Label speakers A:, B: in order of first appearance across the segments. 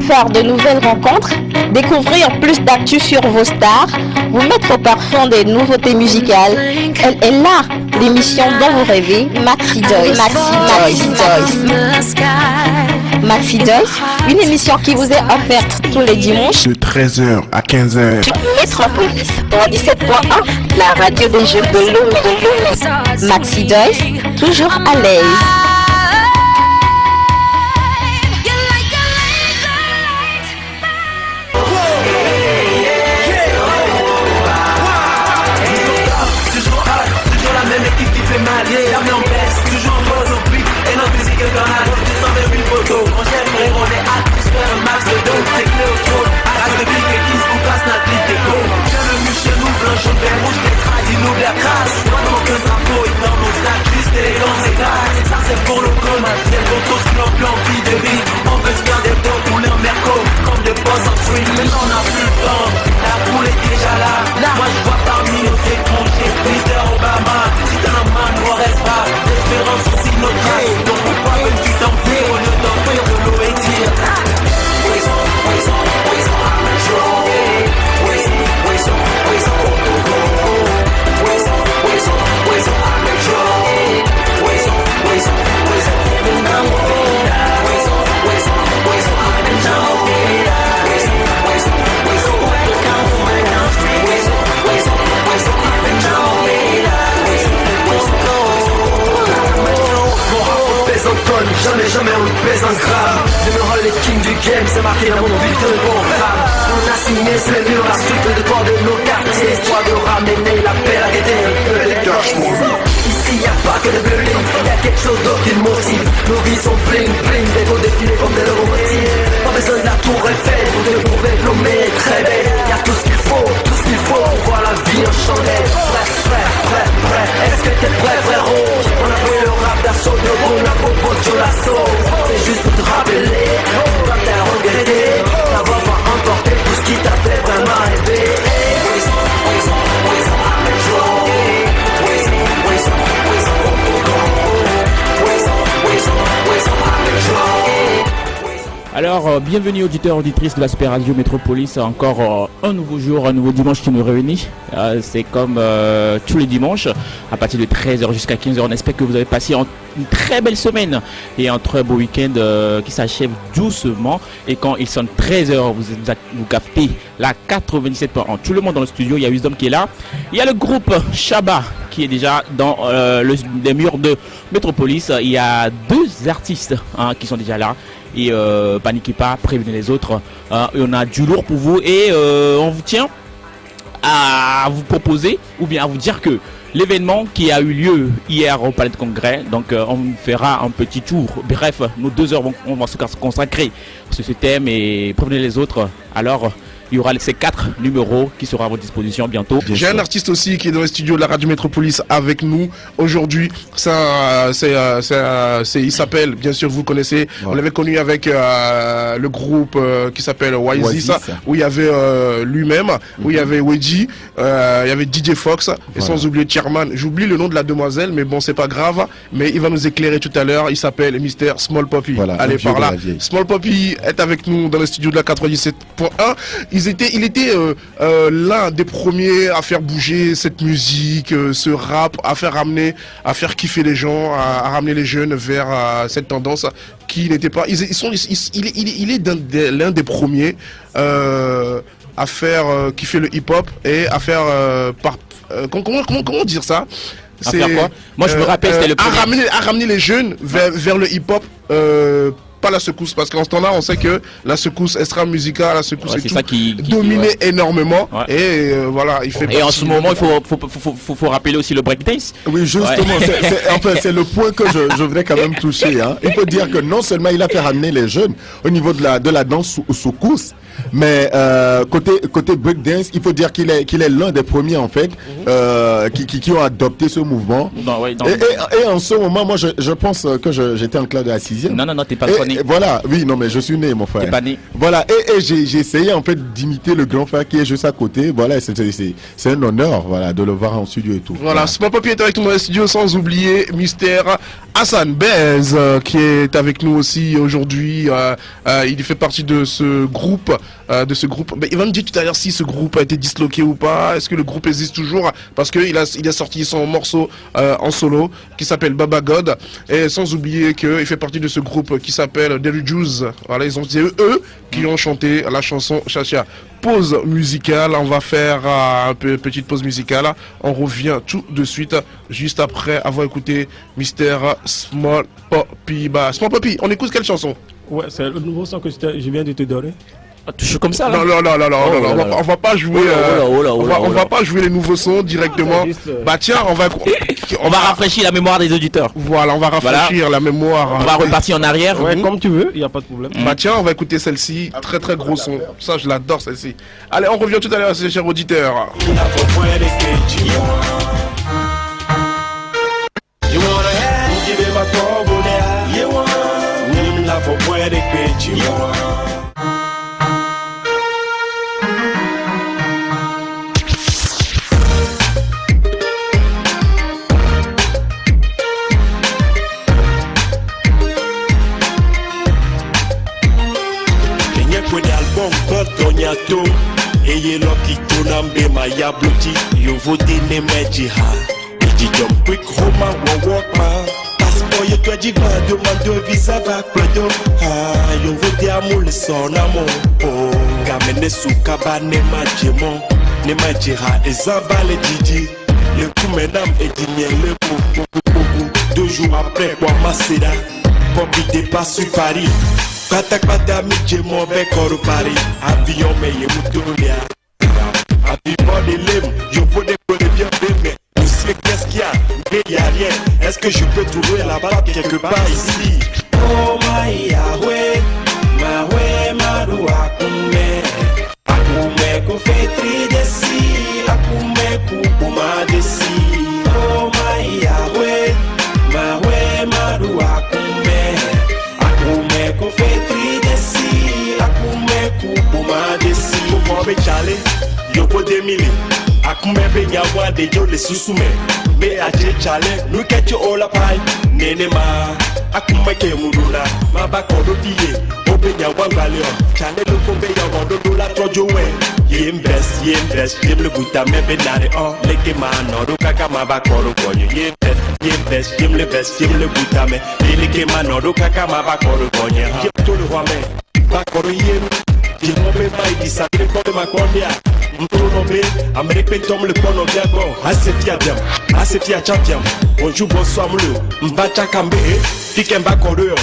A: faire de nouvelles rencontres, découvrir plus d'actu sur vos stars, vous mettre au parfum des nouveautés musicales. Elle est là, l'émission dont vous rêvez, Maxi Joyce. Maxi Joyce, une émission qui vous est offerte tous les dimanches
B: de 13h à 15h.
A: Métropolis 97.1, la radio des jeux de l'eau. Maxi Joyce, toujours à l'aise.
C: Jamais en baisse, toujours en pause au prix. Et notre musique est dans la route, 228 photos. On j'aimerais, on est hâte, plus faire un max de dos. C'est clé au trône, arrête de clic et kiss, on casse notre lit d'écho. Bienvenue chez nous, blanc, jaune, vert, rouge, les tradis, nous de la crasse. Pas dans aucun drapeau, et dans nos stacks, juste élégance et classe. Ça c'est pour le coma, c'est pour tous, plan, vie de vie. On veut se faire des dos, rouler en merco, comme des boss en swing. Maintenant on a plus le temps, la poule est déjà là. Moi je vois parmi nos étrangers, Mr. Obama. Si t'es un man, on reste pas. L'espérance aussi notre race. Donc pourquoi veux-tu t'enfuir au lieu d'enfuir de l'eau et dire jamais on pèse un gramme. Demeurant les kings du game, c'est marqué dans mon but de programme. On a signé ce mur à suite de corps de nos quartiers, histoire de ramener la paix, la gaieté, un peu les cloches. Ici y'a pas que de bullying, y'a quelque chose d'autre qui motive. Nos vies sont bling bling, des beaux défilés comme des locomotives. Pas besoin de la tour Eiffel pour te prouver que l'homme est très belle. Y'a tout ce qu'il faut pour voir la vie en chandelle. Prêt, est-ce que t'es prêt frérot? On a pris le rap d'assaut de bon, la popo de l'assaut. C'est juste pour te rappeler, pas t'as regretté d'avoir pas emporté tout ce qui t'a fait vraiment rêver.
D: Alors, bienvenue auditeurs, auditrices de la Super Radio Métropolis. Encore un nouveau jour, un nouveau dimanche qui nous réunit. C'est comme tous les dimanches, à partir de 13h jusqu'à 15h. On espère que vous avez passé une très belle semaine et un très beau week-end qui s'achève doucement. Et quand il sonne 13h, vous captez la 97.1. Tout le monde dans le studio, il y a Wisdom qui est là. Il y a le groupe Shabba qui est déjà dans les murs de Métropolis. Il y a deux artistes qui sont déjà là. Et paniquez pas, prévenez les autres. Et on a du lourd pour vous et on vous tient à vous proposer ou bien à vous dire que l'événement qui a eu lieu hier au Palais de Congrès, donc on fera un petit tour. Bref, nos 2 heures on va se consacrer sur ce thème et prévenez les autres. Alors il y aura ces 4 numéros qui seront à votre disposition bientôt.
B: J'ai un artiste aussi qui est dans les studios de la Radio Métropolis avec nous aujourd'hui. Il s'appelle, bien sûr, vous le connaissez. Ouais. On l'avait connu avec le groupe qui s'appelle Wazisa, où il y avait lui-même, où il y avait Wedgie, il y avait DJ Fox, et sans oublier Chairman. J'oublie le nom de la demoiselle, mais bon, c'est pas grave. Mais il va nous éclairer tout à l'heure. Il s'appelle Mr. Small Poppy. Voilà, allez, par là. Small Poppy est avec nous dans les studios de la 97.1. Il était l'un des premiers à faire bouger cette musique, ce rap, à faire kiffer les gens, à ramener les jeunes vers cette tendance qui n'était pas. Il est l'un des premiers à faire kiffer le hip-hop et à faire comment dire ça?
D: À faire quoi? Moi je me rappelle c'était le premier.
B: À ramener les jeunes vers le hip-hop. Pas la secousse, parce qu'en ce temps-là, on sait que la secousse extra musicale, la secousse est
D: ça qui
B: dominait énormément. Ouais. Et voilà, il fait.
D: Et en ce moment, il faut rappeler aussi le breakdance.
E: Oui, justement, c'est le point que je voudrais quand même toucher. Hein. Il faut dire que non seulement il a fait ramener les jeunes au niveau de la danse secousse, mais côté breakdance, il faut dire qu'il est l'un des premiers en fait qui ont adopté ce mouvement. Et en ce moment, moi, je pense que j'étais en classe de la 6e.
D: Non, t'es pas trop. né.
E: Voilà, oui, non, mais je suis né, mon frère.
D: T'es pas né.
E: Voilà, et j'ai essayé en fait d'imiter le grand frère qui est juste à côté. Voilà, c'est un honneur, voilà, de le voir en studio et tout.
B: Voilà, Small Poppy est avec nous dans les studios, sans oublier Mister Hassan Bez qui est avec nous aussi aujourd'hui. Il fait partie de ce groupe. Mais il va me dire tout à l'heure si ce groupe a été disloqué ou pas. Est-ce que le groupe existe toujours? Parce qu'il a sorti son morceau en solo qui s'appelle Baba God. Et sans oublier qu'il fait partie de ce groupe qui s'appelle Derry Juice. Voilà, c'est eux qui ont chanté la chanson Chacha. Pause musicale, on va faire une petite pause musicale. On revient tout de suite, juste après avoir écouté Mister Small Poppy. Small Poppy, on écoute quelle chanson?
F: Ouais, c'est le nouveau son que je viens de te donner.
D: Tu joues comme ça là?
B: Non, on va pas jouer. On va pas jouer les nouveaux sons directement. Bah tiens, on va
D: rafraîchir la mémoire des auditeurs.
B: Voilà, on va rafraîchir la mémoire.
D: On va repartir en arrière.
F: Ouais, comme tu veux, il n'y a pas de problème.
B: Bah tiens, on va écouter celle-ci. Très très gros son. Ça, je l'adore celle-ci. Allez, on revient tout à l'heure, chers auditeurs.
G: Tonyato eye loki tunambe mayabuti yovote ne mejiha iji jump quick homa walk ma passport yetu ajigba demande visa back predo yovote amule sonamo oh gamene sukaba ne majiha ezambale didi le kumenam ediniele popo 2 jours après quoi masera Poppy dépasse Paris. Kata mi jemo be koru Paris. Avion me ye mutolia. Avion de lem, je veux des connais bien bébé. Tu sais qu'est-ce qu'il y a? Mais y a rien. Est-ce que je peux trouver la balle quelque part ici? Oh my Yahweh, maru akume. Akume ko fetri desi, akume kupuma desi. Oh my Yahweh, maru akume. Akume ko fetri desi, akume kupuma desi. Kumo be chale, yopo de mili. Akume be nyawa de yo le susume. Be aje chale, look at you all up high. Nene ma, akume ke muruna. Ma bakodo diye, obe nyawa ngaleo. Chale loko be ya wando do la tojo we. Yembes, jem le buta me be nare on. Leke ma no kaka ma bakodo konyo. Yembes, jem le buta me. Leke ma no kaka ma bakodo konyo. Jem to le roi me, bakodo yem. Jem me ma idisa, le kode ma kondia. Mprono be, Amerique tom le kono diago. Asetia champion. Bonjour, bonsoir mulu. Mbacha kambe, fikemba kodo yo.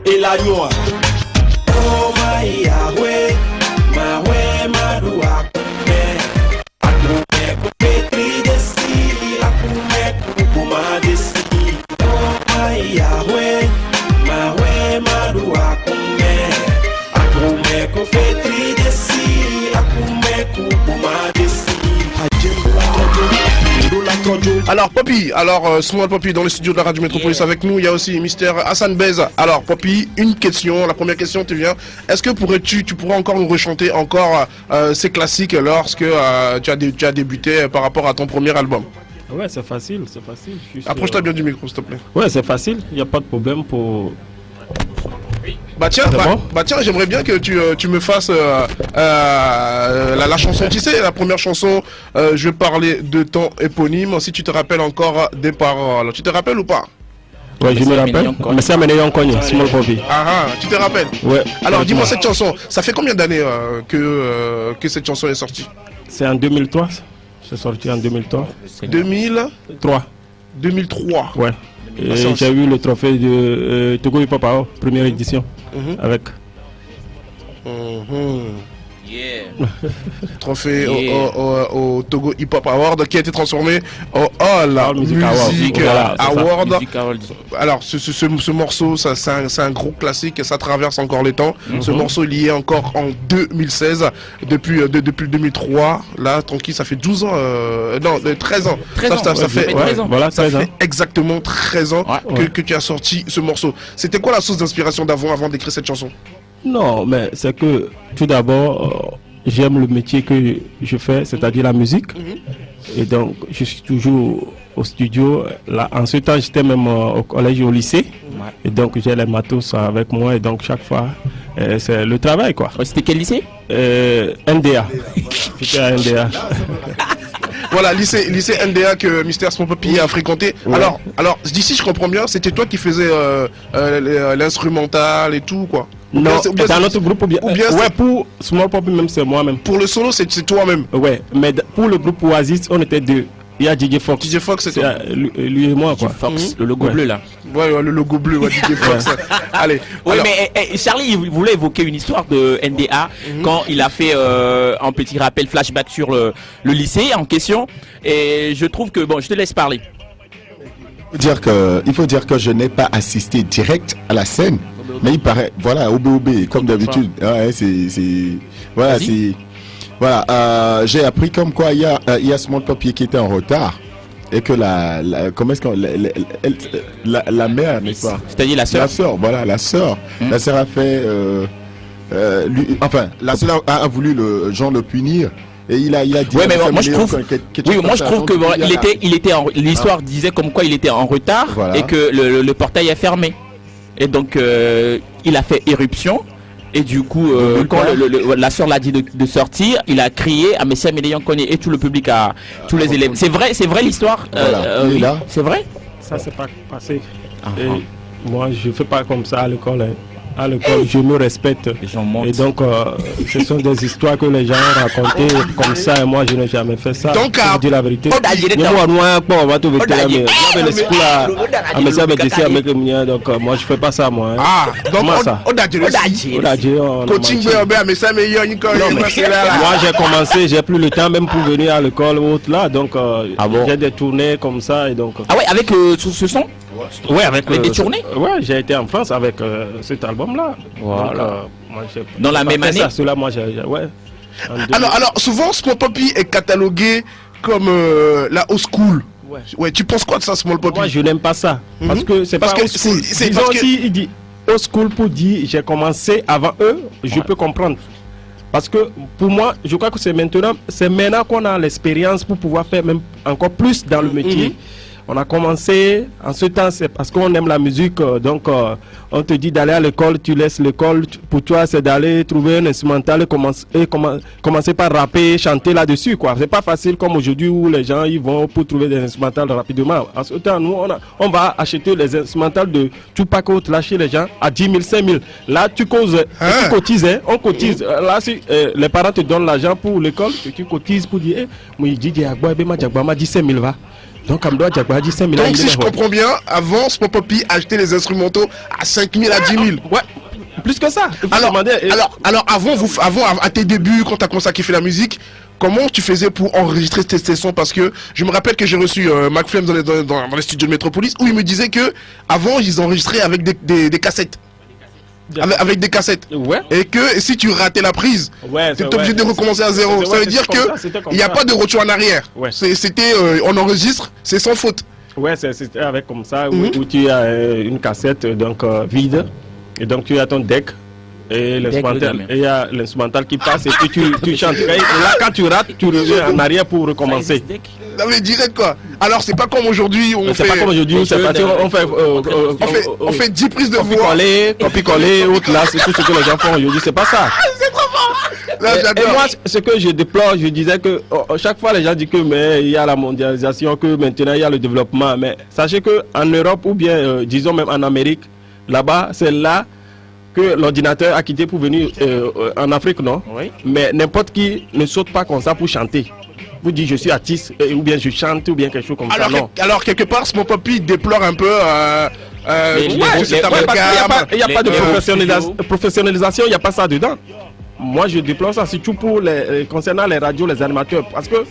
G: Elanyoa. Oh my Yahweh, maru akume. Akume ko petri desi, akume kupuma desi. Oh my Yahweh, maru akume. Akume ko petri desi, akume kupuma desi.
B: Alors Poppy, Small Poppy dans le studio de la Radio Métropolis avec nous, il y a aussi Mister Hassan Bez. Alors Poppy, une question, la première question te vient. Est-ce que tu pourrais encore nous rechanter encore ces classiques lorsque tu as débuté par rapport à ton premier album?
F: Ouais, c'est facile.
B: Approche-toi bien du micro s'il te plaît.
F: Ouais, c'est facile, il n'y a pas de problème pour...
B: Bah tiens, j'aimerais bien que tu me fasses la chanson. Tu sais, la première chanson, je vais parler de ton éponyme. Si tu te rappelles encore des paroles, tu te rappelles ou pas?
F: Ouais, je me rappelle. Mais ça m'a connu, Small Poppy.
B: Tu te rappelles?
F: Ouais.
B: Alors dis-moi cette chanson, ça fait combien d'années que cette chanson est sortie?
F: C'est en 2003. C'est sorti en 2003.
B: 2003.
F: Ouais. Et j'ai eu le trophée de Togo Hip Hop Award, première édition. Avec.
B: Trophée au Togo Hip Hop Award qui a été transformé au Music Award. Alors ce morceau, c'est un gros classique, ça traverse encore les temps. Ce morceau il y est encore en 2016, depuis le 2003. Là, tranquille, ça fait 12 ans, non, 13 ans.
D: 13 ans,
B: ça fait
F: 13 ans. Voilà, 13 ans.
B: Exactement 13 ans que tu as sorti ce morceau. C'était quoi la source d'inspiration avant d'écrire cette chanson?
F: Non, mais c'est que tout d'abord, j'aime le métier que je fais, c'est-à-dire la musique. Et donc, je suis toujours au studio. Là, en ce temps, j'étais même au collège et au lycée. Et donc, j'ai les matos avec moi. Et donc, chaque fois, c'est le travail, quoi.
D: C'était quel lycée?
F: NDA. J'étais à NDA.
B: Voilà, lycée NDA que Mr. Small Poppy a fréquenté. Ouais. Alors, d'ici je comprends bien, c'était toi qui faisais l'instrumental et tout, quoi.
F: Non, c'est un autre groupe ou bien ouais, pour Small Poppy même c'est moi-même.
B: Pour le solo, c'est toi-même.
F: Ouais, mais pour le groupe Oasis, on était deux. Il y a DJ Fox.
B: DJ Fox, c'est
F: lui et moi, quoi.
D: Fox, le logo bleu là.
B: Ouais, le logo bleu, DJ Fox. Allez.
D: Oui, alors... mais Charlie, il voulait évoquer une histoire de NDA quand il a fait un petit rappel flashback sur le lycée en question. Et je trouve que, bon, je te laisse parler.
E: Il faut dire que je n'ai pas assisté direct à la scène. Mais il paraît, voilà, OBOB, comme d'habitude. Ouais, voilà, c'est. Voilà, j'ai appris comme quoi il y a Small Poppy qui était en retard et que comment est-ce qu'on la mère, n'est-ce pas?
D: C'est-à-dire la sœur.
E: La sœur, voilà, la sœur. La sœur a fait, la sœur a voulu le punir. Et il a dit.
D: Ouais, mais moi je trouve. Moi je trouve que bon, il était l'histoire disait comme quoi il était en retard et que le portail est fermé. Et donc il a fait éruption. Et du coup, quand la sœur l'a dit de sortir, il a crié à Messia Ménéon Kone et tout le public, tous les élèves. C'est vrai l'histoire. Oui, c'est vrai.
F: Ça c'est pas passé. Et moi je fais pas comme ça à l'école. À l'école, je me respecte. Et donc, ce sont des histoires que les gens ont racontées comme ça. Et moi, je n'ai jamais fait ça. Donc, je dis la vérité. Donc, moi, je fais pas ça, moi.
B: Donc, moi,
F: j'ai commencé, j'ai plus le temps même pour venir à l'école ou autre là. Donc, j'ai des tournées comme ça. Et donc,
D: ah ouais, avec ce son?
F: Ouais, avec
D: des tournées.
F: Ouais, j'ai été en France avec cet album-là.
D: Voilà.
F: Donc, moi,
D: dans la même année.
F: Cela, moi, ouais.
B: Alors, souvent, Small Poppy est catalogué comme la old school. Ouais, tu penses quoi de ça, Small Poppy?
F: Moi, je n'aime pas ça. Parce que c'est pas old school. Disons aussi, il dit old school pour dire j'ai commencé avant eux, je peux comprendre. Parce que pour moi, je crois que c'est maintenant qu'on a l'expérience pour pouvoir faire même encore plus dans le métier. On a commencé, en ce temps, c'est parce qu'on aime la musique, donc on te dit d'aller à l'école, tu laisses l'école, pour toi c'est d'aller trouver un instrumental et commencer par rapper, chanter là-dessus, quoi. C'est pas facile comme aujourd'hui où les gens ils vont pour trouver des instrumentales rapidement. En ce temps, nous, on va acheter les instrumentales de Tupac ou lâcher les gens à 10 000, 5 000. Là, tu causes, tu cotises, hein, on cotise. Là, si les parents te donnent l'argent pour l'école, tu cotises pour dire, moi, il dit, m'a dit 5 000 va. Donc,
B: si je comprends bien, avant, Small Poppy achetait les instrumentaux à 5 000 à 10 000.
F: Ouais, plus que ça.
B: Alors avant, à tes débuts, quand tu as commencé à kiffer la musique, comment tu faisais pour enregistrer tes sons? Parce que je me rappelle que j'ai reçu McFlem dans les studios de Metropolis où il me disait que avant ils enregistraient avec des cassettes. Avec des cassettes.
F: Ouais.
B: Et que si tu ratais la prise, tu es obligé de recommencer à zéro. Ça veut dire qu'il n'y a pas de retour en arrière.
F: Ouais.
B: C'était on enregistre, c'est sans faute.
F: Ouais, c'était avec comme ça où tu as une cassette donc vide et donc tu as ton deck et il y a l'instrumental qui passe et puis tu chantes. Et là quand tu rates, tu reviens en arrière pour recommencer.
B: Non mais direct quoi. Alors c'est pas comme aujourd'hui on fait.
F: C'est pas comme aujourd'hui, c'est pas
B: on fait 10 prises de voix.
F: Copier-coller, autre là, c'est tout ce que les gens font aujourd'hui, c'est pas ça.
B: C'est trop fort.
F: Et moi, ce que je déplore, je disais que chaque fois les gens disent que mais il y a la mondialisation, que maintenant il y a le développement, mais sachez que en Europe ou bien disons même en Amérique, là-bas, c'est là que l'ordinateur a quitté pour venir en Afrique, non?
D: Oui.
F: Mais n'importe qui ne saute pas comme ça pour chanter. Vous dites je suis artiste ou bien je chante ou bien quelque chose comme ça. Non.
B: Alors quelque part, Small Poppy déplore un peu.
F: Il n'y a pas de professionnalisation, il n'y a pas ça dedans. moi je déplore ça, surtout pour concernant les radios, les animateurs. Parce que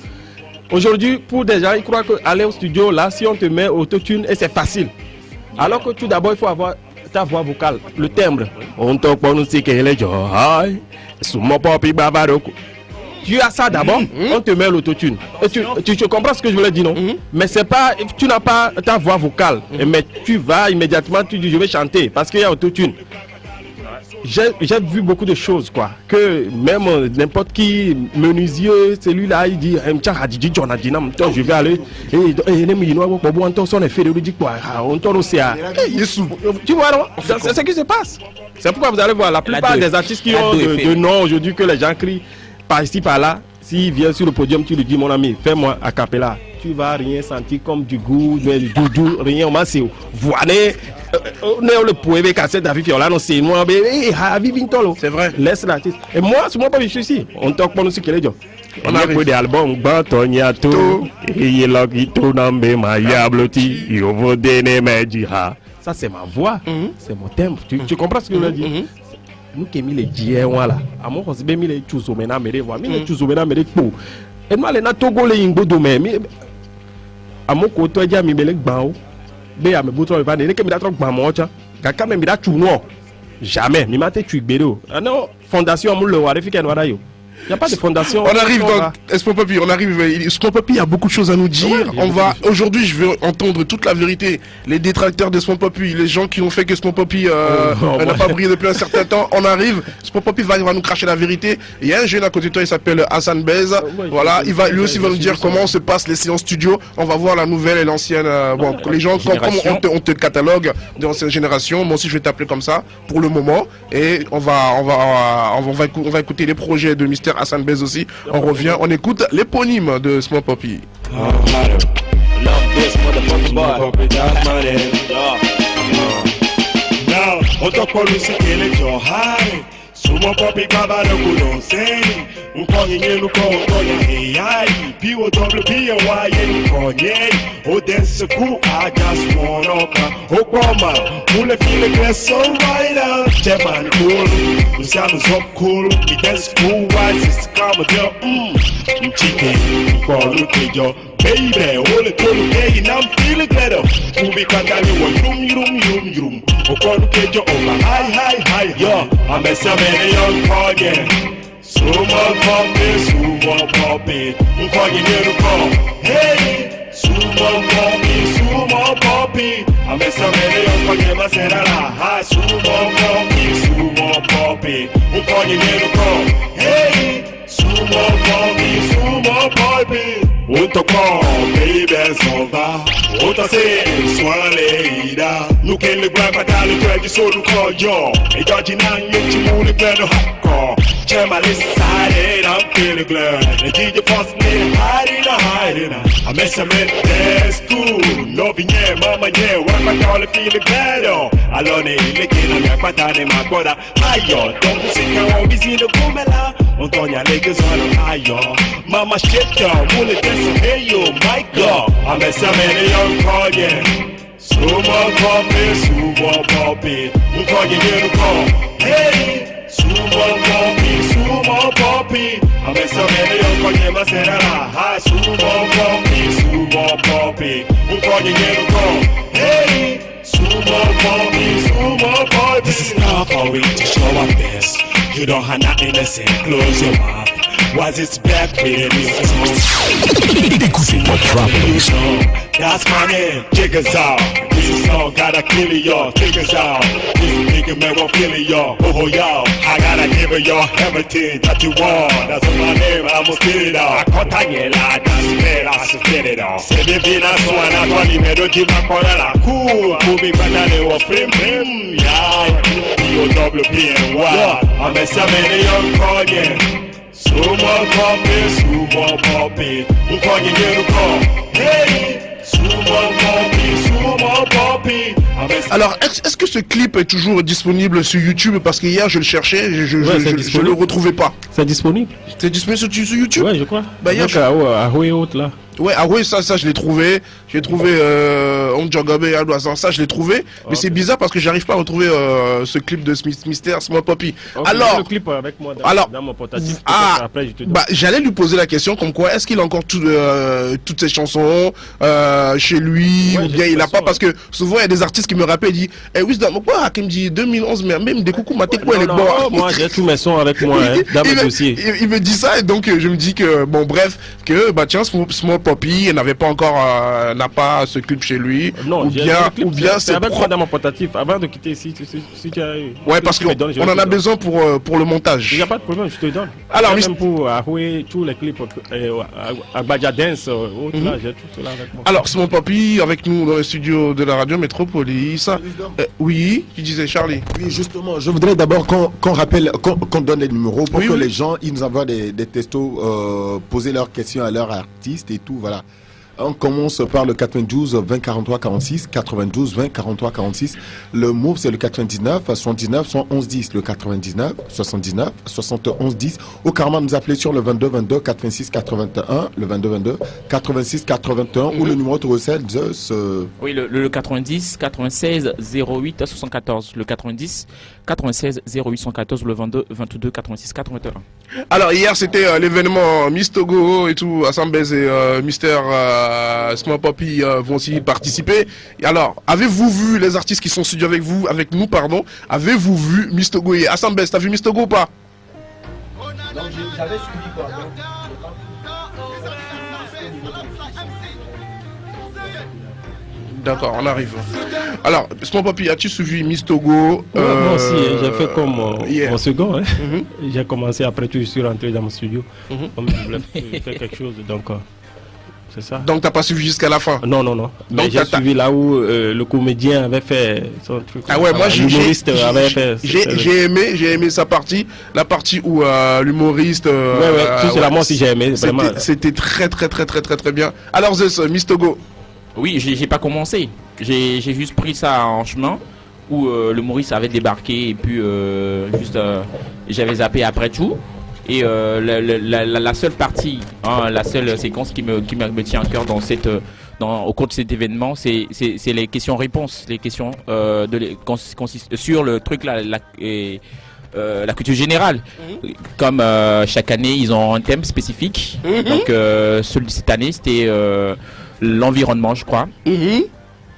F: aujourd'hui, pour des gens, ils croient qu'aller au studio, là, si on te met autotune, et c'est facile. Alors que tout d'abord, il faut avoir ta voix vocale, le timbre. On te prononce que les gens, tu as ça d'abord, on te met l'autotune. Tu comprends ce que je voulais dire, non? Mais c'est pas, tu n'as pas ta voix vocale. Mais tu vas immédiatement, tu dis je vais chanter parce qu'il y a autotune. J'ai vu beaucoup de choses, quoi. Que même n'importe qui menuisier, celui-là, il dit je vais aller. Tu vois, non? C'est ce qui se passe. C'est pourquoi vous allez voir la plupart des artistes qui ont de noms aujourd'hui que les gens crient par ici, par là. S'il vient sur le podium, tu lui dis, mon ami, fais-moi a cappella. Tu vas rien sentir comme du goût, du doudou, rien. Au moins, c'est voilé. Le poève cassette d'Avi Fiola, non, c'est moi, c'est vrai. Laisse l'artiste. Et moi, c'est moi pas je suis ici. On talk pour nous ce qu'il est. On a fait des albums, Bantoniato, et Lokito Nambe Mayabloti, Yovo Dene Medjiha. Ça, c'est ma voix, c'est mon thème. Tu comprends ce que je veux dire? Nous qui mis les dieux, voilà. À mon conseil, mis les choses au ménage, mais les voix, mis les choses au ménage, mais les pots. Et moi, les Natogo, les Ingo domaine, à mon côté, il y a mis les bao. Mais à mes boutons, il va dire que je vais quand même, jamais. Je vais tu non, fondation, il n'y a pas de fondation.
B: On arrive dans Espoir Poppy, Espoir Poppy a beaucoup de choses à nous dire. Aujourd'hui, je veux entendre toute la vérité. Les détracteurs d'Espoir Poppy, les gens qui ont fait que Espoir Poppy n'a pas brillé depuis un certain temps. On arrive, Espoir Poppy va nous cracher la vérité. Il y a un jeune à côté de toi, il s'appelle Hassan Bez. Voilà, lui aussi va nous dire comment se passent les séances studio. On va voir la nouvelle et l'ancienne. Les gens, comme on te catalogue de l'ancienne génération. Moi aussi, je vais t'appeler comme ça pour le moment. Et on va écouter les projets de Mr. Hassan Bez aussi. On revient, on écoute l'éponyme de Small Poppy.
G: Sumo Poppy Baba no Kudonse, Unkonye Luko Unkonye AI, POWPY Unkonye, Odense Ku, I just want up, Okoma, Mule File Gresso Rider, Jeman Cool, Usamu Zop Cool, Because Cool Wise is Commodore, Chicken, Bolu Kejo, Baby, Ole Kolu Kegi, I'm feeling better, Ubi Katani, Yum, Okolu Kejo, over high, yo, I'm a young Koye, Sumo Poppy, Unkoye Neru Ko, hey, Sumo Poppy, I'm a young Koye Maserala, hi, Sumo Poppy, Unkoye Neru Ko, hey, Sumo Poppy, Untoko, baby, sova, Utase, Swaleida, look in the grand battle, you so to call yo, a Georgian, you move the hardcore. Check my list side, I'm feeling glad. The DJ first name, hiding. I miss a minute, that's cool. Loving yeah, mama, yeah, work my dollar, feeling glad. I love it, licking on your pattern, my brother. Ayo, don't you see how always in the Bumela? Antonia Lakers on Ayo. Mama shit, y'all, will it dance? Hey, yo, my God. I miss a minute, young call, yeah. Sumo Poppy, Unkoye Neru Ko, hey, Sumo Poppy, I'm a Samari Unkoye Maserala, hi, Sumo Poppy, Unkoye Neru Ko, hey, Sumo Poppy. This is not for we to show our best. You don't have nothing to say, close your mouth. Was it's back with That's my name, Jiggers out. This is all gotta kill y'all, Jiggers out. This nigga man won't kill y'all, oh y'all. I gotta give y'all everything that you want. That's my name, I'ma spit it out. I can't tell you like I spit it out. Say baby, that's one, I call you, do you my corner, cool. Moving back down there, was prim, yeah. POWPY. I'm a 7 young call, yeah. Sumo Poppy, Unkoye Neru Ko, hey, Sumo Poppy.
B: Alors, est-ce que ce clip est toujours disponible sur YouTube? Parce que hier, je le cherchais, je le retrouvais pas.
F: C'est disponible.
B: C'est disponible sur YouTube?
F: Ouais, je crois.
B: Bah, hier,
F: à Haute là.
B: Ouais, ah oui, ça je l'ai trouvé. J'ai trouvé Onjogabe Adouazan, ça je l'ai trouvé. Mais c'est bizarre parce que j'arrive pas à retrouver ce clip de Mystère, Small Poppy.
F: Okay,
B: alors,
F: le clip avec moi dans mon portatif. Après, je te donne.
B: J'allais lui poser la question comme quoi, est-ce qu'il a encore toutes ses chansons chez lui, ou bien il a pas, parce que souvent il y a des artistes qui me rappellent, ils disent, Wisdom, pourquoi Hakim dit 2011, mais même des coucous, maté quoi, elle est bonne.
F: Moi j'ai tous mes sons avec moi dans mes dossiers.
B: Il me dit ça, et donc je me dis que, bon bref, que tiens, Small Poppy, elle n'avait pas encore, n'a pas ce clip chez lui.
F: Non,
B: ou bien
F: c'est avec moi dans mon portatif avant de quitter ici. Si tu as eu.
B: Ouais, parce qu'on en a besoin pour le montage.
F: Il n'y a pas de problème, je te donne.
B: Alors,
F: même pour Ahoué, tous les clips, Agbaja Dance, là, j'ai tout cela avec moi.
B: Alors, Small Poppy, avec nous dans le studio de la radio Métropolis. Oui, tu disais, Charlie.
E: Oui, justement, je voudrais d'abord qu'on rappelle, qu'on donne les numéros pour que les gens, ils nous envoient des textos, poser leurs questions à leur artiste et tout, voilà. On commence par le 92 20 43 46, 92 20 43 46. Le move c'est le 99 79 111 10, le 99 79 71 10. Au Karma nous appeler sur le 22 22 86 81, le 22 22 86 81 ou le numéro de recette de ce.
D: Oui, le 90 96 08 74, le 90 96 0814, le 22 22 86 81.
B: Alors hier c'était l'événement Miss Togo et tout, Assambez et Mister Small Poppy vont aussi participer. Et alors, avez-vous vu les artistes qui sont studio avec nous, avez-vous vu Miss Togo et Assambez? T'as vu Miss Togo ou pas?
H: Donc j'avais suivi quoi.
B: D'accord, on arrive. Alors, Small Poppy, as-tu suivi Miss Togo?
F: Moi aussi, j'ai fait comme mon second. Hein. J'ai commencé, après tout, je suis rentré dans mon studio. Comme je voulais faire quelque chose, donc c'est ça.
B: Donc, t'as pas suivi jusqu'à la fin?
F: Non. Mais j'ai suivi là où le comédien avait fait son truc.
B: Ah ouais, moi
F: l'humoriste avait fait.
B: J'ai aimé sa partie, la partie où l'humoriste.
F: Tout cela, moi aussi j'ai aimé.
B: C'était très bien. Alors, Zeus, Miss Togo.
D: Oui, j'ai pas commencé. J'ai juste pris ça en chemin où le Maurice avait débarqué et puis j'avais zappé après tout. Et la seule partie, la seule séquence qui me tient à cœur au cours de cet événement, c'est les questions-réponses, les questions sur le truc la culture générale. Comme chaque année, ils ont un thème spécifique. Donc celui de cette année, c'était l'environnement, je crois.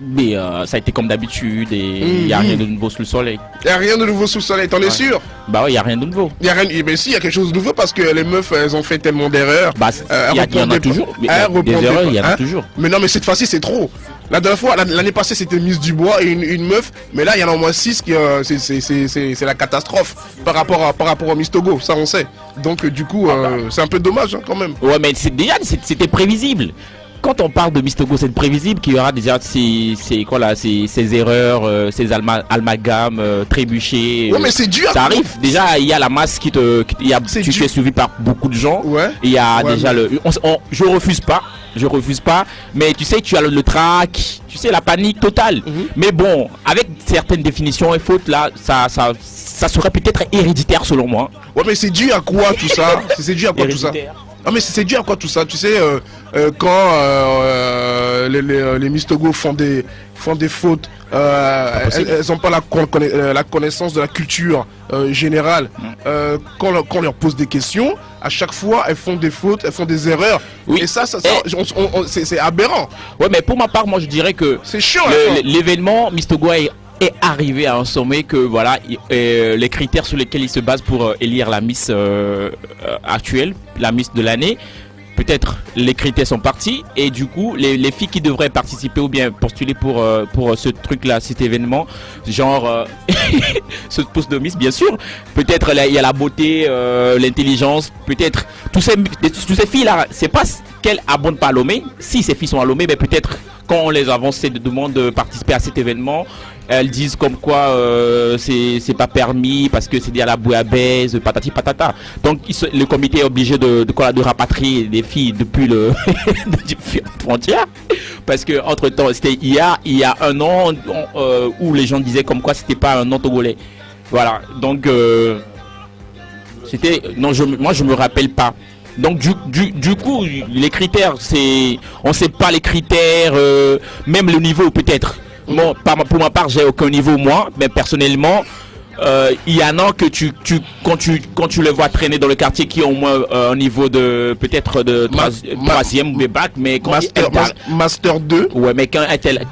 D: Mais ça a été comme d'habitude et il n'y a rien de nouveau sous le soleil.
B: Il n'y a rien de nouveau sous le soleil, t'en es sûr?
D: Bah oui, il n'y a rien de nouveau.
B: Mais si, il y a quelque chose de nouveau parce que les meufs, elles ont fait tellement d'erreurs.
D: Bah, il y en a toujours. Des erreurs, il y en a toujours.
B: Mais non, mais cette fois-ci, c'est trop. La dernière fois, l'année passée, c'était Miss Dubois et une meuf. Mais là, il y en a au moins 6 qui, c'est la catastrophe par rapport à Miss Togo, ça on sait. Donc, du coup, c'est un peu dommage quand même.
D: Ouais, mais c'était prévisible. Quand on parle de Miss Togo, c'est prévisible qu'il y aura déjà ces erreurs, ces amalgames, trébuchés.
B: Ouais, mais c'est dur.
D: Ça arrive. Déjà, il y a la masse tu es suivi par beaucoup de gens.
B: Ouais.
D: Il y a déjà je refuse pas. Mais tu sais, tu as le trac, tu sais, la panique totale. Mais bon, avec certaines définitions et fautes là, ça serait peut-être héréditaire selon moi.
B: Ouais, mais c'est dû à quoi tout ça? C'est dû à quoi tout ça? Ah mais c'est dû à quoi tout ça? Tu sais, quand les Miss Togo font des fautes, elles n'ont pas la connaissance de la culture générale. Quand on leur pose des questions, à chaque fois elles font des fautes, elles font des erreurs. Oui. Et ça c'est aberrant.
D: Ouais, mais pour ma part, moi je dirais que
B: c'est chiant.
D: L'événement Miss Togo est arrivé à un sommet que voilà les critères sur lesquels il se base pour élire la Miss actuelle, la Miss de l'année. Peut-être les critères sont partis et du coup les filles qui devraient participer ou bien postuler pour ce truc là, cet événement, genre ce poste de Miss, bien sûr. Peut-être il y a la beauté, l'intelligence, peut-être tous ces filles là, c'est pas qu'elles abonnent pas à Lomé. Si ces filles sont à Lomé, mais peut-être quand on les avance et demande de participer à cet événement, elles disent comme quoi c'est pas permis parce que c'est à la bouillabaisse, patati patata. Donc le comité est obligé de rapatrier des filles depuis les frontières, parce que entre temps c'était il y a un an où les gens disaient comme quoi c'était pas un nom togolais. Voilà, donc moi je me rappelle pas Donc du coup, les critères, on sait pas les critères, même le niveau peut-être. Bon, pour ma part, j'ai aucun niveau moi, mais personnellement, il y en a que quand tu les vois traîner dans le quartier qui ont au moins un niveau de peut-être de troisième ou bac, mais quand
B: master 2.
D: Ouais, mais quand elles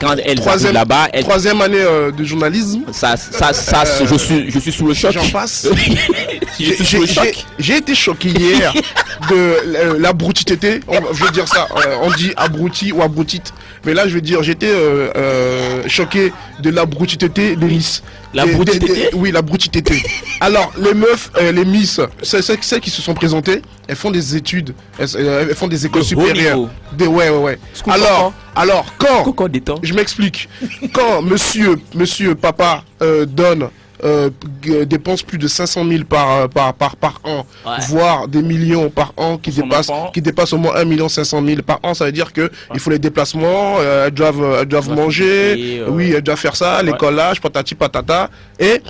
D: arrivent là-bas,
B: troisième année de journalisme.
D: Ça, je suis sous le choc.
B: J'en passe. J'ai été choqué hier de l'abruti-tété. Je veux dire ça. On dit abruti ou abrutite. Mais là, je veux dire, j'étais choqué de l'abruti-tété de Miss.
D: L'abruti-tété ?
B: Oui, l'abruti-tété. Alors, les meufs, les Miss, celles qui se sont présentées, elles font des études, elles font des écoles supérieures. Ouais. Alors, quand, je m'explique, quand monsieur papa donne dépense plus de 500 000 par an, voire des millions par an qui dépassent au moins 1 500 000 par an, ça veut dire que il faut les déplacements, elles doivent manger, oui, elles doivent faire ça, l'écolage, patati patata, et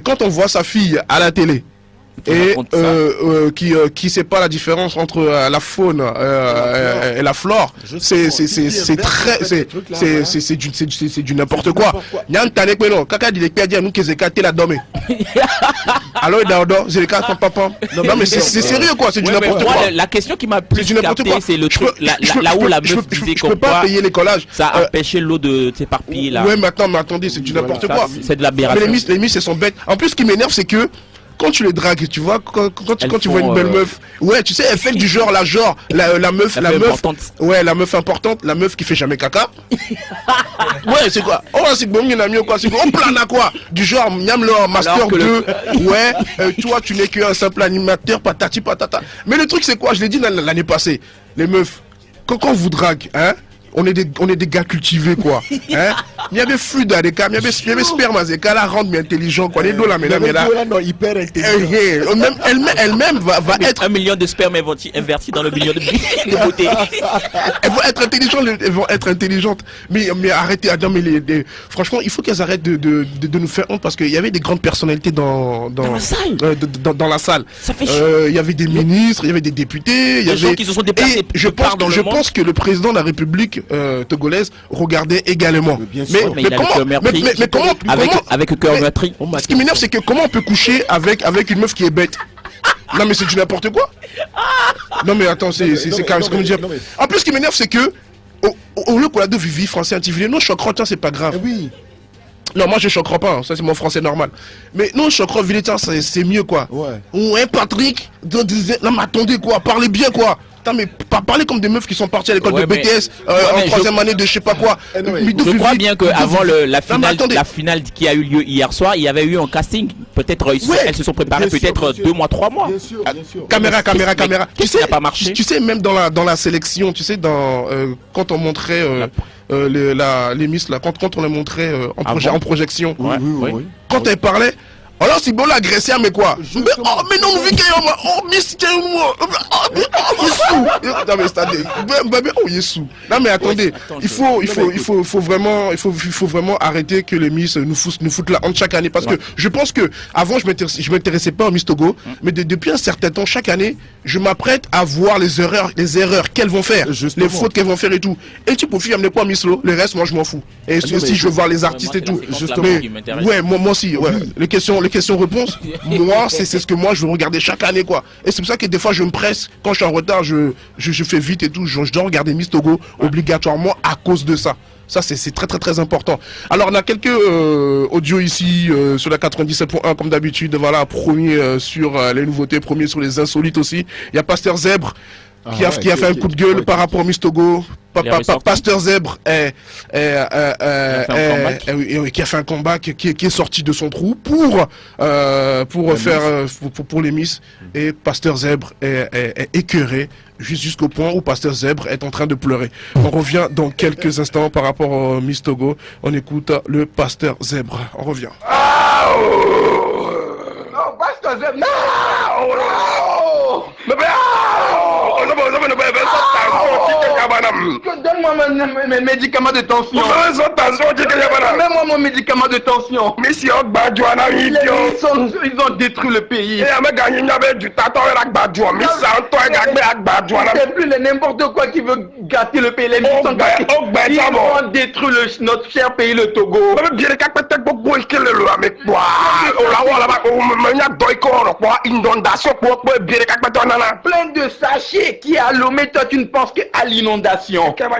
B: quand on voit sa fille à la télé et qui sait pas la différence entre la faune et la flore, c'est du n'importe quoi. Alors non mais c'est sérieux quoi, c'est du n'importe quoi.
D: La question qui m'a plus capté, c'est le truc là où la meuf disait
B: je peux pas payer l'écolage,
D: ça a empêché l'eau de s'éparpiller là.
B: Ouais, mais attendez, c'est du n'importe quoi.
D: C'est de l'aberration.
B: Mais les Miss elles sont bêtes. En plus, ce qui m'énerve, c'est que quand tu les dragues, tu vois, quand tu vois une belle meuf, ouais, tu sais, elle fait du genre, la meuf, ouais, la meuf importante, la meuf qui fait jamais caca. Ouais, c'est quoi? Oh, c'est bon, il y en a mieux, quoi, c'est quoi? On plane à quoi? Du genre, miam le master 2, ouais, toi, tu n'es qu'un simple animateur, patati patata. Mais le truc, c'est quoi? Je l'ai dit l'année passée, les meufs, quand on vous drague, hein, on est des gars cultivés, quoi. Hein? Il y avait flux dans les cas, il y avait sperme à des cas, là, rendre mais intelligent, quoi. Les dos là, mais là.
E: Non, hyper intelligent.
B: Elle-même va être.
D: 1 million de sperme invertis dans le million de beauté.
B: Elles vont être intelligentes, Mais arrêtez, franchement, il faut qu'elles arrêtent de nous faire honte parce qu'il y avait des grandes personnalités dans la salle. Dans la salle.
D: Ça fait chier.
B: Il y avait des ministres, il y avait des députés, il y avait
D: des gens qui se sont déplacés.
B: Je pense que le président de la République togolaise regardait également. Mais comment
D: avec le cœur meurtri.
B: Ce qui m'énerve, c'est que comment on peut coucher avec une meuf qui est bête? Non mais c'est du n'importe quoi. Non mais attends, c'est quand même dire. En plus, ce qui m'énerve, c'est que au lieu qu'on a de Vivi français antiviré, non, choquant, tiens, c'est pas grave.
E: Oui.
B: Non, moi je choquerai pas, ça c'est mon français normal. Mais non, choquerai, Vilétin, c'est mieux quoi. Ouais, Patrick, non mais attendez quoi, parlez bien quoi. Putain, mais parler comme des meufs qui sont parties à l'école de BTS en troisième année de je sais pas quoi.
D: Je crois bien qu'avant la finale qui a eu lieu hier soir, il y avait eu un casting. Peut-être elles se sont préparées peut-être 2 mois, 3 mois.
E: Bien sûr.
B: Caméra.
D: Qu'est-ce qui n'a pas marché?
B: Tu sais, même dans la sélection, tu sais, quand on montrait les Miss là, quand on les montrait en projection, quand elles parlaient. Alors c'est bon l'agressé mais quoi? Mais non, nous Miss non mais c'est-à-dire non mais attendez, il faut vraiment arrêter que les Miss nous foutent la honte chaque année parce que je pense que avant je m'intéressais pas aux Miss Togo, mais depuis un certain temps chaque année je m'apprête à voir les erreurs qu'elles vont faire, les fautes qu'elles vont faire et tout. Et tu peux amener quoi Miss Lo, le reste moi je m'en fous. Et si je veux voir les artistes et tout, ouais moi aussi, ouais, les questions-réponses, moi c'est ce que moi je veux regarder chaque année quoi. Et c'est pour ça que des fois je me presse, quand je suis en retard, je fais vite et tout, je dois regarder Miss Togo obligatoirement à cause de ça. Ça c'est très très très important. Alors on a quelques audios ici sur la 97.1 comme d'habitude, voilà, premier sur les nouveautés, premier sur les insolites aussi. Il y a Pasteur Zèbre qui a fait un coup de gueule par rapport à Miss Togo. Pasteur Zèbre qui a fait un comeback, qui est sorti de son trou pour les Miss. Et Pasteur Zèbre est écœuré jusqu'au point où Pasteur Zèbre est en train de pleurer. On revient dans quelques instants par rapport au Miss Togo. On écoute le Pasteur Zèbre. On revient.
I: Non, Pasteur Zèbre, non. Donne-moi mes médicaments de tension.
B: Mets-moi
I: mon médicament de tension. Ils ont détruit le pays. C'est plus n'importe quoi qui veut gâter le pays. Les gens sont gâtés. Ils ont détruit notre cher pays, le Togo. Plein de sachets qui a l'homme, toi tu ne penses qu'à l'inondation. Tu vois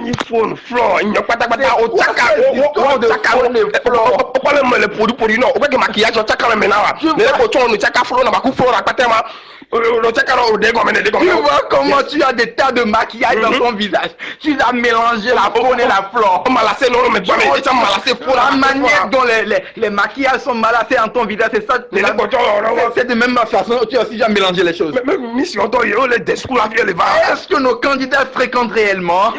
I: comment tu as des tas de maquillage dans ton visage. Tu as mélangé la faune et la flore. La manière dont les maquillages sont malassés en ton visage, c'est ça. C'est de même façon tu as aussi déjà mélangé les choses. Est-ce que nos candidats fréquentent réellement?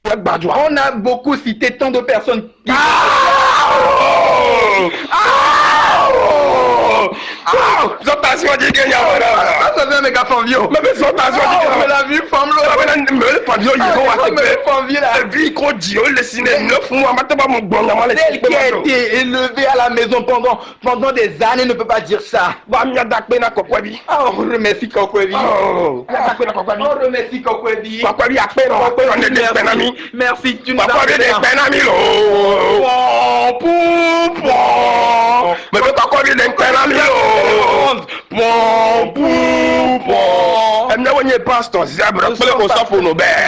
I: On a beaucoup cité tant de personnes qui... Qui a été élevé à la maison pendant des années ne peut pas dire ça. Oh, remercie Kokwebi. Remercie Kokwebi. Merci, tu nous as fait.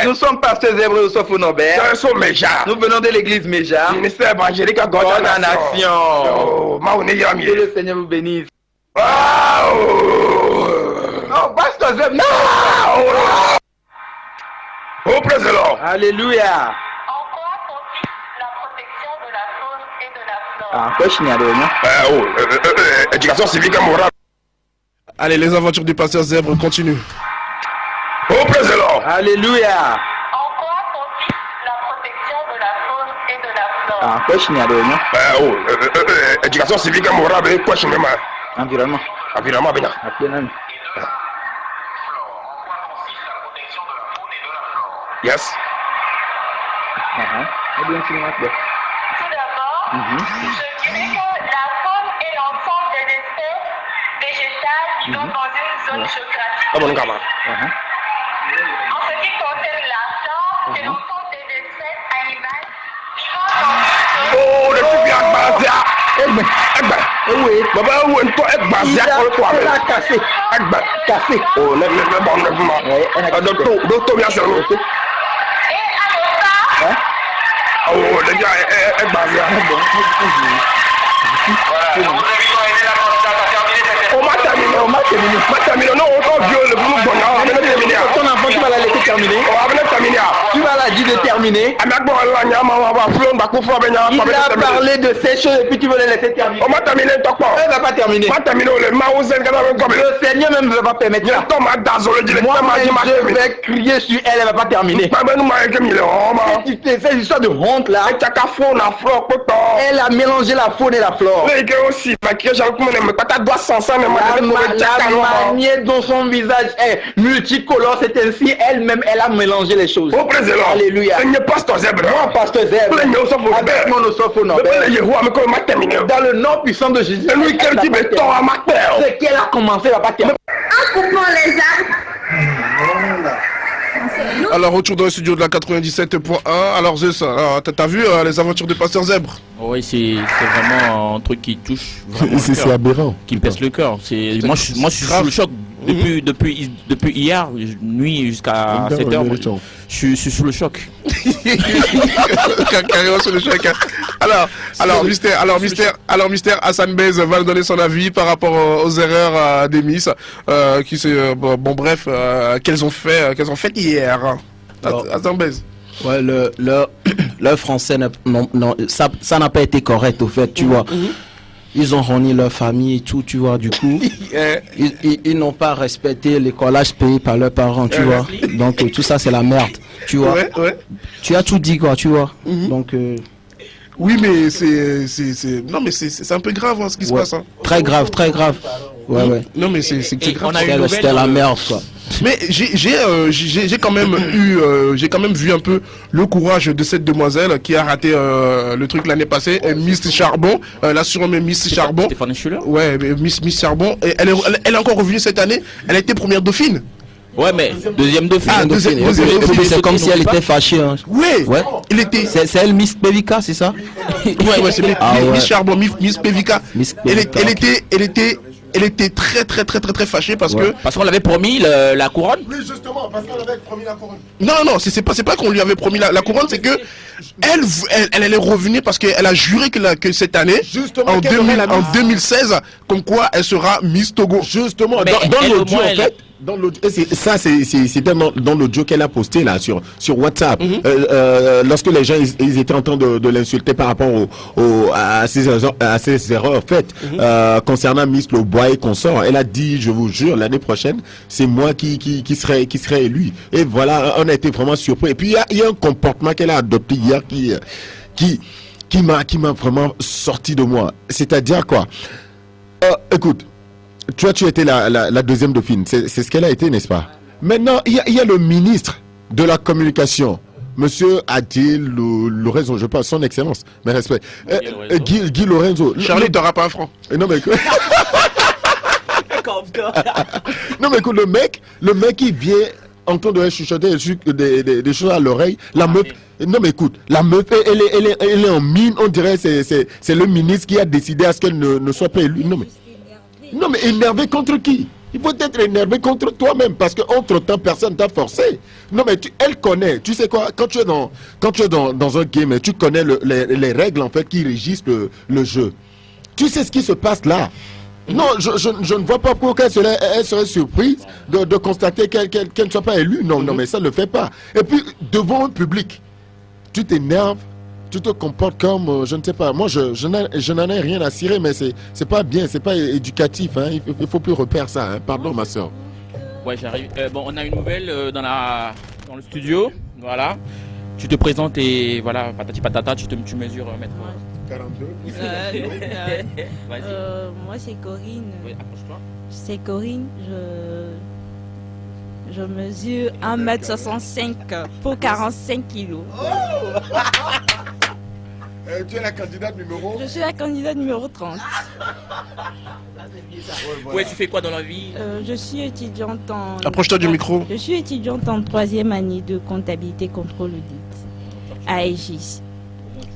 I: Nous sommes pasteurs zèbres au Sophonobert. Nous venons de l'église Méja.
B: Ministère évangélique à God
I: en action. Que le Seigneur vous bénisse. Oh, pasteur Zeb, non!
B: Oh, praise the Lord.
I: Alléluia.
B: Éducation civique et morale. Allez, les aventures du pasteur Zèbre continuent. Oh, praise the Lord.
I: Alléluia.
B: Éducation civique et morale, quoi, je m'aime.
I: Environnement.
B: Environnement, bien. Yes.
J: Tout d'abord, je dirais que la faune est l'ensemble des espèces végétales qui sont dans une zone géographique. En ce qui concerne la flore, c'est l'ensemble des espèces animales qui sont dans une zone
I: Ton enfant, tu vas la laisser terminer. Tu vas la dire de terminer. Il a parlé de ces choses et puis tu veux les laisser terminer. Elle ne va pas terminer. Le Seigneur même ne va pas permettre ça. Moi, je vais crier sur elle, elle ne va pas terminer. Cette histoire de honte là. Elle a mélangé la faune et la flore. La manière dont son visage est multicolore, c'est ainsi elle-même, elle a mélangé les choses. Alléluia. Moi, pasteur Zèbre, avec mon Sophonobert, dans le nom puissant de Jésus, ce qu'elle a commencé, elle va pas terminer.
J: En coupant les arbres.
B: Alors, retour dans le studio de la 97.1. Alors, Zeus, t'as vu les aventures du pasteur Zèbre?
D: Oui, c'est vraiment un truc qui touche vraiment
E: c'est aberrant.
D: Qui me pèse le cœur. Moi, je suis sous le choc. Depuis hier, nuit jusqu'à 7h, je suis sous le choc.
B: Carrément sous le choc. Alors, Mystère Hassan Bez va donner son avis par rapport aux erreurs des Miss, qu'elles ont fait hier. Hassan Bez.
H: Ouais, leur français, ça n'a pas été correct au fait, tu vois. Ils ont renié leur famille et tout, tu vois, du coup. Ils n'ont pas respecté les collages payés par leurs parents, tu vois. Donc, tout ça, c'est la merde, tu vois. Tu as tout dit, quoi, tu vois. Donc...
B: Oui, mais c'est un peu grave, ce qui se passe. Hein.
H: Très grave. Ouais.
B: Non, mais c'est grave.
H: C'était la merde, quoi.
B: Mais j'ai quand même j'ai quand même vu un peu le courage de cette demoiselle qui a raté le truc l'année passée, Miss Charbon, la surnommée Miss Charbon.
D: Stéphanie Schuller.
B: Ouais, Miss Charbon. Et elle est encore revenue cette année. Elle a été première dauphine.
D: Ouais, mais deuxième dauphine.
B: Ah, deuxième dauphine.
H: C'est comme si elle était fâchée. Hein.
B: Ouais.
H: Il était. C'est elle, Miss Pevika, c'est ça?
B: Ouais, c'est Miss Charbon, Miss Pevika. Elle était très fâchée parce
D: qu'on l'avait promis la couronne.
E: Oui, justement, parce qu'on avait promis la couronne.
B: Non, c'est pas qu'on lui avait promis la couronne, c'est que elle allait revenir parce qu'elle a juré que cette année, justement, en 2016, comme quoi elle sera Miss Togo.
E: Justement, dans l'audio en fait. C'était dans l'audio qu'elle a posté là sur WhatsApp. Lorsque les gens ils étaient en train de l'insulter par rapport à ces erreurs faites concernant Miss Le Bois et consort, elle a dit, je vous jure, l'année prochaine c'est moi qui serai élu. Et voilà, on a été vraiment surpris. Et puis il y a un comportement qu'elle a adopté hier qui m'a vraiment sorti de moi. C'est-à-dire quoi? Écoute, tu étais la deuxième dauphine, c'est ce qu'elle a été, n'est-ce pas? Maintenant, il y a le ministre de la communication, Monsieur Adil Lorenzo, je pense, son excellence, mes respects. Guy Lorenzo.
B: Charlie, t'auras pas un franc.
E: Non mais non mais écoute, le mec il vient en train de chuchoter des choses à l'oreille. La meuf, non mais écoute, la meuf elle est en mine, on dirait c'est le ministre qui a décidé à ce qu'elle ne soit pas élue. Non mais énervé contre qui? Il faut être énervé contre toi-même parce que entre-temps personne t'a forcé. Non mais elle connaît, tu sais quoi, quand tu es dans un game, tu connais les règles en fait qui régissent le jeu. Tu sais ce qui se passe là. Non, je ne vois pas pourquoi elle serait surprise de constater qu'elle ne soit pas élue. Non, mais ça ne le fait pas. Et puis devant un public, tu t'énerves. Tu te comportes comme, je ne sais pas, moi je n'en ai rien à cirer, mais c'est pas bien, c'est pas éducatif, hein. Il faut plus repérer ça, hein. Pardon ma soeur.
D: Ouais, j'arrive. Bon, on a une nouvelle dans le studio, voilà. Tu te présentes et voilà, patati patata, tu mesures mètre
E: 42.
D: Vas-y.
K: Moi c'est Corinne.
D: Oui, approche-toi.
K: C'est Corinne, je mesure 1m65 pour 45 kilos.
E: Tu es la candidate numéro?
K: Je suis la candidate numéro 30.
D: Ouais, tu fais quoi dans la vie?
K: Je suis étudiante en...
B: Approche-toi du micro.
K: Je suis étudiante en 3e année de comptabilité contrôle audit à Aegis.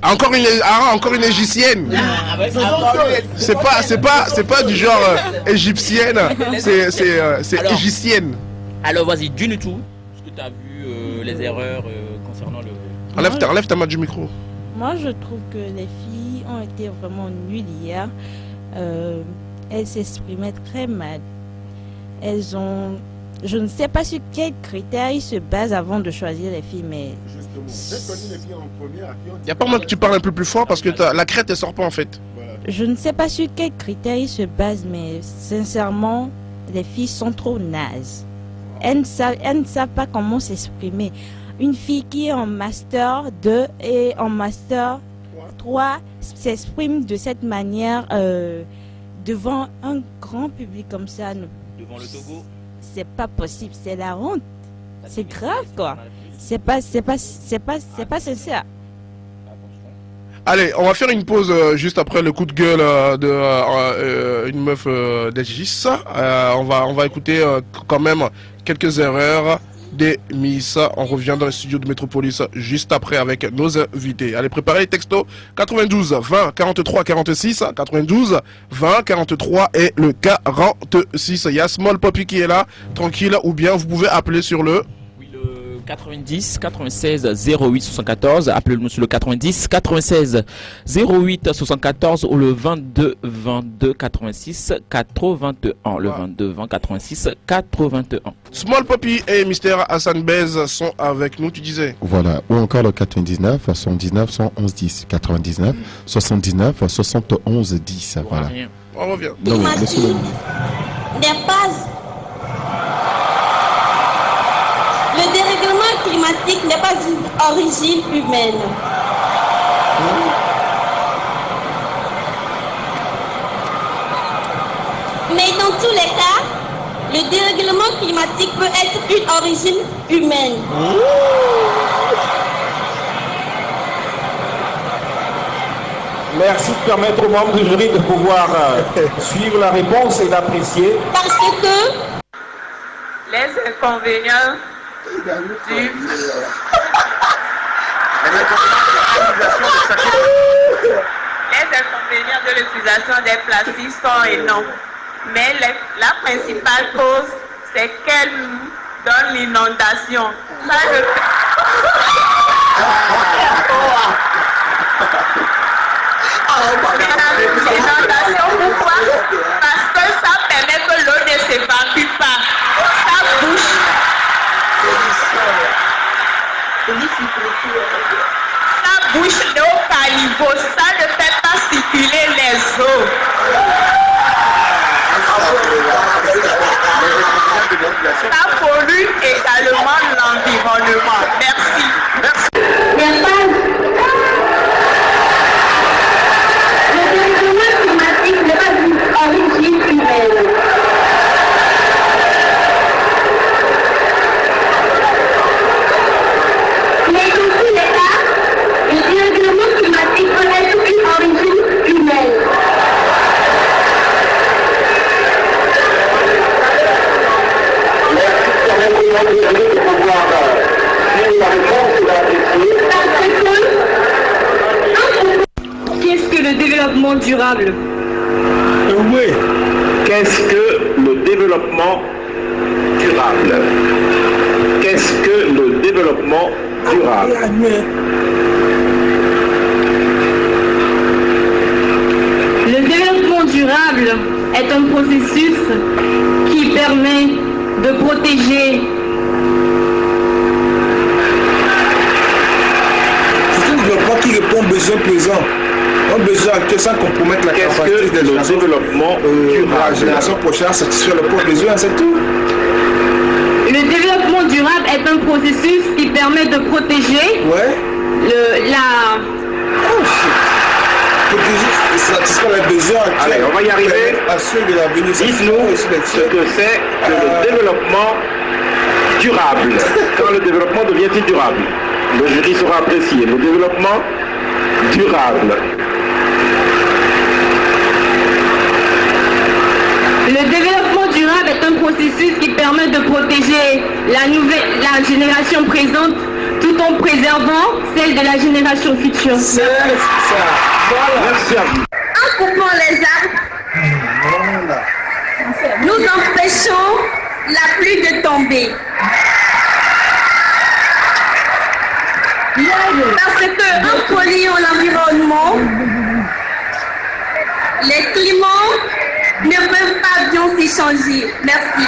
B: Encore une égyptienne. C'est pas du genre égyptienne, c'est égyptienne.
D: Alors vas-y, dis-nous tout. Est-ce que tu as vu les erreurs concernant le...
B: Enlève ta main du micro.
K: Moi, je trouve que les filles ont été vraiment nulles hier. Elles s'exprimaient très mal. Je ne sais pas sur quels critères ils se basent avant de choisir les filles, mais...
E: Justement, j'ai connu les filles en première.
B: Il n'y a pas moyen que tu parles un peu plus fort parce que la crête elle sort pas en fait.
E: Voilà.
K: Je ne sais pas sur quels critères ils se basent, mais sincèrement, les filles sont trop nazes. Elles ne savent pas comment s'exprimer. Une fille qui est en Master 2 et en Master 3 s'exprime de cette manière devant un grand public comme ça.
D: Devant le Togo?
K: C'est pas possible, c'est la honte. C'est grave quoi. C'est pas sincère.
B: Allez, on va faire une pause juste après le coup de gueule de une meuf d'Aegis. On va écouter quand même quelques erreurs des Miss. On revient dans le studio de Métropolis juste après avec nos invités. Allez, préparez les textos 92 20 43 46 92 20 43 et le 46. Il y a Small Poppy qui est là, tranquille, ou bien vous pouvez appeler sur le
D: 90 96 08 74, appelez-nous sur le 90 96 08 74 ou le 22 22 86 81, le 22 20 86 81.
B: Small Poppy et Mister Hassan Bez sont avec nous, tu disais.
E: Voilà, ou encore le 99 79 111 10, 99 79 71 10, voilà.
B: On revient.
E: Non, mais,
L: n'est pas... Le dérèglement climatique n'est pas une origine humaine. Mais dans tous les cas, Le dérèglement climatique peut être une origine humaine.
M: Merci de permettre aux membres du jury de pouvoir suivre la réponse et l'apprécier.
L: Parce que
J: les inconvénients du... Les inconvénients de l'utilisation des plastiques sont énormes. Mais la principale cause, c'est qu'elle donne l'inondation. L'inondation, pourquoi? Parce que ça permet que l'eau ne s'évacue pas. Ça bouche. Ça bouche nos caniveaux. Ça ne fait pas circuler les eaux. Ça pollue également l'environnement. Merci.
L: le dérèglement climatique n'est pas une origine humaine. Mais dans tous les cas, le dérèglement climatique peut être une origine humaine.
N: Qu'est-ce que le développement durable?
M: Oui. Qu'est-ce que le développement durable? Qu'est-ce que le développement durable?
N: Le développement durable est un processus qui permet de protéger
M: Qui répond aux besoins présents, aux besoins actuels sans compromettre la capacité de le développement durable. La génération prochaine satisfaire le propre besoin, c'est tout.
N: Le développement durable est un processus qui permet de protéger
M: satisfaire les besoins actuels. Allez, on va y arriver. Dites-nous ce que c'est que le développement durable. Quand le développement devient-il durable? Le jury sera apprécié. Le développement durable.
N: Le développement durable est un processus qui permet de protéger la génération présente tout en préservant celle de la génération future.
M: C'est ça. Voilà. Merci à vous.
L: En coupant les arbres, nous empêchons la pluie de tomber. Parce qu'en polluant l'environnement, les climats ne peuvent pas bien s'échanger. Merci.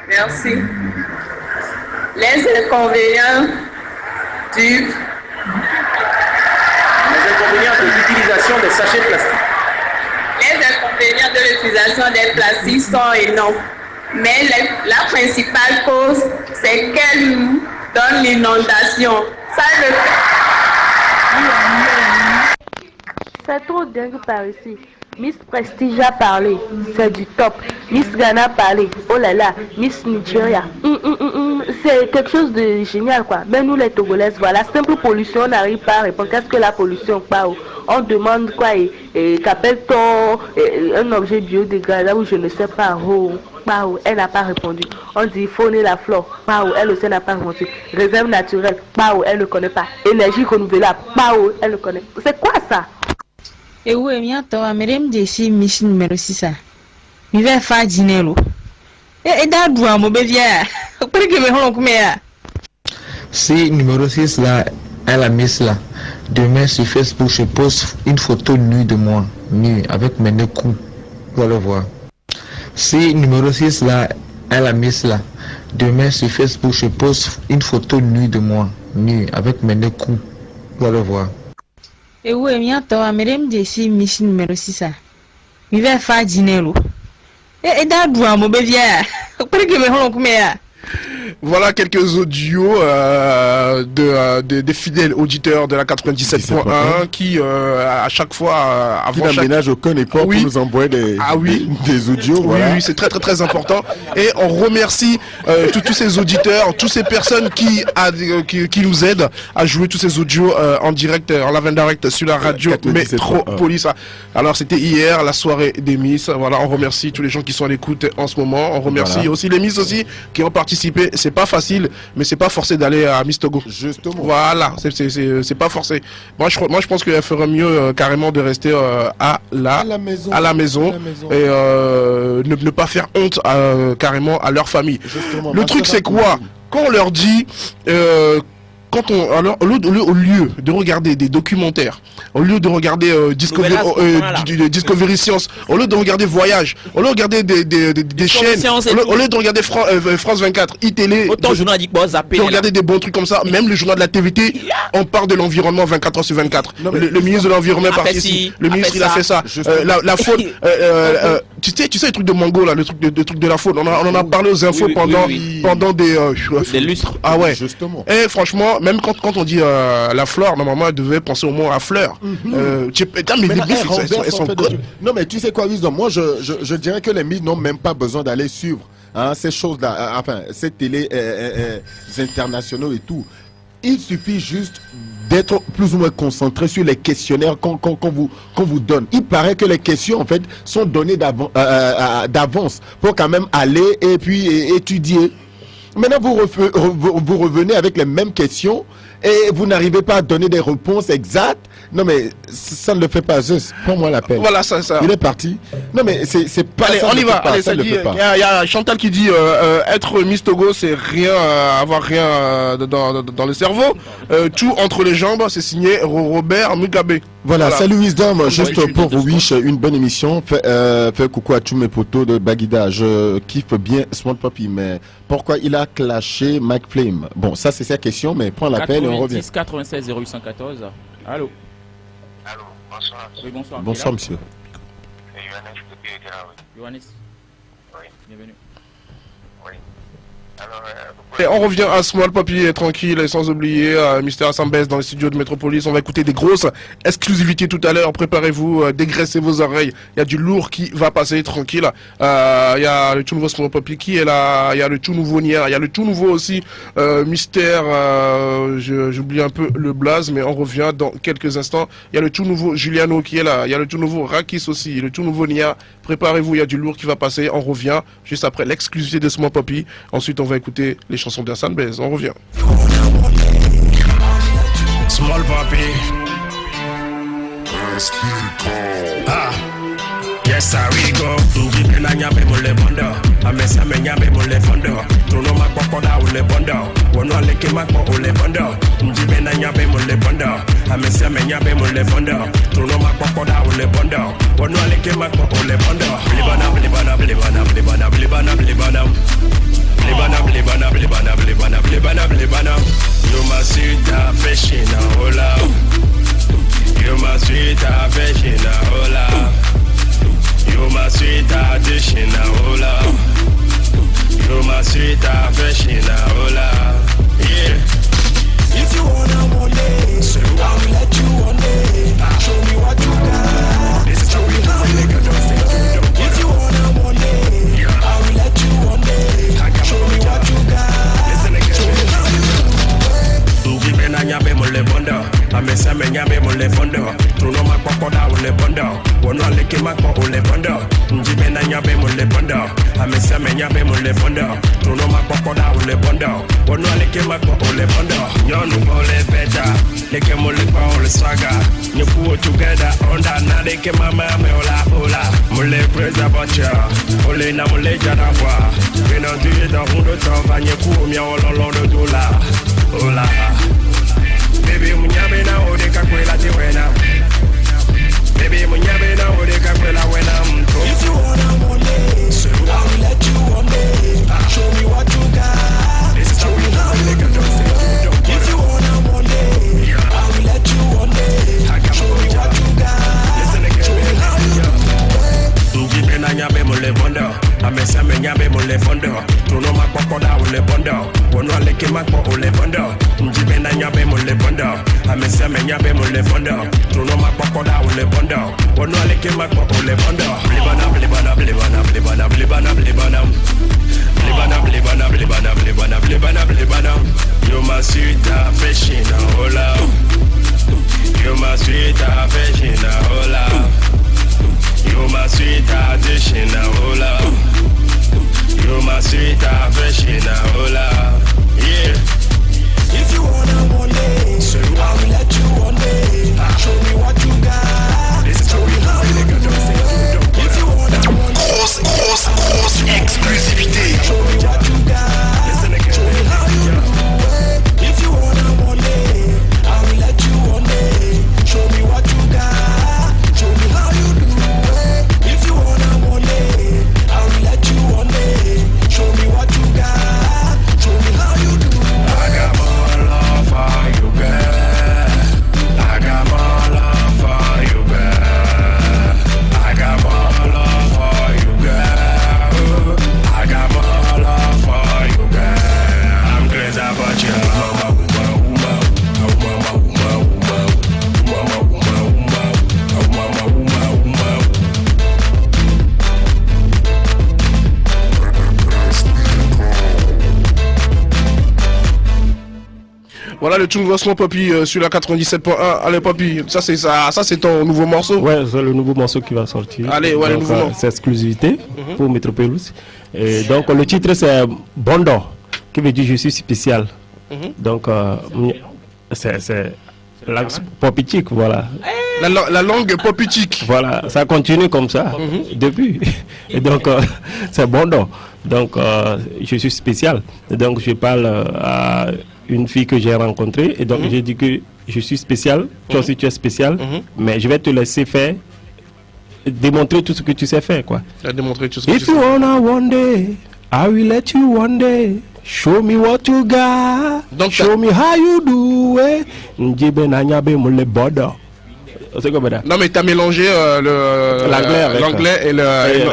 J: Merci. Les inconvénients de
M: l'utilisation des sachets plastiques.
J: Les inconvénients de l'utilisation des plastiques sont énormes. Mais la principale cause, c'est qu'elle donne l'inondation. Ça le...
O: C'est trop dingue par ici. Miss Prestige a parlé, c'est du top. Miss Ghana a parlé, oh là là, Miss Nigeria. C'est quelque chose de génial quoi. Mais nous les Togolaises, voilà, simple pollution, on n'arrive pas à répondre. Qu'est-ce que la pollution parle? On demande quoi et qu'appelle-t-on un objet biodégradable ou je ne sais pas où. Elle n'a pas répondu. On dit faune et la flore, elle aussi n'a pas répondu. Réserve naturelle, elle ne connaît pas. Énergie renouvelable, elle ne connaît pas. C'est quoi ça?
K: Et où est bien toi, mesdames, d'ici, mission numéro 6. Il va faire dîner. Et d'abord, mon bébé, pourquoi que me rend comme ça?
P: Si numéro 6 là, elle a mis là. Demain sur Facebook, je poste une photo nue de moi, nue, avec mes deux coups. Vous allez voir. Si numéro 6 là, elle a mis là. Demain sur Facebook, je poste une photo nue de moi, nue, avec mes deux coups. Vous allez voir.
K: Et où est bien toi, mesdames, d'ici, mission numéro 6. Il va faire dîner. Et d'abord, mon bébé, pourquoi que me rend comme ça?
B: Voilà quelques audios des fidèles auditeurs de la 97.1 qui à chaque fois
E: avant chaque ménage aucun effort pour nous envoyer des audios.
B: Oui, voilà. Oui, c'est très très très important. Et on remercie tous ces auditeurs, toutes ces personnes qui nous aident à jouer tous ces audios en direct, en live and direct sur la radio Métropolis. Alors c'était hier la soirée des Miss. Voilà, on remercie tous les gens qui sont à l'écoute en ce moment. On remercie aussi les Miss aussi qui ont participé. C'est pas facile, mais c'est pas forcé d'aller à Miss Togo.
E: Justement.
B: Voilà, c'est pas forcé. Moi je pense qu'il ferait mieux carrément de rester à la maison et ne pas faire honte carrément à leur famille. Justement, le truc c'est quoi? Quand on leur dit au lieu de regarder des documentaires, au lieu de regarder Discovery Science, au lieu de regarder Voyage, au lieu de regarder des chaînes, au lieu de regarder France 24, iTélé, de regarder des bons trucs comme ça, même le journal de la TVT, on parle de l'environnement 24 heures sur 24. Le ministre de l'Environnement est parti ici, le ministre il a fait ça. La faune, tu sais les trucs de Mango là, le truc de la faune, on en a parlé aux infos pendant des
D: lustres.
B: Ah ouais.
E: Justement.
B: Et franchement, même quand on dit la fleur, normalement elle devait penser au mot à fleur.
E: Non mais tu sais quoi, Wisdom, moi je dirais que les Miss n'ont même pas besoin d'aller suivre ces choses-là, enfin ces télés internationaux et tout. Il suffit juste d'être plus ou moins concentré sur les questionnaires qu'on vous donne. Il paraît que les questions en fait sont données d'avance pour quand même aller et puis étudier. Maintenant, vous revenez avec les mêmes questions et vous n'arrivez pas à donner des réponses exactes. Non, mais ça ne le fait pas. Prends-moi l'appel.
B: Voilà, ça.
E: Il est parti. Non, mais c'est pas
B: allez,
E: ça.
B: On y va. Allez, ça dit. Il y a Chantal qui dit être Miss Togo, c'est rien, avoir rien dans le cerveau. Tout entre les jambes, c'est signé Robert Mugabe.
E: Voilà, salut Wisdom. Juste pour vous wish une bonne émission. Fais coucou à tous mes potos de Baguida. Je kiffe bien Small Poppy, mais pourquoi il a clashé Mike Flame? Bon, ça c'est sa question, mais prends l'appel et on revient.
D: 96 0814. Allô.
Q: Allô, bonsoir.
D: Oui, bonsoir.
E: Bonsoir, monsieur.
Q: C'est Yohannes depuis Garaoui.
D: Yohannes.
Q: Oui.
D: Bienvenue.
Q: Oui. Alors,
B: et on revient à Small Poppy tranquille et sans oublier Mister Assambès dans les studios de Métropolis. On va écouter des grosses exclusivités tout à l'heure. Préparez-vous, dégraissez vos oreilles. Il y a du lourd qui va passer tranquille. Il y a le tout nouveau Small Poppy qui est là. Il y a le tout nouveau Nier. Il y a le tout nouveau aussi Mystère. J'oublie un peu le blaze, mais on revient dans quelques instants. Il y a le tout nouveau Juliano qui est là. Il y a le tout nouveau Rakis aussi. Le tout nouveau Nier. Préparez-vous, il y a du lourd qui va passer. On revient juste après l'exclusivité de Small Poppy. Ensuite, on va écouter les chansons d'Hassan Bez. On revient.
G: Small Poppy. Ah. Yes, I go. Give me a nyabe mole bondo. Amesa me nyabe mole bondo. Tuno makokoda ule bondo. Wono leke mako ule bondo. Give me a nyabe mole bondo. Amesa me nyabe mole bondo. Tuno makokoda ule bondo. Wono leke mako ule bondo. Blibana blibana blibana blibana blibana blibana. Blibana. You my sweet affection, hola. You my sweet affection, hola. You my sweet addition, hola. You my sweet affection, hola. Yeah. If you wanna one day, so I will let you one day. Show me what you got. This is how we make a dance. If you wanna one day, I will let you one day. Show me what you got. Listen again. Show me how you do. Give me a nyabe mole bondo. Amesa me nyabe mole bondo. Tuno makokoda ule bondo. Wono leke mako ule bondo. Give me a nyabe mole bondo. Amesa me nyabe mole bondo. Tuno makokoda ule bondo. Wono leke mako ule bondo. Nyonu mole beta. Leke mole pa ule swaga. Nyoku together onda na leke mama me ola. Mole presa bacha. Ole na mole jana bwa. Beno duye da hundo tova nyeku mi ololo de dola. Ola. Baby munyabe na ode kakwela tiwena. Baby munyabe na ode kakwela wena mto. If you wanna one day, so I will let you one day. Show me what you got. This is how we make a dance. If you wanna one day, I will let you one day. Show me what you got. Listen again. Show me how you do. Give me na nyabe mole bondo. Amesa me nyabe mole bondo. Tuno makokoda pakoda ule bondo. Wono aleke makpo ule bondo. Njibe na nyabe mule bondo. Amese me nyabe mule bondo. Trono makoda ule bondo. Wono aleke makpo ule bondo. Blibana blibana blibana blibana blibana blibana. Blibana blibana blibana blibana blibana blibana. You my sweet affection, oh love. You my sweet affection, oh love. You my sweet addition, oh love. You my sweet affection, oh love. Yeah. If you wanna one day, so I will let you one day. Show me what you got. Show me how you got. If you wanna one day, grosse exclusivité. Show me what you got. Show me how you do it. If you wanna one day, I will let you one day. Show me what you got. Show me how you do it. If you wanna one day, I will let you one day. Show me what you got. Show me how you do it. I got more love for you, girl. I got more love for you, girl. I got more love for you, girl. I got more love for you, girl. I'm crazy about you.
B: Voilà le Tchungosmo Poppy sur la 97.1. Allez Poppy, ça c'est ton nouveau morceau.
F: Ouais, c'est le nouveau morceau qui va sortir.
B: Allez, ouais,
F: donc,
B: le nouveau morceau.
F: C'est exclusivité pour Metropolis. Et donc le titre c'est Bondo, qui veut dire je suis spécial. Donc c'est la popitique, voilà.
B: La langue popitique.
F: Voilà, ça continue comme ça depuis. Et donc c'est Bondo. Donc je suis spécial. Et donc je parle à une fille que j'ai rencontrée et donc j'ai dit que je suis spécial, toi aussi tu es spécial, mais je vais te laisser faire, démontrer tout ce que tu sais faire, quoi.
B: Démontrer tout ce que
F: If you wanna one day, I will let you one day. Show me what you got.
B: Donc,
F: show me how you do it. Njibe na nyabe mule bodo. C'est comme ça.
B: Non mais t'as mélangé l'anglais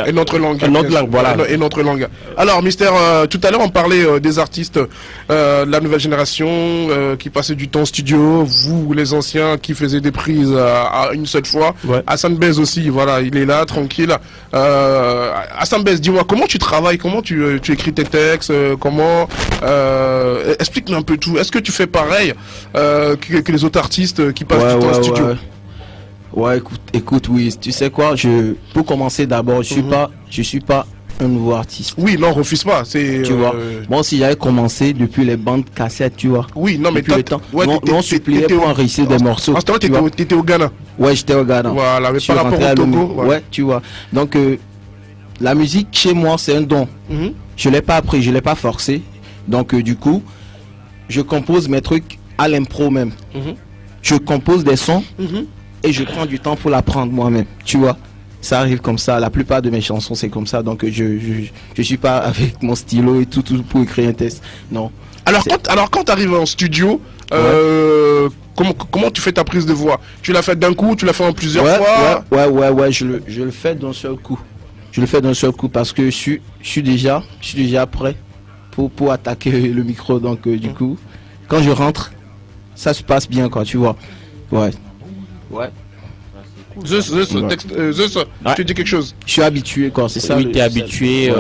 B: et notre langue.
F: Notre langue, voilà.
B: Et notre langue. Alors, Mister, tout à l'heure on parlait des artistes de la nouvelle génération qui passaient du temps en studio. Vous, les anciens, qui faisaient des prises à une seule fois.
F: Ouais.
B: Hassan Bez aussi, voilà, il est là, tranquille. Hassan Bez, dis-moi, comment tu travailles, comment tu écris tes textes, comment explique-nous un peu tout. Est-ce que tu fais pareil que les autres artistes qui passent du temps en studio?
H: Ouais, écoute, oui, tu sais quoi, pour commencer d'abord, je suis pas un nouveau artiste.
B: Oui, non, refuse pas, c'est...
H: Tu vois, moi aussi j'avais commencé depuis les bandes cassettes, tu vois.
B: Oui, non, mais
H: depuis le temps, on suppliait pour enregistrer des morceaux.
B: En ce temps, t'étais au Ghana.
H: Ouais, j'étais au Ghana.
B: Voilà, mais par rapport au Togo.
H: Ouais, tu vois. Donc, la musique, chez moi, c'est un don. Je l'ai pas appris, je l'ai pas forcé. Donc, du coup, je compose mes trucs à l'impro même. Je compose des sons. Et je prends du temps pour l'apprendre moi-même, tu vois. Ça arrive comme ça, la plupart de mes chansons c'est comme ça, donc je suis pas avec mon stylo et tout pour écrire un texte, non.
B: Alors quand tu arrives en studio, comment tu fais ta prise de voix? Tu l'as fait d'un coup, tu l'as fait en plusieurs fois?
H: Ouais, je le fais d'un seul coup. Je le fais d'un seul coup parce que je suis déjà prêt pour attaquer le micro, donc du coup, quand je rentre, ça se passe bien, quoi, tu vois. Ouais.
B: Zeus, tu dis quelque chose?
H: Je suis habitué, quoi, c'est ça.
D: Oui, t'es habitué.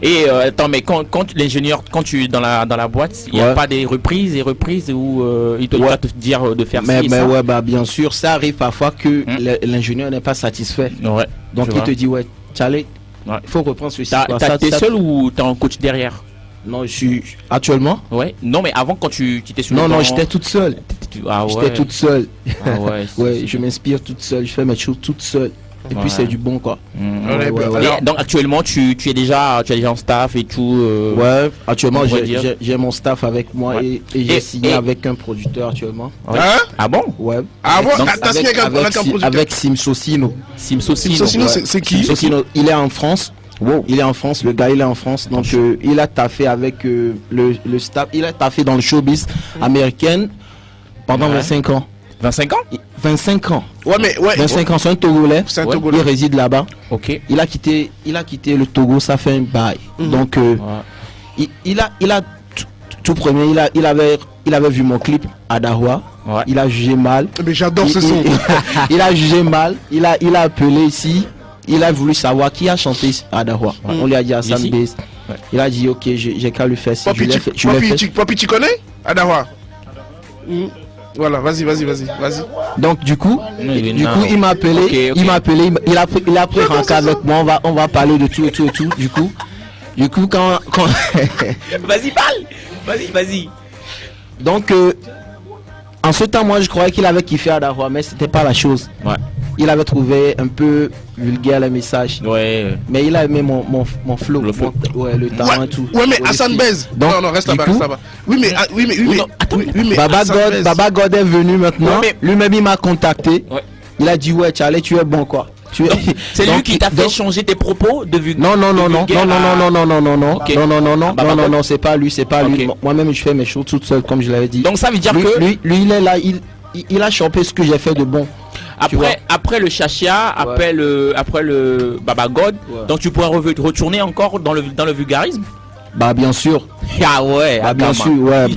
D: Et attends, mais quand l'ingénieur, quand tu es dans la boîte, il n'y a pas des reprises où il te doit te dire de faire ça.
H: Mais ouais, bah bien sûr, ça arrive parfois que l'ingénieur n'est pas satisfait.
D: Ouais.
H: Donc il te dit ouais, Charlie, il faut reprendre ceci.
D: T'es seul ou t'as un coach derrière?
H: Non, je suis actuellement.
D: Ouais. Non, mais avant quand tu étais sur
H: Non, j'étais toute seule. J'étais toute seule.
D: Ah ouais.
H: Ouais, je m'inspire toute seule, je fais mes choses toute seule. Et puis c'est du bon, quoi.
D: Donc actuellement tu es déjà en staff et tout.
H: Ouais, actuellement j'ai mon staff avec moi et j'ai signé avec un producteur actuellement.
D: Ah bon?
H: Ouais.
B: Ah bon? T'as signé avec un producteur?
H: Avec Simsosino.
B: Simsosino, c'est qui?
H: Simsosino, il est en France. Wow. Il est en France, le gars il est en France, donc il a taffé avec le staff, il a taffé dans le showbiz américaine pendant 25 ans.
D: 25 ans?
H: 25 ans.
B: Ouais,
H: 25 ans, c'est un Togolais. Il réside là-bas.
D: Ok.
H: Il a quitté le Togo, ça fait un bail. Donc il a tout premier, il avait vu mon clip à Dahua. Ouais. Il a jugé mal.
B: Mais j'adore ce son.
H: Il a jugé mal. Il a appelé ici. Il a voulu savoir qui a chanté à Dahua. On lui a dit Hassan Base. Ouais. Il a dit ok, j'ai qu'à lui faire.
B: Papi, tu connais Dahua? Voilà, vas-y.
H: Donc du coup, il m'a appelé. Okay. Il m'a appelé. Il a pris rencard avec moi. On va parler de tout et tout. Du coup, quand...
D: Vas-y, parle. Vas-y.
H: Donc, en ce temps, moi, je croyais qu'il avait kiffé à Dahua, mais c'était pas la chose. Ouais. Il avait trouvé un peu vulgaire le message. Ouais. Mais il a aimé mon flow. Le flow. Le talent et tout.
B: Ouais, mais Hassan Base. Non, reste là-bas. Oui, mais
H: Baba God est venu maintenant. Lui-même, il m'a contacté. Ouais. Il a dit, ouais, Charlie, tu es bon, quoi.
D: C'est lui qui t'a fait changer tes propos de vulgaire.
H: Non, c'est pas lui. Moi-même, je fais mes choses toute seule, comme je l'avais dit.
D: Donc ça veut dire que
H: lui, il est là, il a chopé ce que j'ai fait de bon.
D: Après le Chachia, après le Baba God, donc tu pourrais retourner encore dans le vulgarisme.
H: Bah bien sûr.
D: Ah ouais.
H: Bah bien sûr, ouais.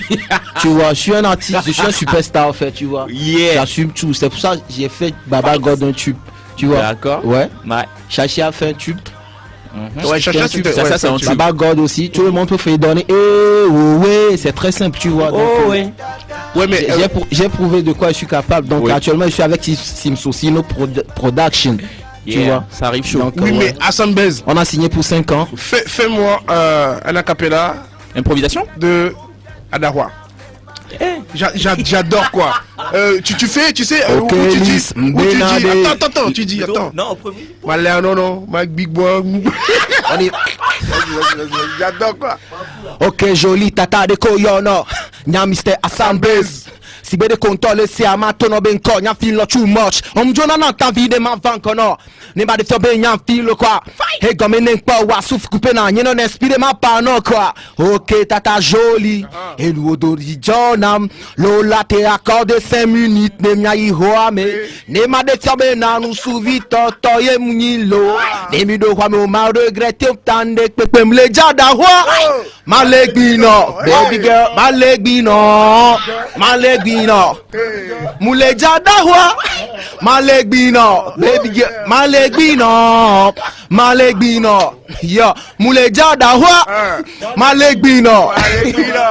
H: Tu vois, je suis un artiste, je suis un superstar en fait, tu vois.
D: Yeah.
H: J'assume tout. C'est pour ça que j'ai fait Baba God un tube. Tu vois.
D: D'accord.
H: Ouais. Chachia a fait un tube.
B: Ouais, Chachia
H: c'est un tube. Baba God aussi. Tout le monde peut faire donner. Ouais, c'est très simple, tu vois.
D: Ouais.
B: Ouais, mais
H: j'ai prouvé de quoi je suis capable. Donc actuellement, je suis avec Simsosino Production. Tu vois,
D: ça arrive chaud.
H: Donc,
B: mais Hassan Base,
H: on a signé pour 5 ans.
B: Fais-moi un acapella.
D: Improvisation
B: de Dahua. J'adore quoi. Tu fais, tu sais, où tu dis. Attends, tu dis, attends.
D: Non,
B: non, Mike Big Boy. J'adore quoi.
H: Ok, joli, tata de Koyono. Nya Mr. Hassan Base. Si be de contrôle c'est à ma tono ben ko nya feel too much jona na tan vie de ma van kono ne ba de to ben nya feel quoi he gomme nen pa wa souf couper na nyeno inspire ma pa no quoi. OK tata jolie et l'odori jonam lola te accorde 5 minutes ne nya i hoa me ne ma de to ben na nu souvi to ye munilo ne mi do kwa me o ma regretter tande pepe mle jada hoa ma leg be no baby girl ma leg be no Muleja Dahua, Malegbino, baby girl, Malegbino, yeah, Muleja Dahua, Malegbino,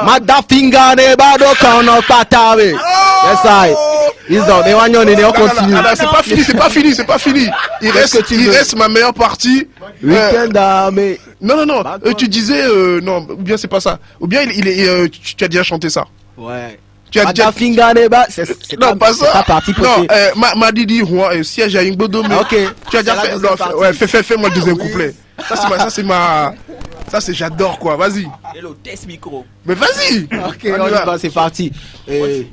H: Madafinga ne bado kono patawe. Yes I. Ils ont des wagnons et on continue.
B: C'est pas fini. Il reste ma meilleure partie.
H: Mais
B: non. Tu disais non, ou bien c'est pas ça. Ou bien tu as déjà chanté ça.
H: Ouais.
B: Tu as déjà
H: c'est
B: non pas ça.
H: Partie
B: non, ma Didi siège à Ingbodo mais OK. Tu as déjà fait ouais, fais-moi le deuxième couplet. Ça c'est j'adore quoi. Vas-y.
D: Hello, test micro.
B: Mais vas-y.
H: OK, on y va, c'est parti.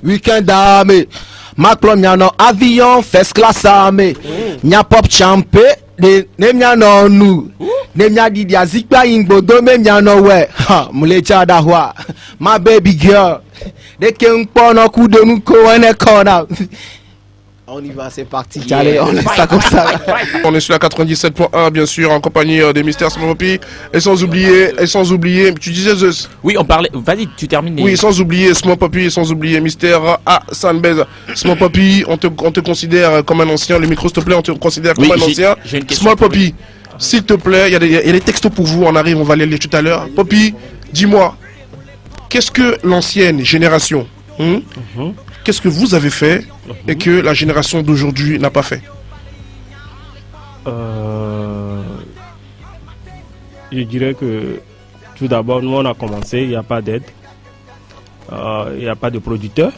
H: Weekend armé. Macron no avion first class armé. Nya pop champé. Ne mia no nu. Ne mia Didi azikpa Ingbodo me mia no we. Muleja Dahua. My baby girl. Dès qu'on prend un coup de nous, on y va, c'est parti. Allez, on laisse ça comme ça.
B: On est sur la 97.1, bien sûr, en compagnie des Mystères Small Poppy. Et sans oublier, tu disais Zeus.
D: Oui, on parlait. Vas-y, tu termines.
B: Oui, sans oublier Small Poppy et sans oublier Mystère Hassan Base. Small Poppy, on te considère comme un ancien. Le micro, s'il te plaît, on te considère comme un ancien. Small Poppy, s'il te plaît, il y a des textos pour vous. On arrive, on va les lire tout à l'heure. Poppy, dis-moi. Qu'est-ce que l'ancienne génération, qu'est-ce que vous avez fait et que la génération d'aujourd'hui n'a pas fait?
F: Je dirais que tout d'abord, nous on a commencé, il n'y a pas d'aide, il n'y a pas de producteur.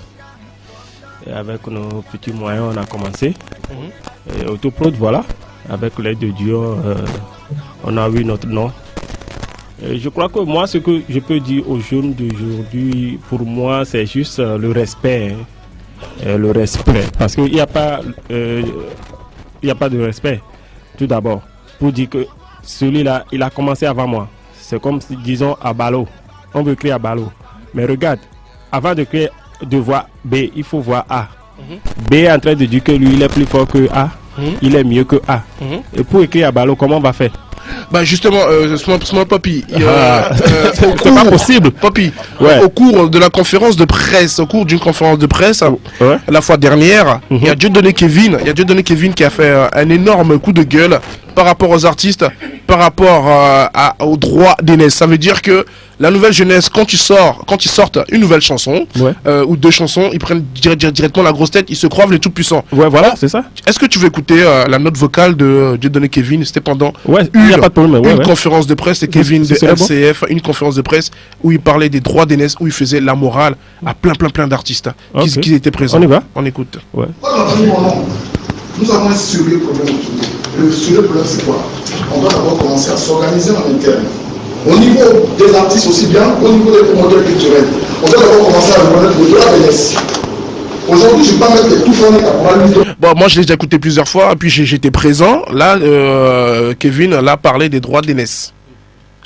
F: Et avec nos petits moyens, on a commencé. Et Autoprod, voilà, avec l'aide de Dieu, on a eu notre nom. Et je crois que moi, ce que je peux dire aux jeunes d'aujourd'hui, pour moi, c'est juste le respect. Le respect. Parce qu'il n'y a pas de respect, tout d'abord. Pour dire que celui-là, il a commencé avant moi. C'est comme, disons, à Balo. On veut créer à Balo. Mais regarde, avant de voir B, il faut voir A. B est en train de dire que lui, il est plus fort que A. Il est mieux que A. Et pour écrire à Balo, comment on va faire?
B: Bah justement, Small Poppy,
F: c'est pas possible.
B: Poppy,
F: Ouais.
B: au cours de la conférence de presse, la fois dernière, il y a Dieudonné Kevin qui a fait un énorme coup de gueule par rapport aux artistes, par rapport aux droits d'aînés. Ça veut dire que la nouvelle jeunesse, quand ils sortent une nouvelle chanson, ou deux chansons, ils prennent directement la grosse tête, ils se croient les tout puissants.
F: Ouais, voilà, c'est ça.
B: Est-ce que tu veux écouter la note vocale de Dieudonné Kevin? C'était pendant une conférence de presse, c'est Kevin de RCF, une conférence de presse où il parlait des droits d'aînés, où il faisait la morale à plein d'artistes qui étaient présents.
F: On y va?
B: On écoute.
R: Ouais. Nous avons un sérieux problème. Le sérieux problème, c'est quoi? On doit d'abord commencer à s'organiser en interne. Au niveau des artistes aussi bien, au niveau des promoteurs culturels. On doit d'abord commencer à reconnaître le droit de l'aînesse. Aujourd'hui, je ne vais pas mettre les tout fournis à lui.
B: Bon, moi, je l'ai déjà écouté plusieurs fois, et puis j'étais présent. Là, Kevin, là, parlait des droits d'aînesse.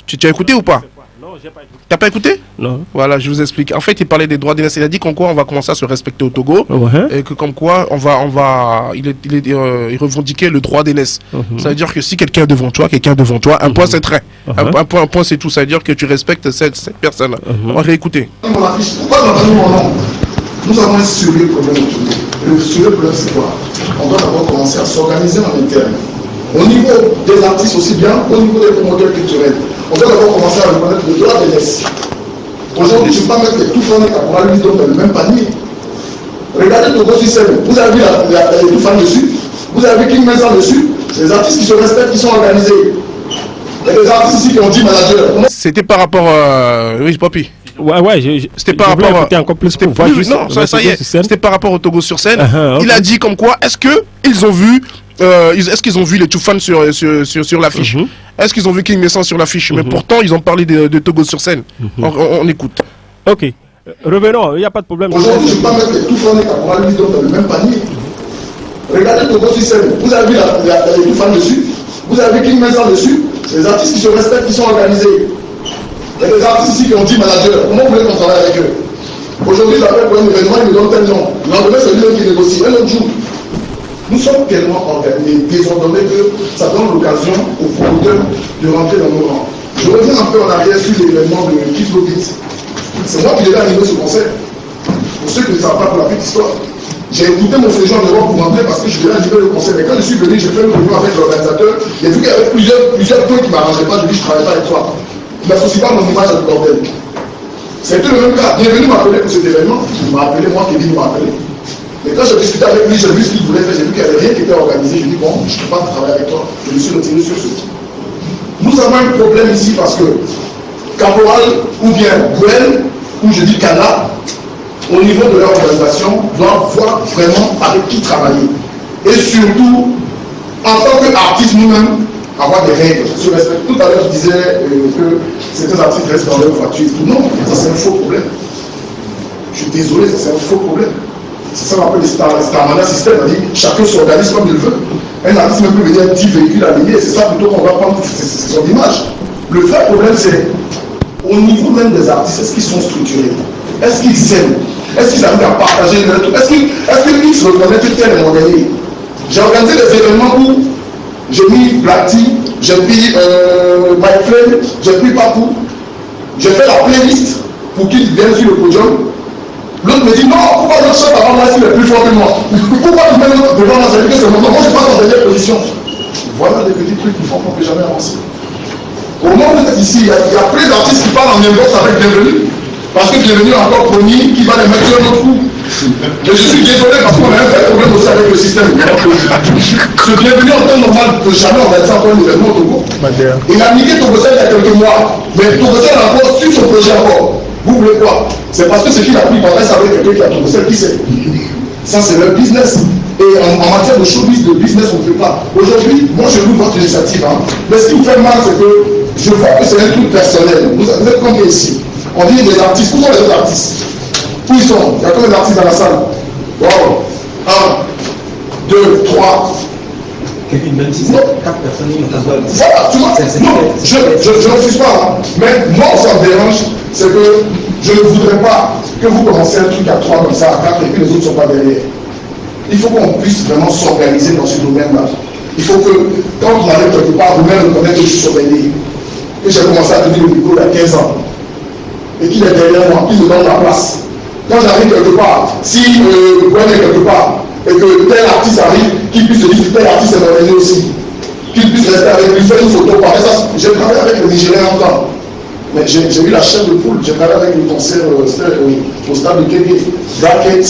B: Tu as écouté ou pas?
F: Non, j'ai pas écouté.
B: T'as pas écouté?
F: Non.
B: Voilà, je vous explique. En fait, il parlait des droits d'aînesse. Il a dit qu'en quoi on va commencer à se respecter au Togo, et que comme quoi il revendiquait le droit d'aînesse. Ça veut dire que si quelqu'un est devant toi, un point c'est trait. Un point c'est tout. Ça veut dire que tu respectes cette personne. On va réécouter.
R: Pourquoi n'entendez mon nom? Nous avons un sérieux problème. Le sérieux problème, c'est quoi? On doit d'abord commencer à s'organiser en interne. Au niveau des artistes aussi bien, au niveau des promoteurs culturels. On doit d'abord commencer à reconnaître le droit de l'aînesse. Aujourd'hui, je ne vais pas mettre les tout fournis à lui dans le même panier. Regardez Togo sur scène. Vous avez vu les tout fans dessus? Vous avez vu King Mesa dessus? C'est des artistes qui se respectent, qui sont organisés. Il y a des artistes ici qui ont dit manager.
B: C'était par rapport oui, Poppy. C'était par rapport
F: encore plus
B: c'était par rapport au Togo sur scène. Il a dit comme quoi est-ce qu'ils ont vu les tout fans sur l'affiche? Est-ce qu'ils ont vu King Mesa sur l'affiche? Mais pourtant ils ont parlé de Togo sur scène. On écoute.
F: Ok. Revenons, il n'y a pas de problème.
R: Aujourd'hui, je ne vais pas mettre les tout fournis à lui dans le même panier. Regardez Togo sur scène. Vous avez vu les tout fans dessus? Vous avez vu King Mesa dessus? C'est des artistes qui se respectent, qui sont organisés. Il y a des artistes ici qui ont dit manager. Comment vous voulez qu'on travaille avec eux? Aujourd'hui, j'appelle pour un événement, ils me donnent tel nom. Le lendemain, c'est lui qui négocie. Un autre jour. Nous sommes tellement organisés, désordonnés que ça donne l'occasion aux promoteurs de rentrer dans nos rangs. Je reviens un peu en arrière sur l'événement de Keith Robbins. C'est moi qui devais animer ce concert. Pour ceux qui ne savent pas pour la petite histoire. J'ai écouté mon séjour en Europe pour rentrer parce que je devais animer le concert. Mais quand je suis venu, j'ai fait une réunion avec l'organisateur. J'ai vu qu'il y avait plusieurs points qui ne m'arrangeaient pas. Je lui ai dit, je ne travaille pas avec toi. Il n'associe pas mon image à du bordel. C'était le même cas. Bienvenue m'appeler pour cet événement. Il m'a appelé, moi, Kevin m'a appelé. Mais quand j'ai discuté avec lui, j'ai vu ce qu'il voulait faire. J'ai vu qu'il n'y avait rien qui était organisé. Je lui ai dit, bon, je ne peux pas travailler avec toi. Je me suis retiré sur ce. Nous avons un problème ici parce que Caporal ou bien Gouel, ou je dis Kala, au niveau de leur organisation, doivent voir vraiment avec qui travailler. Et surtout, en tant qu'artiste nous-mêmes, avoir des règles, se respecter. Tout à l'heure, je disais que certains artistes restent dans leur voiture. Non, ça c'est un faux problème. Je suis désolé, ça c'est un faux problème. C'est ça qu'on appelle le Starmania système. On dit chacun s'organise comme il veut. Un artiste même peut venir 10 véhicules alignés, c'est ça plutôt qu'on va prendre son image. Le vrai problème, c'est au niveau même des artistes, est-ce qu'ils sont structurés? Est-ce qu'ils s'aiment? Est-ce qu'ils arrivent à partager leur truc? Est-ce qu'ils se reconnaissent que tel est organisé? J'ai organisé des événements où j'ai mis Black Tea, j'ai pris Mike Flame, j'ai pris Papou. J'ai fait la playlist pour qu'ils viennent sur le podium. L'autre me dit non, pourquoi l'autre chante avant moi s'il est plus fort que moi? Pourquoi tu mets l'autre devant moi? Ça veut dire que c'est moi. Moi je ne suis pas en dernière position. Voilà des petits trucs qui font qu'on ne peut jamais avancer. Au moment où vous êtes ici, il y a plein d'artistes qui parlent en inbox avec Bienvenue. Parce que Bienvenue est encore promis qui va les mettre sur un autre coup. Mais je suis désolé parce qu'on a un vrai problème aussi avec le système. Ce Bienvenue en temps normal ne peut jamais organiser encore un événement au Togo. Il a niqué Togocel il y a quelques mois. Mais Togocel a encore su son projet encore. Vous voulez quoi? C'est parce que ce qu'il a pris pendant ça avec quelqu'un qui a Togocel qui sait. Ça c'est leur business. Et en matière de showbiz, de business, on ne fait pas. Aujourd'hui, moi je loue votre initiative. Mais ce qui vous fait mal, c'est que je vois que c'est un truc personnel. Vous êtes combien ici? On dit des artistes. Où sont les autres artistes? Où ils sont? Il y a combien d'artistes dans la salle? Wow. 1, 2, 3.
S: Kevin, même si c'est 4 personnes,
R: voilà, tu vois. Non, je ne refuse pas. Mais moi, ça me dérange, c'est que je ne voudrais pas que vous commenciez un truc à 3 comme ça, à 4 et que les autres ne sont pas derrière. Il faut qu'on puisse vraiment s'organiser dans ce domaine-là. Il faut que, quand vous allez quelque part, vous-même reconnaissez que je suis surveillé. Que j'ai commencé à tenir le micro il y a 15 ans. Et qu'il est derrière moi, qu'il me donne la place. Quand j'arrive quelque part, si le problème est quelque part, et que tel artiste arrive, qu'il puisse se dire que tel artiste est organisé aussi. Qu'il puisse rester avec lui, faire une photo. J'ai travaillé avec le Nigérien en temps. Mais j'ai eu la chair de poule. J'ai travaillé avec le concert au stade de Kéké, Bracket,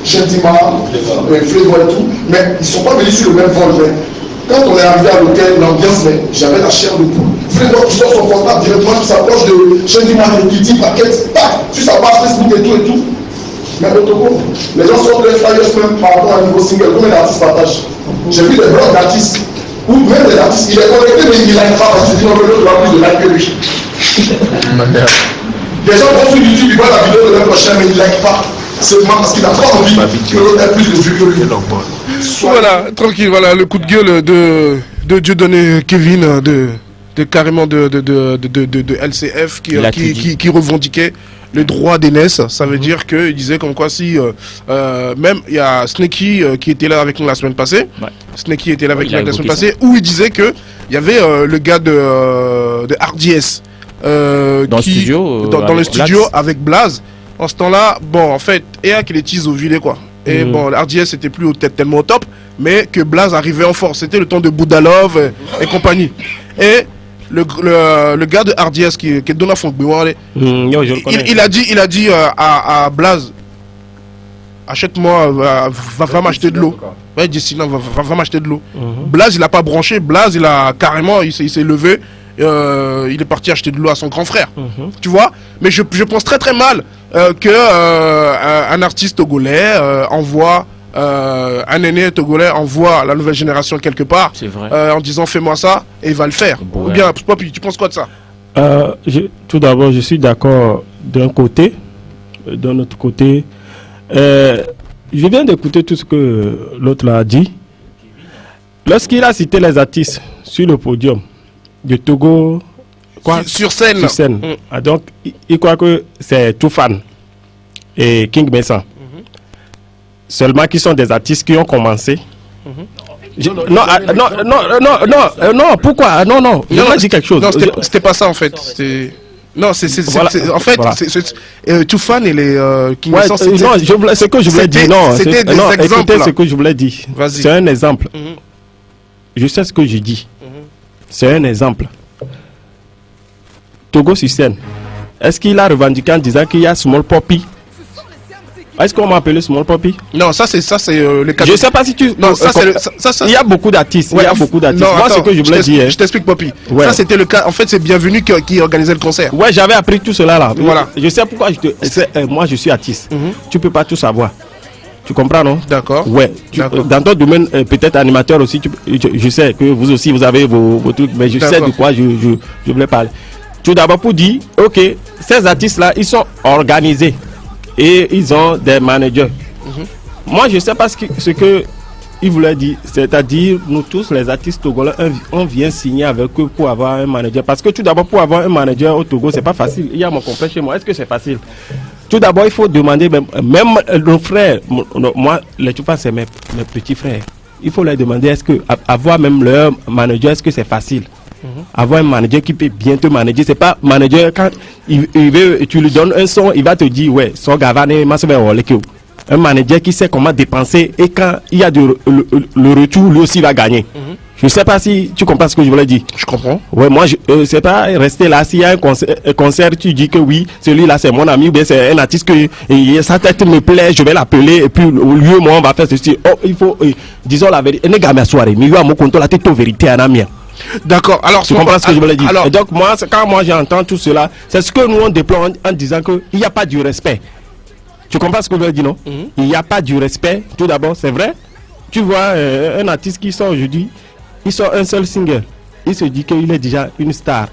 R: Gentima, Flévo et tout. Mais ils ne sont pas venus sur le même vol. Mais quand on est arrivé à l'hôtel, l'ambiance, j'avais la chair de poule. Flévo qui sort son portable directement, qui s'approche de Gentima, qui dit Bracket, tac, sur sa page Facebook et tout. Mais au Togo, les gens sortent les flyers même par rapport à un nouveau single. Combien d'artistes partagent? J'ai vu des blogs d'artistes. Ou même des artistes, il est connecté, mais il like pas parce que sinon l'autre va plus de like que lui. Des gens vont sur YouTube, ils voient la vidéo de l'an prochain, mais ils ne like pas. Seulement parce qu'il n'a pas envie que l'autre ait plus de vues que lui.
B: Voilà, tranquille, voilà le coup de gueule de Dieudonné Kevin, de carrément de LCF qui revendiquait le droit d'aînesse. Ça veut dire qu'il disait comme quoi si même il y a Snakey qui était là avec nous la semaine passée. Snakey était là avec nous la semaine passée, où il disait que il y avait le gars de RDS
D: dans le studio
B: avec Blaze. En ce temps-là, bon, en fait, EA qui les tease au villé, quoi. Et bon, RDS était plus tellement au top, mais que Blaze arrivait en force. C'était le temps de Boudalov et compagnie. Et le gars de RDS qui est Dona Fongbouane, il a dit à Blaze, achète-moi, va m'acheter de l'eau. Ouais, il dit sinon, va m'acheter de l'eau. Blaze, il a pas branché. Blaze, il a carrément, il s'est levé. Il est parti acheter de l'eau à son grand frère. Tu vois. Mais je pense très très mal que un artiste togolais envoie un aîné togolais envoie la nouvelle génération quelque part en disant fais-moi ça et il va le faire. Ou bien, Poppy, tu penses quoi de ça?
F: Tout d'abord, je suis d'accord d'un côté. D'un autre côté, je viens d'écouter tout ce que l'autre a dit. Lorsqu'il a cité les artistes sur le podium de Togo,
B: sur scène.
F: Donc, il croit que c'est Toufan et King Mesa. Seulement qui sont des artistes qui ont commencé. Non, pourquoi? Non, je vais dire quelque chose.
B: Non, c'était pas ça en fait. Non, en fait, Toufan et les King Mesa.
F: Non, ce que je voulais dire. Non,
B: c'était des exemples.
F: Écoutez ce que je voulais dire. C'est un exemple. Je sais ce que je dis. C'est un exemple. Togo sur scène. Est-ce qu'il a revendiqué en disant qu'il y a Small Poppy? Est-ce qu'on m'a appelé Small Poppy?
B: Non, ça c'est le cas.
F: Je sais pas si tu.
B: Non,
F: il y a beaucoup d'artistes.
B: Ouais,
F: il y a beaucoup d'artistes.
B: Non,
F: moi, ce que je voulais dire.
B: Je t'explique, Poppy.
F: Ouais.
B: Ça c'était le cas. En fait, c'est Bienvenu qui organisait le concert.
F: Ouais, j'avais appris tout cela là.
B: Voilà.
F: Je sais pourquoi moi je suis artiste. Tu peux pas tout savoir. Tu comprends, non?
B: D'accord.
F: Ouais. Dans ton domaine, peut-être animateur aussi, je sais que vous aussi, vous avez vos trucs, mais je sais de quoi je voulais parler. Tout d'abord pour dire, ok, ces artistes-là, ils sont organisés et ils ont des managers. Moi, je sais pas ce que il voulait dire, c'est-à-dire, nous tous, les artistes togolais, on vient signer avec eux pour avoir un manager. Parce que tout d'abord, pour avoir un manager au Togo, c'est pas facile. Il y a mon compère chez moi. Est-ce que c'est facile? Tout d'abord, il faut demander, même nos frères, moi, les Tchoupas, c'est mes petits frères. Il faut leur demander, est-ce que, avoir même leur manager, est-ce que c'est facile? Avoir un manager qui peut bien te manager, c'est pas manager, quand tu lui donnes un son, il va te dire, ouais, son gavane, un manager qui sait comment dépenser et quand il y a le retour, lui aussi va gagner. Je sais pas si tu comprends ce que je voulais dire.
B: Je comprends.
F: Ouais, moi, c'est pas rester là. S'il y a un concert, tu dis que oui, celui-là c'est mon ami, ou bien c'est un artiste que sa tête me plaît, je vais l'appeler, et puis au lieu, moi, on va faire ceci. Oh, il faut, disons la vérité.
B: D'accord. Alors,
F: tu comprends ce que je voulais dire? Alors, et donc, quand moi j'entends tout cela, c'est ce que nous on déplore en disant qu'il n'y a pas du respect. Tu comprends ce que je veux dire, non? Il n'y a pas du respect. Tout d'abord, c'est vrai. Tu vois, un artiste qui sort aujourd'hui, il sort un seul single. Il se dit qu'il est déjà une star.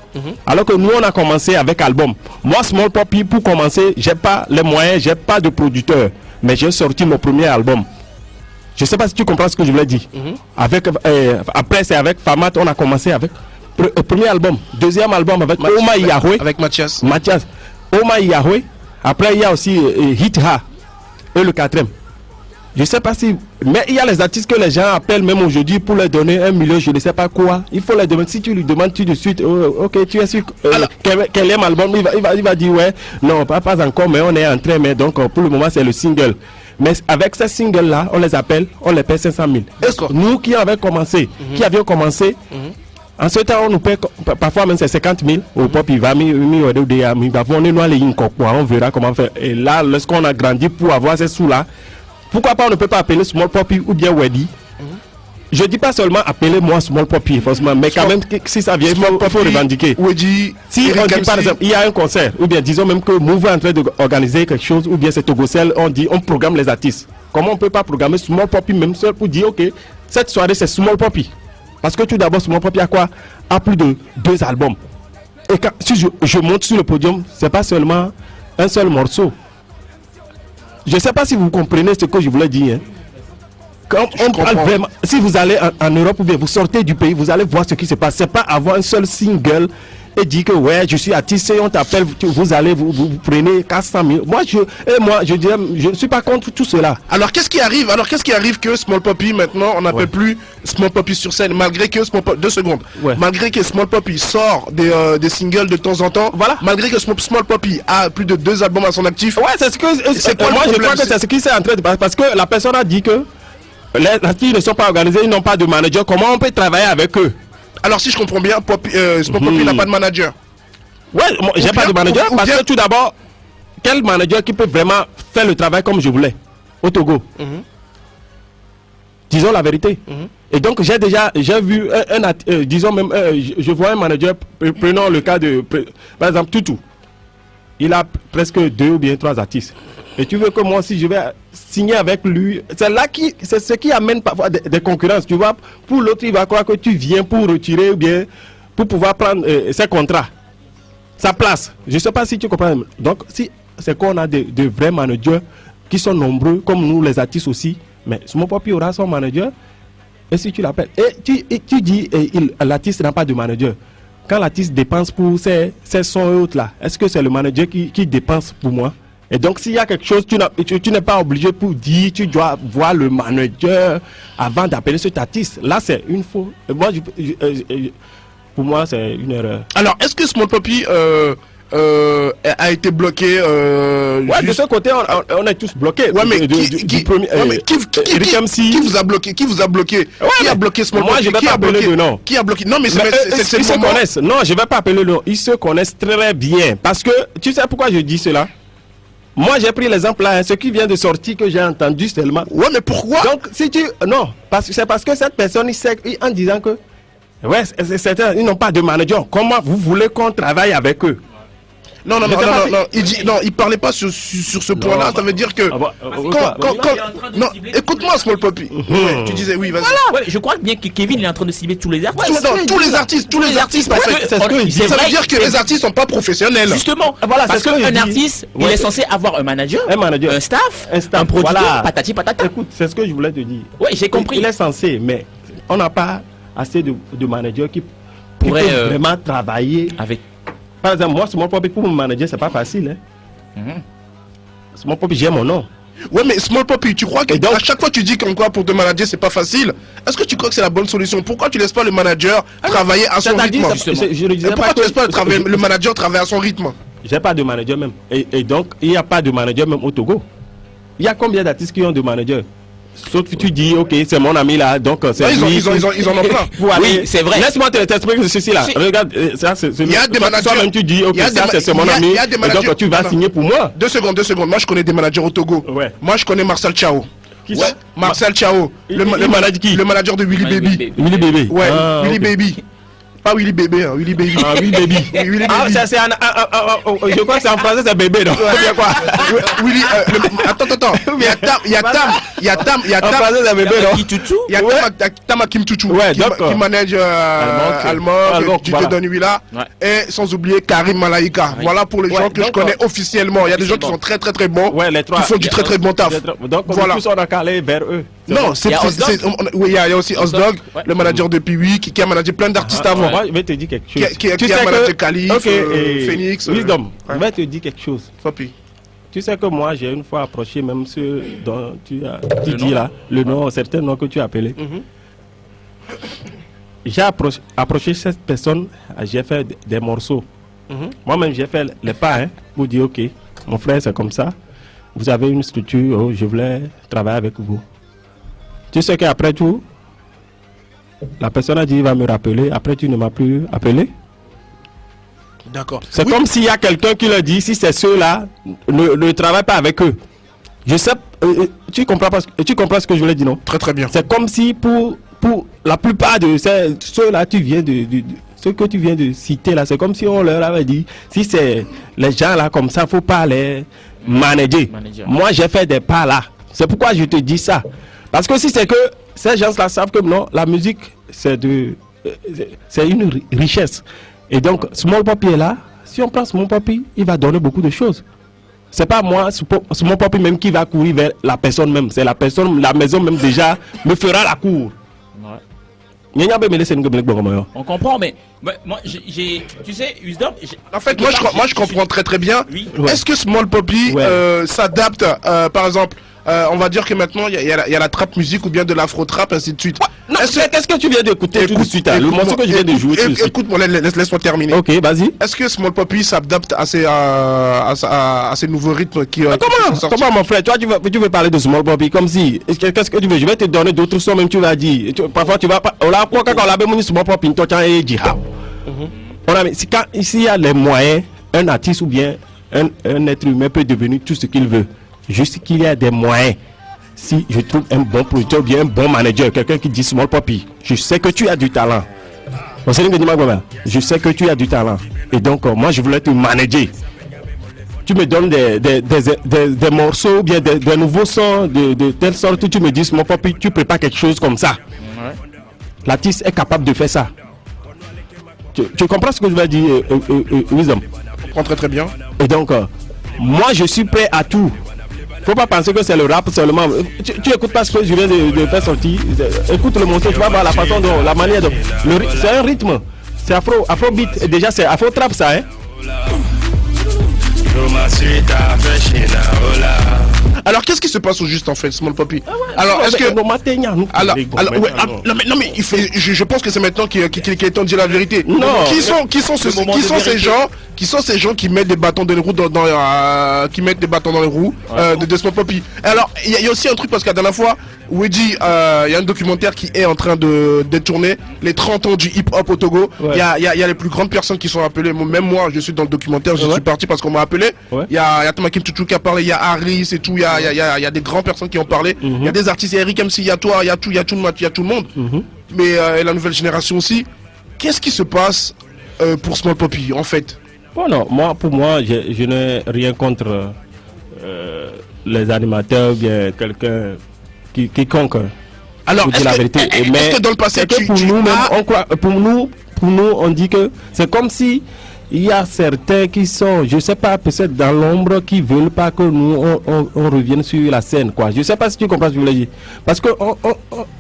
F: Alors que nous, on a commencé avec album. Moi, Small Poppy, pour commencer, j'ai pas les moyens, j'ai pas de producteur. Mais j'ai sorti mon premier album. Je sais pas si tu comprends ce que je voulais dire. Après, c'est avec Famat, on a commencé avec premier album. Deuxième album avec Oma Yahweh.
B: Avec Mathias.
F: Oma Yahweh. Après, il y a aussi Hit Ha. Et le quatrième. Je sais pas si... Mais il y a les artistes que les gens appellent même aujourd'hui pour leur donner 1 million, je ne sais pas quoi. Il faut leur demander, si tu lui demandes tout de suite, ok, tu es sûr quel est l'album, il va dire ouais, non, pas encore, mais on est en train, mais donc pour le moment c'est le single. Mais avec ces singles-là, on les appelle, on les paie 500 000. Nous qui avions commencé, en ce temps, on nous paie parfois même c'est 50 000. Au pop, on verra comment faire. Et là, lorsqu'on a grandi pour avoir ces sous-là, pourquoi pas on ne peut pas appeler Small Poppy ou bien Weddy? Je dis pas seulement appeler moi Small Poppy, forcément, mais quand même, si ça vient, il faut revendiquer.
B: Weddy,
F: si on dit par exemple, il y a un concert, ou bien disons même que Move est en train d'organiser quelque chose, ou bien c'est Togocel, on dit, on programme les artistes. Comment on peut pas programmer Small Poppy même seul pour dire, ok, cette soirée c'est Small Poppy? Parce que tout d'abord, Small Poppy a quoi? A plus de 2 albums. Et quand, si je monte sur le podium, c'est pas seulement un seul morceau. Je ne sais pas si vous comprenez ce que je voulais dire. Hein. Quand on parle vraiment, si vous allez en Europe ou bien vous sortez du pays, vous allez voir ce qui se passe. C'est pas avoir un seul single et dire que ouais, je suis artiste et on t'appelle, vous allez, vous prenez 400 000. Moi, je dirais, je ne suis pas contre tout cela.
B: Alors, qu'est-ce qui arrive? Que Small Poppy, maintenant, on n'appelle plus Small Poppy sur scène, malgré que Small Poppy, 2 secondes. Ouais. Malgré que Small Poppy sort des singles de temps en temps. Voilà. Malgré que Small Poppy a plus de 2 albums à son actif.
F: Ouais, c'est ce que, moi, je crois que c'est ce qui s'est en train de passer. Parce que la personne a dit que les artistes ne sont pas organisés, ils n'ont pas de manager. Comment on peut travailler avec eux?
B: Alors si je comprends bien, Small Poppy n'a pas de manager.
F: Ouais, j'ai pas de manager parce que tout d'abord, quel manager qui peut vraiment faire le travail comme je voulais au Togo? Disons la vérité. Et donc j'ai vu disons même, je vois un manager, prenons le cas de, par exemple, Tutu. Il a presque 2 ou bien 3 artistes. Et tu veux que moi aussi je vais signer avec lui? C'est ce qui amène parfois des concurrences. Tu vois, pour l'autre, il va croire que tu viens pour retirer ou bien pour pouvoir prendre ses contrats, sa place. Je ne sais pas si tu comprends. Donc, si c'est qu'on a de vrais managers qui sont nombreux, comme nous les artistes aussi, mais Small Poppy aura son manager. Et si tu l'appelles, et tu dis l'artiste n'a pas de manager. Quand l'artiste dépense pour ses sons et autres là, est-ce que c'est le manager qui dépense pour moi? Et donc, s'il y a quelque chose, tu n'es pas obligé pour dire, tu dois voir le manager avant d'appeler cet artiste. Là, c'est une faute. Moi, pour moi, c'est une erreur.
B: Alors, est-ce que Small Poppy a été bloqué
F: ouais, de ce côté, on est tous bloqués.
B: Ouais, mais qui vous a bloqué? Qui vous a bloqué?
F: Ouais,
B: qui a bloqué Small Poppy?
F: Moi, je vais pas appeler le nom.
B: Qui a bloqué? Non, mais c'est
F: ils se connaissent. Non, je vais pas appeler le nom. Ils se connaissent très bien. Parce que, tu sais pourquoi je dis cela? Moi, j'ai pris l'exemple là, ce qui vient de sortir que j'ai entendu seulement.
B: Ouais, mais pourquoi?
F: Donc, si tu... Non, c'est parce que cette personne, il sait, en disant que... Ouais, ils n'ont pas de manager. Comment vous voulez qu'on travaille avec eux?
B: Non. Il dit, non, il parlait pas sur ce point-là. Ça veut dire que non, écoute-moi, Small Poppy. Ouais, tu disais oui, vas-y.
D: Voilà. Ouais, je crois bien que Kevin est en train de cibler tous les artistes.
B: Tous les artistes. Parce que ça veut dire que les artistes sont pas professionnels.
D: Justement. Voilà, parce qu'un artiste, il est censé avoir un manager, un staff, un producteur, patati patata.
F: Écoute, c'est ce que je voulais te dire.
D: Ouais, j'ai compris.
F: Il est censé, mais on n'a pas assez de managers qui pourraient vraiment travailler
D: avec.
F: Par exemple, moi, Small Poppy, pour me manager, c'est pas facile. Small Poppy, j'ai mon nom.
B: Ouais, mais Small Poppy, tu crois que donc, à chaque fois tu dis qu'en quoi pour te manager, c'est pas facile? Est-ce que tu crois que c'est la bonne solution? Pourquoi tu laisses pas le manager travailler à son rythme? Pourquoi tu laisses pas le manager travailler à son rythme?
F: J'ai pas de manager même. Et donc, il n'y a pas de manager même au Togo. Il y a combien d'artistes qui ont de manager? Sauf que tu dis, ok, c'est mon ami là, donc c'est
B: lui. Ils en ont plein.
D: Oui, c'est vrai.
F: Laisse-moi t'expliquer ceci là. Regarde, ça c'est.
B: Il y a des managers.
F: Toi-même tu dis, ok, ça c'est mon ami. Et donc tu vas signer pour moi.
B: 2 secondes. Moi je connais des managers au Togo. Moi je connais Marcel Chao.
F: Qui ça?
B: Marcel Chao.
F: Le manager qui?
B: Le manager de Willy Baby.
F: Willy Baby.
B: Ouais, Willy Baby. Pas Willy Bébé, hein, Willy Baby.
F: Ah, Willy Baby. Ah, c'est je crois que c'est en français, c'est bébé, non?
B: Ouais. Quoi? Willy, attends. Il y a Tam.
F: En français, c'est bébé, non?
B: Il y a Tam Akim Tutu.
F: Ouais,
B: qui manage Almog, Didier Donuila. Et sans oublier Karim Malaika. Voilà pour les gens que je connais officiellement. Il y a des gens qui sont très bons.
F: Ouais, les 3.
B: Qui font du très bon taf.
F: Donc, voilà. Tous on a calé vers eux.
B: Non, il y a aussi Osdog, le manager de Piwi, qui a managé plein d'artistes avant.
F: Moi, je vais te dire quelque chose.
B: Qui a managé Khalif, Phoenix.
F: Wisdom, je vais te dire quelque chose.
B: Poppy.
F: Tu sais que moi, j'ai une fois approché même ceux dont tu dis là, le nom, certains noms que tu as appelés. J'ai approché cette personne, j'ai fait des morceaux. Moi-même, j'ai fait les pas pour dire, ok, mon frère, c'est comme ça. Vous avez une structure, je voulais travailler avec vous. Tu sais qu'après tout, la personne a dit, il va me rappeler. Après, tu ne m'as plus appelé.
B: D'accord.
F: C'est comme s'il y a quelqu'un qui leur dit, si c'est ceux-là, ne travaille pas avec eux. Je sais, tu comprends ce que je voulais dire, non?
B: Très très bien.
F: C'est comme si pour la plupart de ceux-là, ceux que tu viens de citer là, c'est comme si on leur avait dit, si c'est les gens là comme ça, faut pas les manager. Moi, j'ai fait des pas là. C'est pourquoi je te dis ça. Parce que si c'est que ces gens-là savent que non, la musique, c'est une richesse. Et donc, Small Poppy est là. Si on prend Small Poppy, il va donner beaucoup de choses. C'est pas moi, Small Poppy même qui va courir vers la personne même. C'est la personne, la maison même déjà me fera la cour.
D: On comprend, mais moi, tu sais, Wisdom.
B: En fait, moi je comprends très très bien. Oui. Est-ce que Small Poppy s'adapte, par exemple, on va dire que maintenant il y a la trap musique ou bien de l'afro-trap, ainsi de suite.
F: Qu'est-ce que tu viens d'écouter tout de suite? Le morceau que je viens de jouer.
B: Écoute-moi, laisse-moi terminer.
F: Ok, vas-y.
B: Est-ce que Small Poppy s'adapte à ces nouveaux rythmes qui
F: Comment mon frère, toi tu veux parler de Small Poppy comme si qu'est-ce que tu veux? Je vais te donner d'autres sons même tu vas dire. Parfois tu vas pas. On a quoi quand on a besoin de Small Poppy, toi tu as dit. Quand ici il y a les moyens, un artiste ou bien un être humain peut devenir tout ce qu'il veut. Juste qu'il y a des moyens. Si je trouve un bon producteur ou bien un bon manager, quelqu'un qui dit Small Poppy, je sais que tu as du talent. Je sais que tu as du talent. Et donc, moi, je voulais te manager. Tu me donnes des morceaux ou bien des nouveaux sons de telle sorte que tu me dis Small Poppy, tu prépares quelque chose comme ça. L'artiste est capable de faire ça. Tu comprends ce que je veux dire, Wisdom?
B: Je comprends très très bien.
F: Et donc, moi, je suis prêt à tout. Faut pas penser que c'est le rap seulement. Tu écoutes pas ce que je viens de faire sortir. Écoute le morceau, tu vas voir la façon dont, la manière dont. C'est un rythme. C'est afrobeat. Déjà, c'est afro-trap ça, hein.
B: Alors qu'est-ce qui se passe au juste en fait, Small Poppy? Alors est-ce que non mais il fait, je pense que c'est maintenant qu'il est temps de dire la vérité.
F: Non.
B: Qui sont ces gens qui mettent des bâtons dans les roues de Small Poppy? Alors il y a aussi un truc parce qu'à la dernière fois Wedji, il y a un documentaire qui est en train de détourner les 30 ans du hip-hop au Togo. Il y a les plus grandes personnes qui sont appelées. Même moi, je suis dans le documentaire, je suis parti parce qu'on m'a appelé. Il y a Tamakim Tutu qui a parlé, il y a Harris et tout. Il y a des grandes personnes qui ont parlé. Il y a des artistes, il y a Eric MC, il y a toi, il y a tout le monde. Mais la nouvelle génération aussi. Qu'est-ce qui se passe pour Small Poppy en fait?
F: Bon, non, pour moi, je n'ai rien contre les animateurs, bien quelqu'un. Quiconque.
B: Alors, est-ce que dans le passé,
F: pour nous, on dit que c'est comme si il y a certains qui sont, je sais pas, peut-être dans l'ombre, qui veulent pas que nous on revienne sur la scène, quoi. Je sais pas si tu comprends ce que je voulais dire. Parce que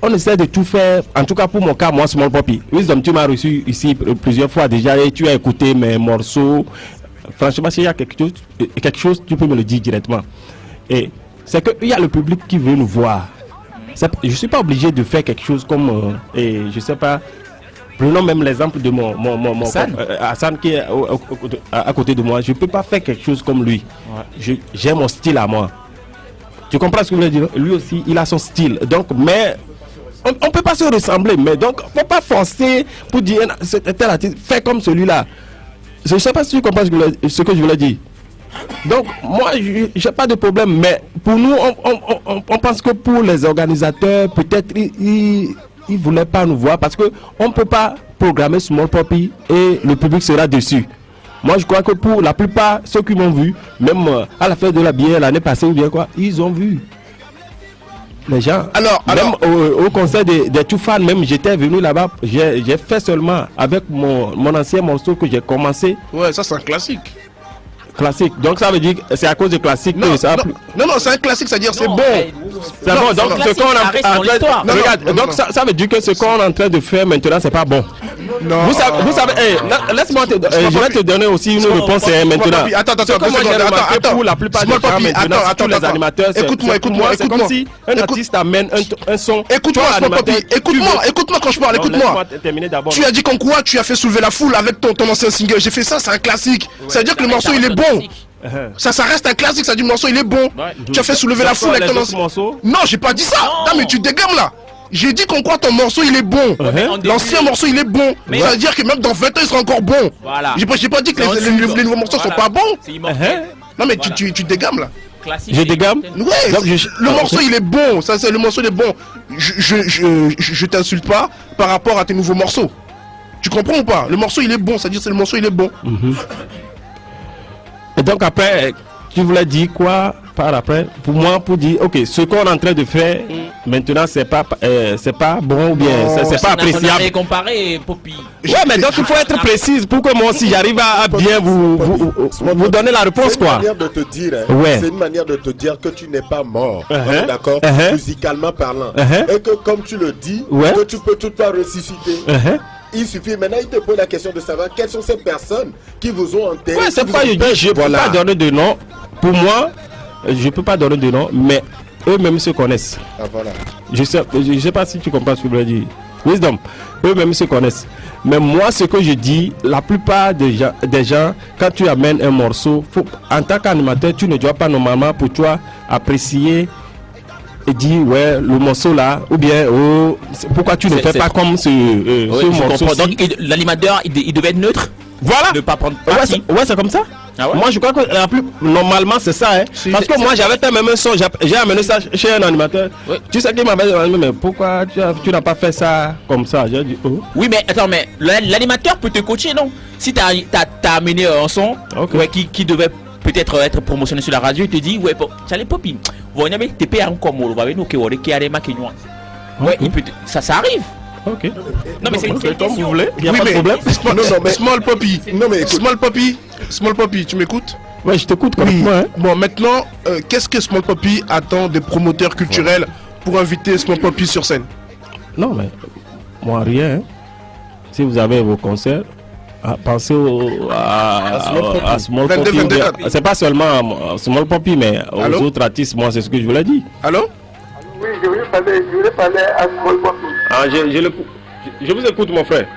F: on essaie de tout faire. En tout cas pour mon cas, moi, Small Poppy. Wisdom, tu m'as reçu ici plusieurs fois déjà et tu as écouté mes morceaux. Franchement, s'il y a quelque chose, tu peux me le dire directement. Et c'est qu'il y a le public qui veut nous voir. Je ne suis pas obligé de faire quelque chose comme, et je sais pas, prenons même l'exemple de mon Hassan qui est à côté de moi. Je ne peux pas faire quelque chose comme lui. J'ai mon style à moi. Tu comprends ce que je veux dire? Lui aussi, il a son style. Donc, mais on ne peut pas se ressembler. Mais donc, il ne faut pas forcer pour dire, fais comme celui-là. Je ne sais pas si tu comprends ce que je voulais dire. Donc, moi, je n'ai pas de problème, mais pour nous, on pense que pour les organisateurs, peut-être, ils ne voulaient pas nous voir parce qu'on ne peut pas programmer Small Poppy et le public sera dessus. Moi, je crois que pour la plupart, ceux qui m'ont vu, même à la fête de la bière l'année passée ou bien quoi, ils ont vu. Les gens, même au concert des Toufan, même j'étais venu là-bas, j'ai fait seulement avec mon ancien morceau que j'ai commencé.
B: Ouais, ça c'est un classique.
F: Classique, donc ça veut dire que c'est à cause de classique que ça.
B: Non, c'est un classique, c'est-à-dire c'est bon.
F: C'est bon, donc ce qu'on a. Regarde, donc ça veut dire que ce qu'on est en train de faire maintenant, c'est pas bon.
B: Non.
F: Vous savez, laisse-moi je vais te donner aussi une réponse maintenant.
B: Attends,
F: pour la plupart des gens maintenant, tous les animateurs,
B: écoute-moi.
F: C'est comme si un artiste amène un son.
B: Écoute-moi quand je parle, écoute-moi. Tu as dit qu'en quoi tu as fait soulever la foule avec ton ancien single. J'ai fait ça, c'est un classique. Ça veut dire que le morceau il est bon. Ça reste un classique, ça dit le morceau il est bon. Tu as fait soulever la foule avec ton ancien. Non, j'ai pas dit ça. Non, mais tu dégames là. J'ai dit qu'en quoi ton morceau il est bon. L'ancien morceau il est bon. Ça veut dire que même dans 20 ans il sera encore bon. J'ai pas dit que les nouveaux morceaux sont pas bons. Non mais tu dégames là.
F: Je dégamme.
B: Ouais, le morceau il est bon. Ça c'est le morceau il est bon. Je t'insulte pas par rapport à tes nouveaux morceaux. Tu comprends ou pas? Le morceau il est bon, c'est-à-dire que le morceau il est bon.
F: Et donc après, tu voulais dire quoi par après? Pour moi, pour dire, ok, ce qu'on est en train de faire maintenant, c'est pas bon ou bien c'est pas appréciable.
D: On avait comparé, Poppy.
F: Ouais, mais donc il faut être précise pour que moi aussi j'arrive à bien vous donner la réponse quoi.
E: C'est une manière de te dire, c'est une manière de te dire que tu n'es pas mort, d'accord, musicalement parlant, et que comme tu le dis, que tu peux tout le temps ressusciter. Il suffit, maintenant il te pose la question de savoir quelles sont ces personnes qui vous ont enterré.
F: Ouais, c'est pas, je peux pas donner de nom. Pour moi, je peux pas donner de nom, mais eux-mêmes se connaissent.
E: Ah voilà.
F: Je sais pas si tu comprends ce que je veux dire. Wisdom, eux-mêmes se connaissent. Mais moi, ce que je dis, la plupart des gens, quand tu amènes un morceau, en tant qu'animateur, tu ne dois pas normalement pour toi apprécier et dire ouais le morceau là ou bien pourquoi tu ne fais pas comme ce morceau.
D: Donc l'animateur il devait être neutre.
F: Voilà.
D: Ne pas prendre parti.
F: Ouais, c'est comme ça. Ah ouais? Moi je crois que normalement c'est ça parce que moi j'avais fait même un son, j'ai amené ça chez un animateur. Tu sais qu'il m'avait dit mais pourquoi tu n'as pas fait ça comme ça? J'ai dit
D: oui mais attends, mais l'animateur peut te coacher, non? Si t'as amené un son qui devait peut-être être promotionné sur la radio, il te dit ouais bon tu as les popines vous avez TP encore nous qui a des maquinois. Ouais, ça arrive.
F: Ok.
D: Non mais c'est
F: comme vous voulez, il y a pas de problème.
B: Small Poppy, tu m'écoutes?
F: Ouais, je t'écoute comme moi.
B: Bon, maintenant, qu'est-ce que Small Poppy attend des promoteurs culturels pour inviter Small Poppy sur scène?
F: Non mais moi rien. Si vous avez vos concerts, pensez à Small Poppy. C'est pas seulement Small Poppy, mais aux autres artistes. Moi, c'est ce que je voulais dire.
B: Allô?
I: Oui, je voulais parler à Small Poppy.
F: Ah, je vous écoute, mon frère.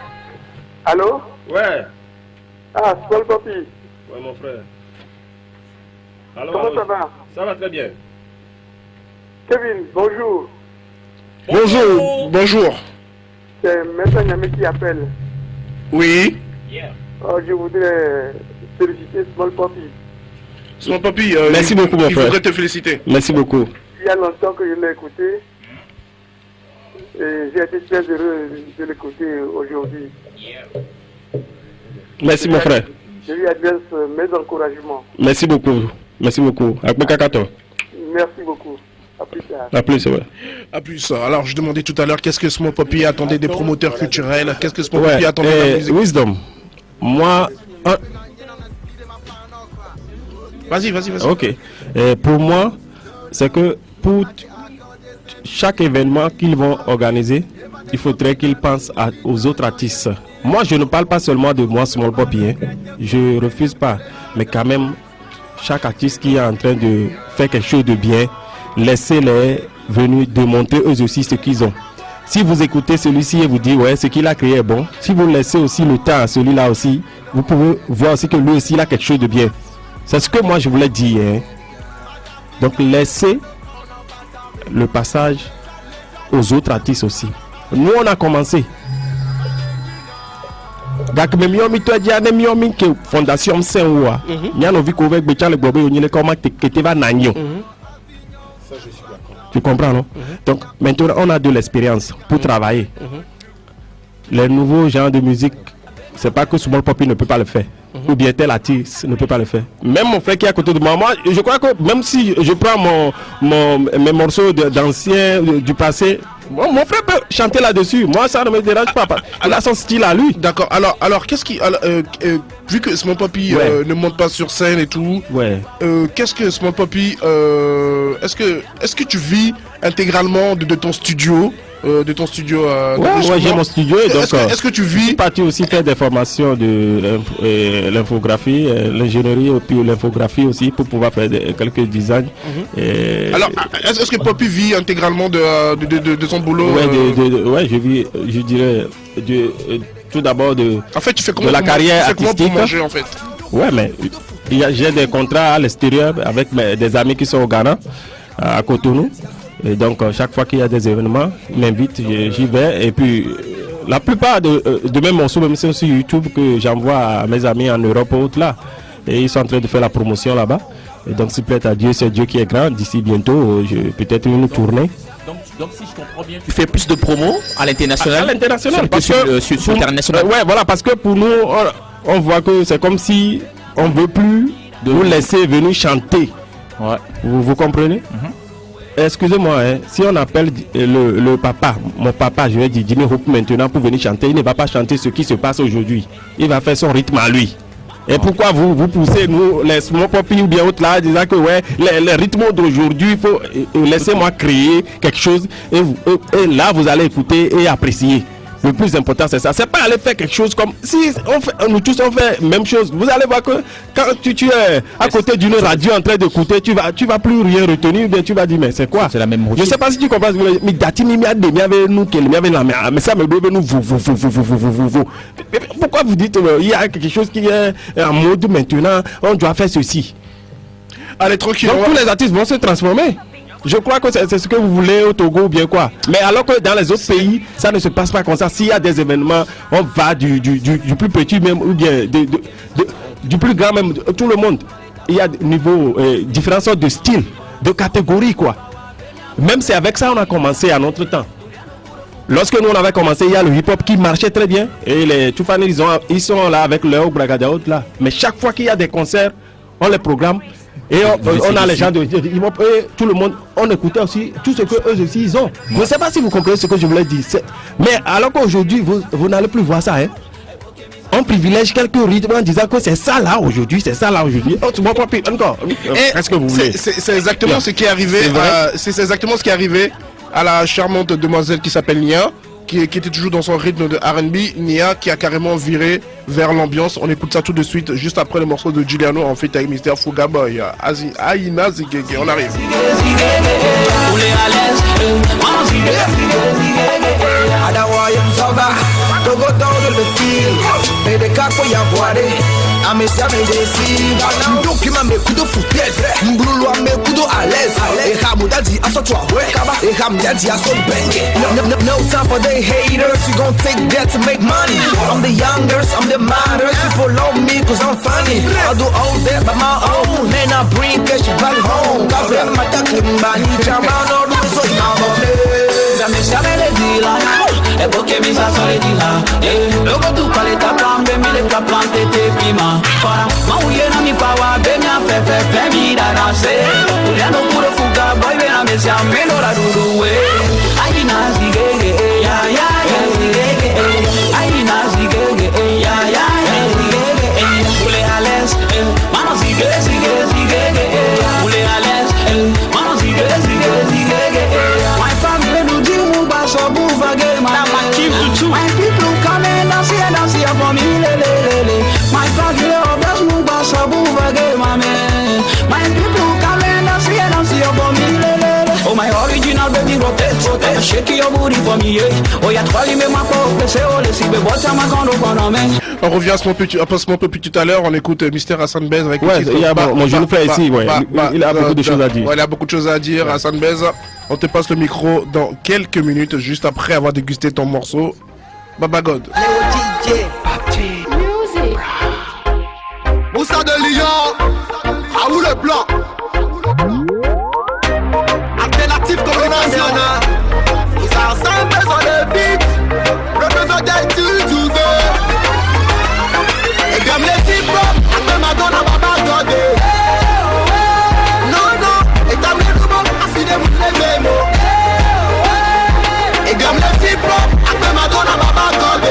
I: Allô?
F: Ouais.
I: Ah, Small Poppy.
F: Ouais, mon frère.
I: Alors, comment ça va?
F: Ça va très bien.
I: Kevin, bonjour.
B: Bonjour.
I: C'est Maître Nyame qui appelle.
B: Oui.
I: Je voudrais féliciter Small Poppy.
B: Small Poppy,
F: merci beaucoup, mon frère.
B: Il faudrait te féliciter.
F: Merci beaucoup.
I: Il y a longtemps que je l'ai écouté. Et j'ai été très heureux de l'écouter aujourd'hui.
F: Merci, mon frère.
I: Je lui adresse mes encouragements.
F: Merci beaucoup. Merci beaucoup.
I: Merci beaucoup. À plus tard.
F: À plus, ouais.
B: À plus. Alors, je demandais tout à l'heure qu'est-ce que Small Poppy attendait des promoteurs culturels. Qu'est-ce que Small Poppy attendait de la musique?
F: Wisdom. Moi.
B: Vas-y.
F: Ok. Pour moi, c'est que pour chaque événement qu'ils vont organiser, il faudrait qu'ils pensent aux autres artistes. Moi, je ne parle pas seulement de moi, Small Poppy. Je refuse pas. Mais quand même, chaque artiste qui est en train de faire quelque chose de bien, laissez-les venir démontrer eux aussi ce qu'ils ont. Si vous écoutez celui-ci et vous dites ouais, ce qu'il a créé est bon, si vous laissez aussi le temps à celui-là aussi, vous pouvez voir aussi que lui aussi il a quelque chose de bien. C'est ce que moi je voulais dire. Donc laissez le passage aux autres artistes aussi. Nous on a commencé. Fondation Saint-Oua. Tu comprends, non? Donc maintenant on a de l'expérience pour travailler. Les nouveaux genres de musique, c'est pas que Small Poppy ne peut pas le faire. Ou bien tel artiste ne peut pas le faire. Même mon frère qui est à côté de moi, je crois que même si je prends mes morceaux d'anciens du passé, mon frère peut chanter là-dessus. Moi ça ne me dérange pas. Il a son style à lui.
B: D'accord. Alors qu'est-ce qui vu que Small Papi ne monte pas sur scène et tout, qu'est-ce que Small Papi, est-ce que tu vis intégralement de ton studio? De ton studio
F: j'ai mon studio et donc
B: est-ce que tu vis?
F: Je suis parti aussi faire des formations de l'infographie, l'ingénierie et puis l'infographie aussi pour pouvoir faire quelques designs.
B: Alors est-ce que Papi vit intégralement de son boulot?
F: Je vis, je dirais tout d'abord de la carrière artistique.
B: Pour manger, en fait?
F: Ouais, mais j'ai des contrats à l'extérieur avec des amis qui sont au Ghana, à Cotonou. Et donc, chaque fois qu'il y a des événements, ils m'invitent, j'y vais. Et puis, la plupart de mes morceaux, même sur YouTube, que j'envoie à mes amis en Europe ou autre là. Et ils sont en train de faire la promotion là-bas. Et donc, s'il plaît à Dieu, c'est Dieu qui est grand. D'ici bientôt, peut-être une tournée.
D: Donc, si je comprends bien, tu fais plus de promos à l'international?
F: À l'international,
D: parce que sur l'international.
F: Ouais, voilà, parce que pour nous, on voit que c'est comme si on ne veut plus nous laisser venir chanter. Ouais. Vous comprenez? Excusez-moi, si on appelle le papa, mon papa, je vais dire Jimmy Hope maintenant pour venir chanter, il ne va pas chanter ce qui se passe aujourd'hui. Il va faire son rythme à lui. Et pourquoi vous poussez nous, les Small Papi ou bien autres là, disant que les rythmes d'aujourd'hui, il faut laissez-moi créer quelque chose et là vous allez écouter et apprécier. Le plus important c'est ça, c'est pas aller faire quelque chose comme si nous tous on fait même chose. Vous allez voir que quand tu es à côté d'une radio en train d'écouter, tu vas plus rien retenir, bien tu vas dire mais c'est quoi? C'est la même chose. Je sais pas si tu comprends. Mais datini mi ade mi avec nous qu'elle mi avec la mais ça me doit nous vous. Pourquoi vous dites il y a quelque chose qui est en mode maintenant on doit faire ceci?
B: Allez tranquille.
F: Donc tous les artistes vont se transformer. Je crois que c'est ce que vous voulez au Togo ou bien quoi. Mais alors que dans les autres pays, ça ne se passe pas comme ça. S'il y a des événements, on va du plus petit même ou bien du plus grand même, tout le monde. Il y a niveau différentes sortes de styles, de catégories quoi. Même c'est avec ça on a commencé à notre temps. Lorsque nous on avait commencé, il y a le hip-hop qui marchait très bien. Et les Toufani, ils sont là avec leur Bragada Haute là. Mais chaque fois qu'il y a des concerts, on les programme. Et on a les gens de tout le monde, on écoutait aussi tout ce que eux aussi ils ont. Je ne sais pas si vous comprenez ce que je voulais dire. Mais alors qu'aujourd'hui, vous n'allez plus voir ça. On privilège quelques rythmes en disant que c'est ça là aujourd'hui, c'est ça là aujourd'hui. Oh, tu vois pas encore. Qu'est-ce que vous voulez?
B: C'est exactement ce qui est arrivé. C'est exactement ce qui est arrivé à la charmante demoiselle qui s'appelle Nia. Qui était toujours dans son rythme de R&B, Nia qui a carrément viré vers l'ambiance. On écoute ça tout de suite, juste après le morceau de Giuliano en fait avec Mr. Fugaboy. Aïna Zigege, on arrive.
T: Amesa me desi ndo kima me kudo foutaise mbulu a me kudo à l'aise e hamuda di aso to ahwe e hamuda di aso benge no time for the haters you gon' take that to make money I'm the youngest I'm the maddest people love me cause I'm funny I do all that by my own and I bring cash back home cause I'm my ducking bani jama no do so I'm a place Amesa me le di la e porque mi sa so le di la logo tu paleta plan be mi le plante te pima para mauye na mi pawa be mi fe mi da na se ya no puro fuga boy be na me se ameno la duruwe ai na zigege ya zigege ai na zigege ya zigege ule ales mano zigege ule ales mano zigege my family do you ba so bu vage my people come and dance for me lele my family my people come and dance for me oh my original baby rotate shake your booty for me oh y'a trois limes ma pauvre c'est oh les cibles boîte ma grande
B: on revient à ce moment petit tout à l'heure, on écoute Mister Hassan Bez avec
F: il y a mon jeune frère ici il a beaucoup de choses à dire.
B: Il a beaucoup de choses à dire Hassan Bez. On te passe le micro dans quelques minutes juste après avoir dégusté ton morceau Baba God.
T: Moussa de Lyon, à où le plan? Alternative communautaire, ils ont ensemble besoin de beat, représenté tout veut. Et comme les hip-hop, après Madonna Baba God. Non, et comme les robots, affinez vous les mémos. Et comme les hip-hop, après Madonna Baba God.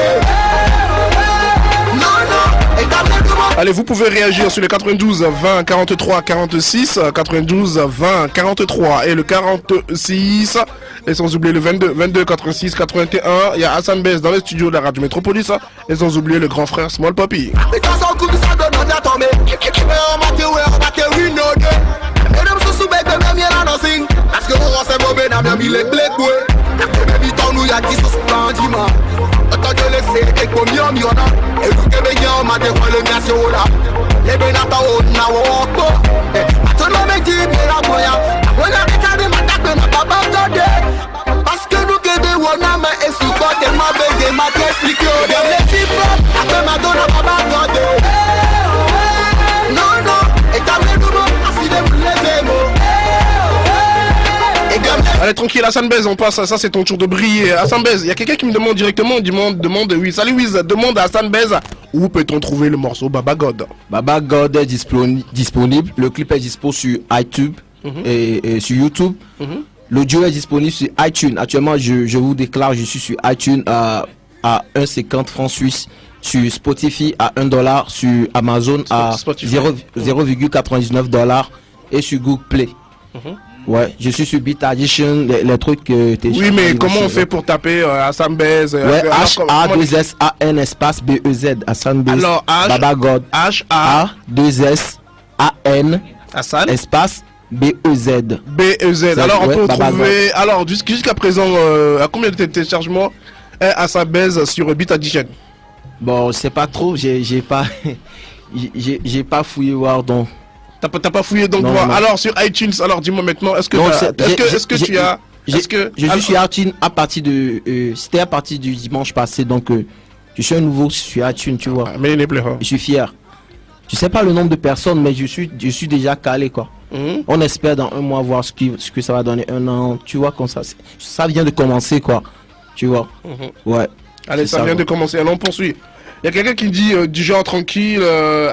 B: Allez, vous pouvez réagir sur le 92 20 43 46, 92 20 43 et le 46. Et sans oublier le 22 86 81. Il y a Hassan Bez dans les studios de la Radio Métropolis. Et sans oublier le grand frère Small Poppy.
T: Parce que nous que des wanama et souvent tellement bébé m'a t'expliqué au début les filles après Madonna papa godé. Non non, et t'as vu nous assis de les mots.
B: Allez tranquille Hassan Bez, on passe à ça, c'est ton tour de briller. Hassan Bez, il y a quelqu'un qui me demande directement, demande oui. Salut Wiz, demande à Hassan Bez, où peut-on trouver le morceau Baba God?
H: Baba God est disponible, le clip est dispo sur iTunes et sur YouTube. L'audio est disponible sur iTunes. Actuellement, je vous déclare, je suis sur iTunes à 1,50 francs suisses, sur Spotify à $1, sur Amazon à 0,99$ et sur Google Play. Ouais, je suis sur Beat Addition, les trucs que
B: oui, mais comment on fait pour taper Hassan Bez?
H: Ouais, H-A-2-S-A-N espace B-E-Z, Hassan Bez.
B: Alors,
H: Baba God. H-A-2-S-A-N espace B-E-Z.
B: B-E-Z. Alors, on peut trouver. Alors, jusqu'à présent, à combien de téléchargements est Hassan Bez sur Beat Addition?
H: Bon, c'est pas trop, j'ai pas fouillé voir donc.
B: T'as pas fouillé donc non, voir. Alors sur iTunes, alors dis-moi maintenant, est-ce que tu as
H: je suis sur iTunes à partir de c'était à partir du dimanche passé, donc je suis un nouveau sur iTunes, tu vois.
B: Mais il est plus.
H: Je suis fier. Je sais pas le nombre de personnes, mais je suis déjà calé quoi. On espère dans un mois voir ce que ça va donner, un an, tu vois, comme ça vient de commencer quoi, tu vois. Ouais.
B: Allez, ça vient de commencer. Alors on poursuit. Il y a quelqu'un qui dit du genre tranquille,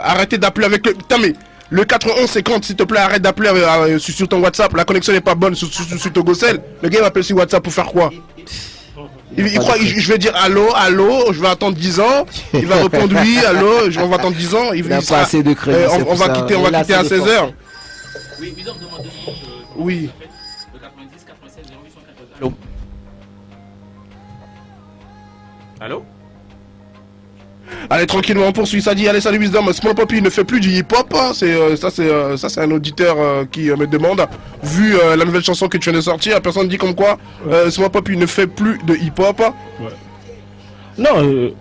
B: arrêtez d'appeler avec le. Putain mais le 9150, s'il te plaît, arrête d'appeler sur ton WhatsApp. La connexion n'est pas bonne sur ton Gocel. Le gars m'appelle sur WhatsApp pour faire quoi? Il croit, je vais dire allô, je vais attendre 10 ans. Il va répondre oui, allô, on va attendre 10 ans.
H: Il a pas assez de crédit.
B: On va quitter à 16h.
D: Oui, Bizarre demande de
B: oui.
D: Le 90 96 0880.
B: Allô? Allô? Allez tranquillement on poursuit, ça dit allez salut Wisdom, Small Poppy ne fait plus du hip hop, ça c'est un auditeur qui me demande, vu la nouvelle chanson que tu viens de sortir, la personne dit comme quoi Small Poppy ne fait plus de hip hop.
F: Non,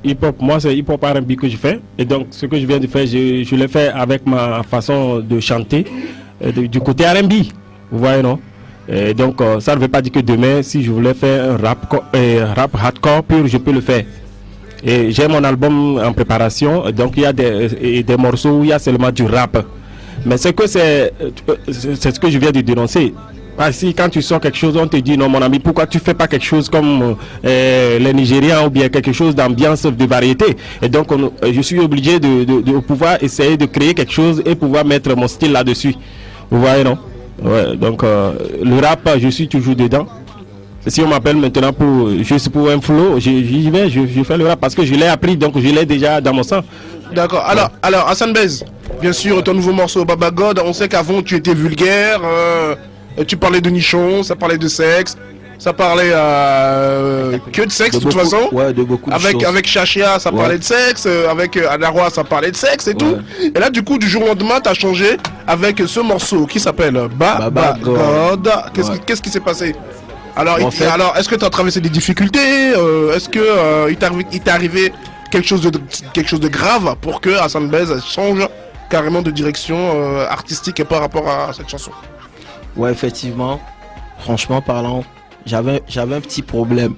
F: hip hop, moi c'est hip hop R&B que je fais, et donc ce que je viens de faire, je l'ai fait avec ma façon de chanter du côté R&B, vous voyez non? Et donc ça ne veut pas dire que demain si je voulais faire un rap hardcore pur, je peux le faire. Et j'ai mon album en préparation, donc il y a des morceaux où il y a seulement du rap. Mais c'est ce que je viens de dénoncer. Si quand tu sors quelque chose, on te dit non mon ami, pourquoi tu fais pas quelque chose comme les Nigériens ou bien quelque chose d'ambiance de variété. Et donc je suis obligé de pouvoir essayer de créer quelque chose et pouvoir mettre mon style là-dessus. Vous voyez non? Ouais, donc le rap, je suis toujours dedans. Si on m'appelle maintenant juste pour un flow, j'y vais, je fais le rap parce que je l'ai appris, donc je l'ai déjà dans mon sang.
B: D'accord. Alors Hassan Bez, bien sûr, ton nouveau morceau Baba God, on sait qu'avant tu étais vulgaire, tu parlais de nichons, ça parlait de sexe, ça parlait que de sexe de toute façon.
H: Ouais, de beaucoup de
B: choses. Avec Chachia, ça parlait de sexe, avec Adarwa, ça parlait de sexe et tout. Et là, du coup, du jour au lendemain, t'as changé avec ce morceau qui s'appelle Baba God. Qu'est-ce qui s'est passé? Alors, est-ce que tu as traversé des difficultés? Est-ce que il t'est arrivé quelque chose de grave pour que Hassan Bez change carrément de direction artistique par rapport à cette chanson?
H: Ouais, effectivement, franchement parlant, j'avais un petit problème.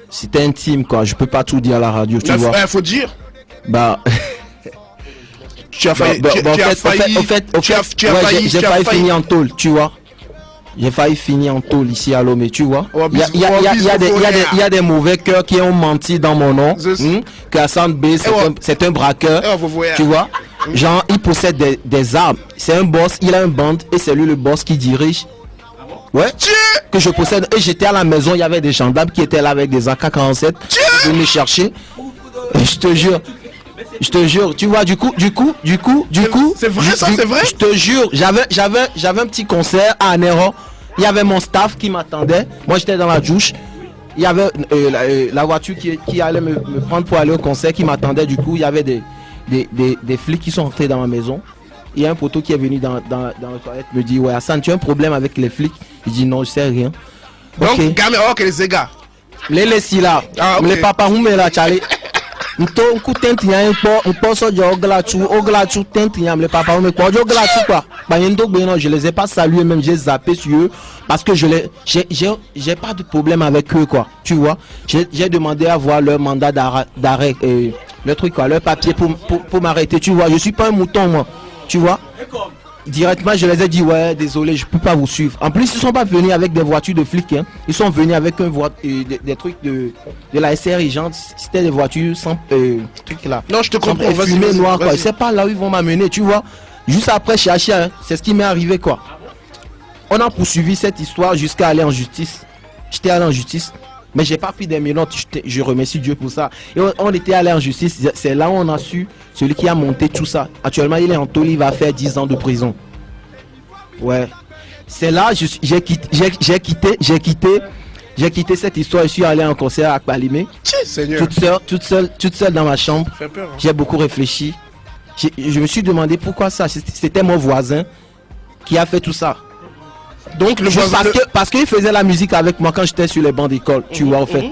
H: C'était intime quoi, je peux pas tout dire à la radio, tu vois.
B: Faut dire.
H: Bah.
B: J'ai failli
H: finir en tôle, tu vois. J'ai failli finir en tôle ici à Lomé, tu vois. Il y a des mauvais cœurs qui ont menti dans mon nom. Que Hassan B, c'est un braqueur. Tu vois. Genre, il possède des armes. C'est un boss, il a un band et c'est lui le boss qui dirige. Ouais. Que je possède. Et j'étais à la maison, il y avait des gendarmes qui étaient là avec des AK-47. Ils venaient me chercher. Je te jure. Je te jure, tu vois, du coup.
B: C'est vrai, ça, c'est vrai.
H: Je te jure, j'avais un petit concert à Anéron. Il y avait mon staff qui m'attendait. Moi, j'étais dans la douche. Il y avait la voiture qui allait me prendre pour aller au concert qui m'attendait. Du coup, il y avait des flics qui sont rentrés dans ma maison. Il y a un poteau qui est venu dans la toilette me dit ouais Hassan, tu as un problème avec les flics? Je dis non, je sais rien.
B: Donc gamin, ok les gars.
H: Les laisses là. Les papas où me la Charlie. On je les ai pas salués, même j'ai zappé sur eux parce que j'ai pas de problème avec eux quoi, tu vois. J'ai demandé à voir leur mandat d'arrêt, le truc quoi, leur papier pour m'arrêter, tu vois. Je suis pas un mouton moi, tu vois. Directement je les ai dit ouais désolé je peux pas vous suivre. En plus ils sont pas venus avec des voitures de flics hein. Ils sont venus avec des trucs de la SRI, genre c'était des voitures sans truc là.
B: Non je te comprends,
H: vas-y, noir quoi. C'est pas là où ils vont m'amener, tu vois. Juste après chez Achia, hein, c'est ce qui m'est arrivé quoi. On a poursuivi cette histoire jusqu'à aller en justice. J'étais allé en justice mais j'ai pas pris des minutes, je remercie Dieu pour ça. Et on était allé en justice, c'est là où on a su celui qui a monté tout ça. Actuellement il est en tôle, il va faire 10 ans de prison. Ouais. C'est là j'ai quitté cette histoire, je suis allé en concert à Akbalimé. Toute seule dans ma chambre.
B: Fait peur, hein.
H: J'ai beaucoup réfléchi. Je me suis demandé pourquoi ça. C'était mon voisin qui a fait tout ça. Donc parce qu'il faisait la musique avec moi quand j'étais sur les bancs d'école, tu vois en fait.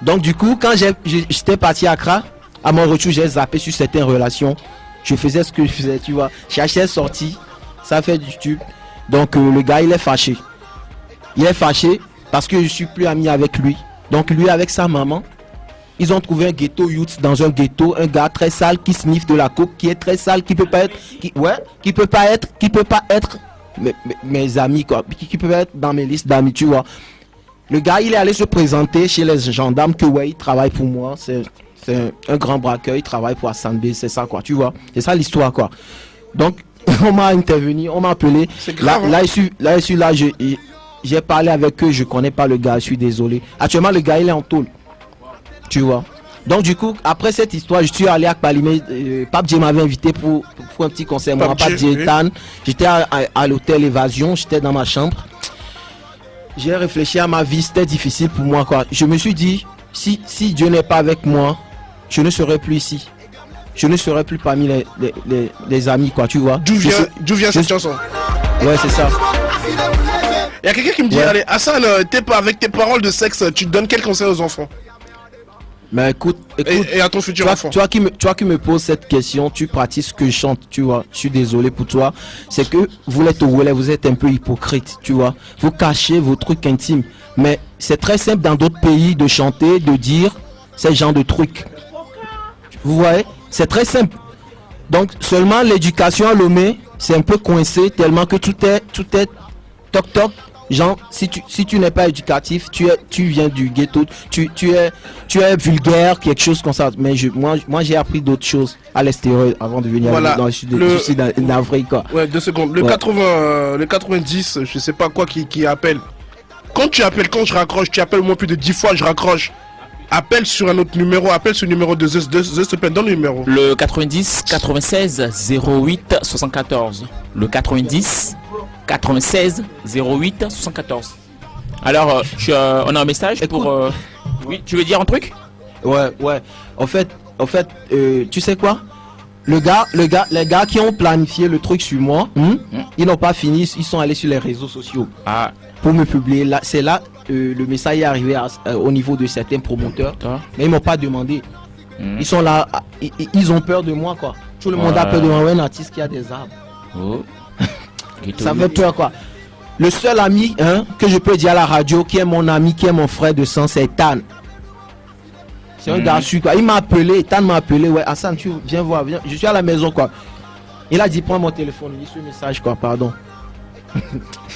H: Donc du coup quand j'étais parti à Accra, à mon retour j'ai zappé sur certaines relations. Je faisais ce que je faisais, tu vois. J'étais sorti, ça fait du tube. Donc le gars il est fâché. Il est fâché parce que je suis plus ami avec lui. Donc lui avec sa maman, ils ont trouvé un ghetto youth dans un ghetto, un gars très sale qui sniffe de la coke, qui est très sale, qui peut pas être mes amis quoi, qui peuvent être dans mes listes d'amis, tu vois. Le gars il est allé se présenter chez les gendarmes que ouais il travaille pour moi, c'est un grand braqueur, il travaille pour Hassan B, c'est ça quoi, tu vois. C'est ça l'histoire quoi. Donc on m'a intervenu, on m'a appelé. Là j'ai parlé avec eux, je connais pas le gars, je suis désolé. Actuellement le gars il est en tôle, tu vois. Donc du coup après cette histoire je suis allé à Akbalimé, Pape J m'avait invité pour un petit concert. Moi Pape J j'étais à l'hôtel Évasion, j'étais dans ma chambre. J'ai réfléchi à ma vie, c'était difficile pour moi quoi. Je me suis dit si Dieu n'est pas avec moi, je ne serai plus ici. Je ne serai plus parmi les amis quoi, tu vois.
B: D'où vient cette chanson?
H: Ouais c'est ça.
B: Il y a quelqu'un qui me dit allez Hassan, avec tes paroles de sexe, tu donnes quel conseil aux enfants?
H: Mais écoute,
B: et à ton futur enfant.
H: Toi qui me poses cette question, tu pratiques ce que je chante, tu vois. Je suis désolé pour toi. C'est que vous êtes un peu hypocrite, tu vois. Vous cachez vos trucs intimes. Mais c'est très simple dans d'autres pays de chanter, de dire ce genre de trucs. Vous voyez, c'est très simple. Donc seulement l'éducation à Lomé, c'est un peu coincé tellement que tout est toc toc. Genre, si tu n'es pas éducatif, tu viens du ghetto, tu es vulgaire, quelque chose comme ça. Mais moi j'ai appris d'autres choses à l'extérieur avant de venir dans le sud d'Afrique quoi.
B: Ouais, 2 secondes. Le 90, je sais pas quoi qui appelle. Quand tu appelles, quand je raccroche, tu appelles au moins plus de 10 fois, je raccroche. Appelle sur un autre numéro, appelle sur le numéro de Zeus, s'il te plaît, donne le numéro.
D: Le 90 96 08 74. Le 90 96 08 74. Alors, on a un message pour... Oui, tu veux dire un truc?
H: Ouais. En fait, tu sais quoi? Les gars qui ont planifié le truc sur moi, ils n'ont pas fini, ils sont allés sur les réseaux sociaux pour me publier. Là, c'est là le message est arrivé au niveau de certains promoteurs, mais ils m'ont pas demandé. Ils sont là, ils ont peur de moi quoi. Tout le monde a peur de moi, un artiste qui a des armes. Ça fait peur quoi. Le seul ami que je peux dire à la radio, qui est mon ami, qui est mon frère de sang, c'est Tan. C'est un gars sûr quoi. Il m'a appelé, Tan m'a appelé, ouais Hassan tu viens voir, viens. Je suis à la maison quoi. Il a dit prends mon téléphone, il dit ce message quoi, pardon.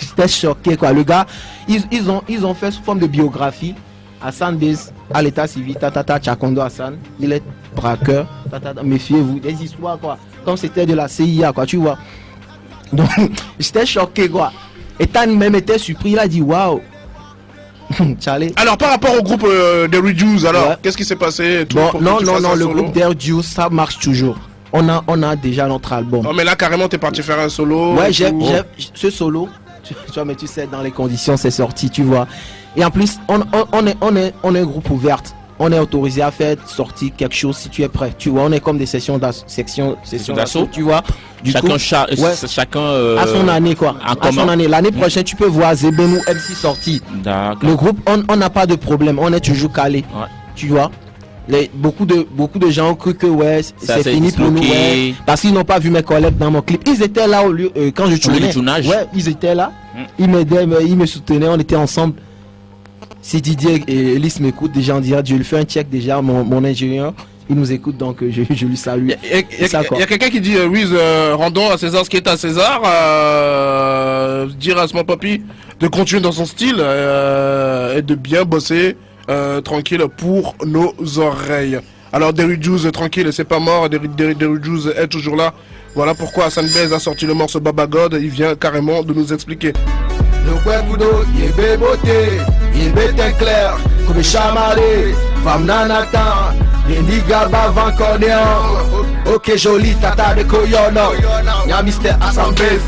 H: J'étais choqué quoi. Le gars, ils ont fait sous forme de biographie. Hassan Bez à l'état civil, Chakondo Hassan, il est braqueur, méfiez-vous, des histoires quoi. Comme c'était de la CIA quoi, tu vois. Donc j'étais choqué quoi. Et Tan même était surpris, il a dit waouh. Charlie.
B: Alors par rapport au groupe des Reduce, alors qu'est-ce qui s'est passé?
H: Non, le groupe des Reduce, ça marche toujours. On a déjà notre album.
B: Oh, mais là carrément t'es parti faire un solo.
H: Ouais, j'ai ce solo. Tu vois, mais tu sais, dans les conditions c'est sorti, tu vois. Et en plus, on est un groupe ouvert. On est autorisé à faire sortir quelque chose si tu es prêt. Tu vois, on est comme des sessions d'assaut, tu vois.
D: Chacun
H: à son année quoi. À son année. L'année prochaine, tu peux voir Zebenou MC sorti. Le groupe, on n'a pas de problème. On est toujours calé. Ouais. Tu vois. Beaucoup de gens ont cru que c'est fini pour nous parce qu'ils n'ont pas vu mes collègues dans mon clip. Ils étaient là au lieu quand je tournais. Ouais, ils étaient là. Ils m'aidaient, ils me soutenaient. On était ensemble. Si Didier et Elise m'écoutent déjà en direct, je lui fais un check déjà, mon ingénieur, il nous écoute donc je lui salue.
B: Il y a quelqu'un qui dit Ruiz, rendons à César ce qui est à César, dire à Small Papi de continuer dans son style et de bien bosser tranquille pour nos oreilles. Alors Derry Juice tranquille, c'est pas mort, Derry Juice est toujours là. Voilà pourquoi Hassan Bez a sorti le morceau Baba God, il vient carrément de nous expliquer.
T: Le Kwekudo, il est beauté, il est clair, comme chamaré, femme nanatan, il dit gaba van cornéan. Ok joli tata de koyono, y'a Mr. Hassan Bez.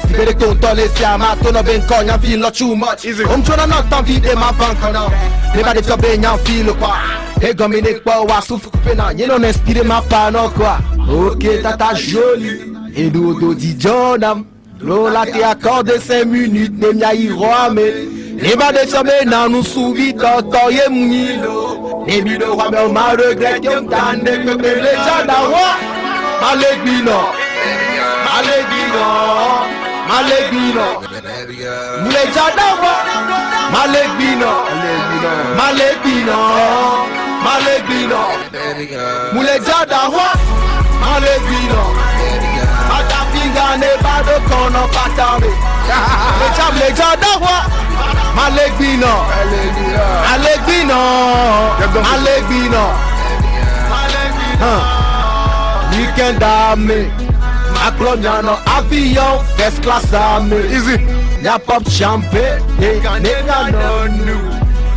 T: Si vous ton ton laissé à ma tonne ben con, y'a feel not too much. On tourne notre envie de ma van cornéan, les bas de top y'a feel quoi. Et comme il n'est pas ou souffle pena, y'a non inspiré ma pano quoi. Ok tata jolie, et nous dit Jonam. Lola te accorde 5 minutes, ne m'y a mais les bas de sommet n'en nous souvit d'autant yé mounilo. Les mille rois, mais on m'a regretté, on t'a que les gens d'avoir. Malébino, les gens d'avoir. Malébino, les gens d'avoir. Ne pas de con en patamé. Les gens d'avoir. Malébino. Weekend amé. Macron y'en avion. First class amé. Easy. Y'a pop champé. N'est-ce nous.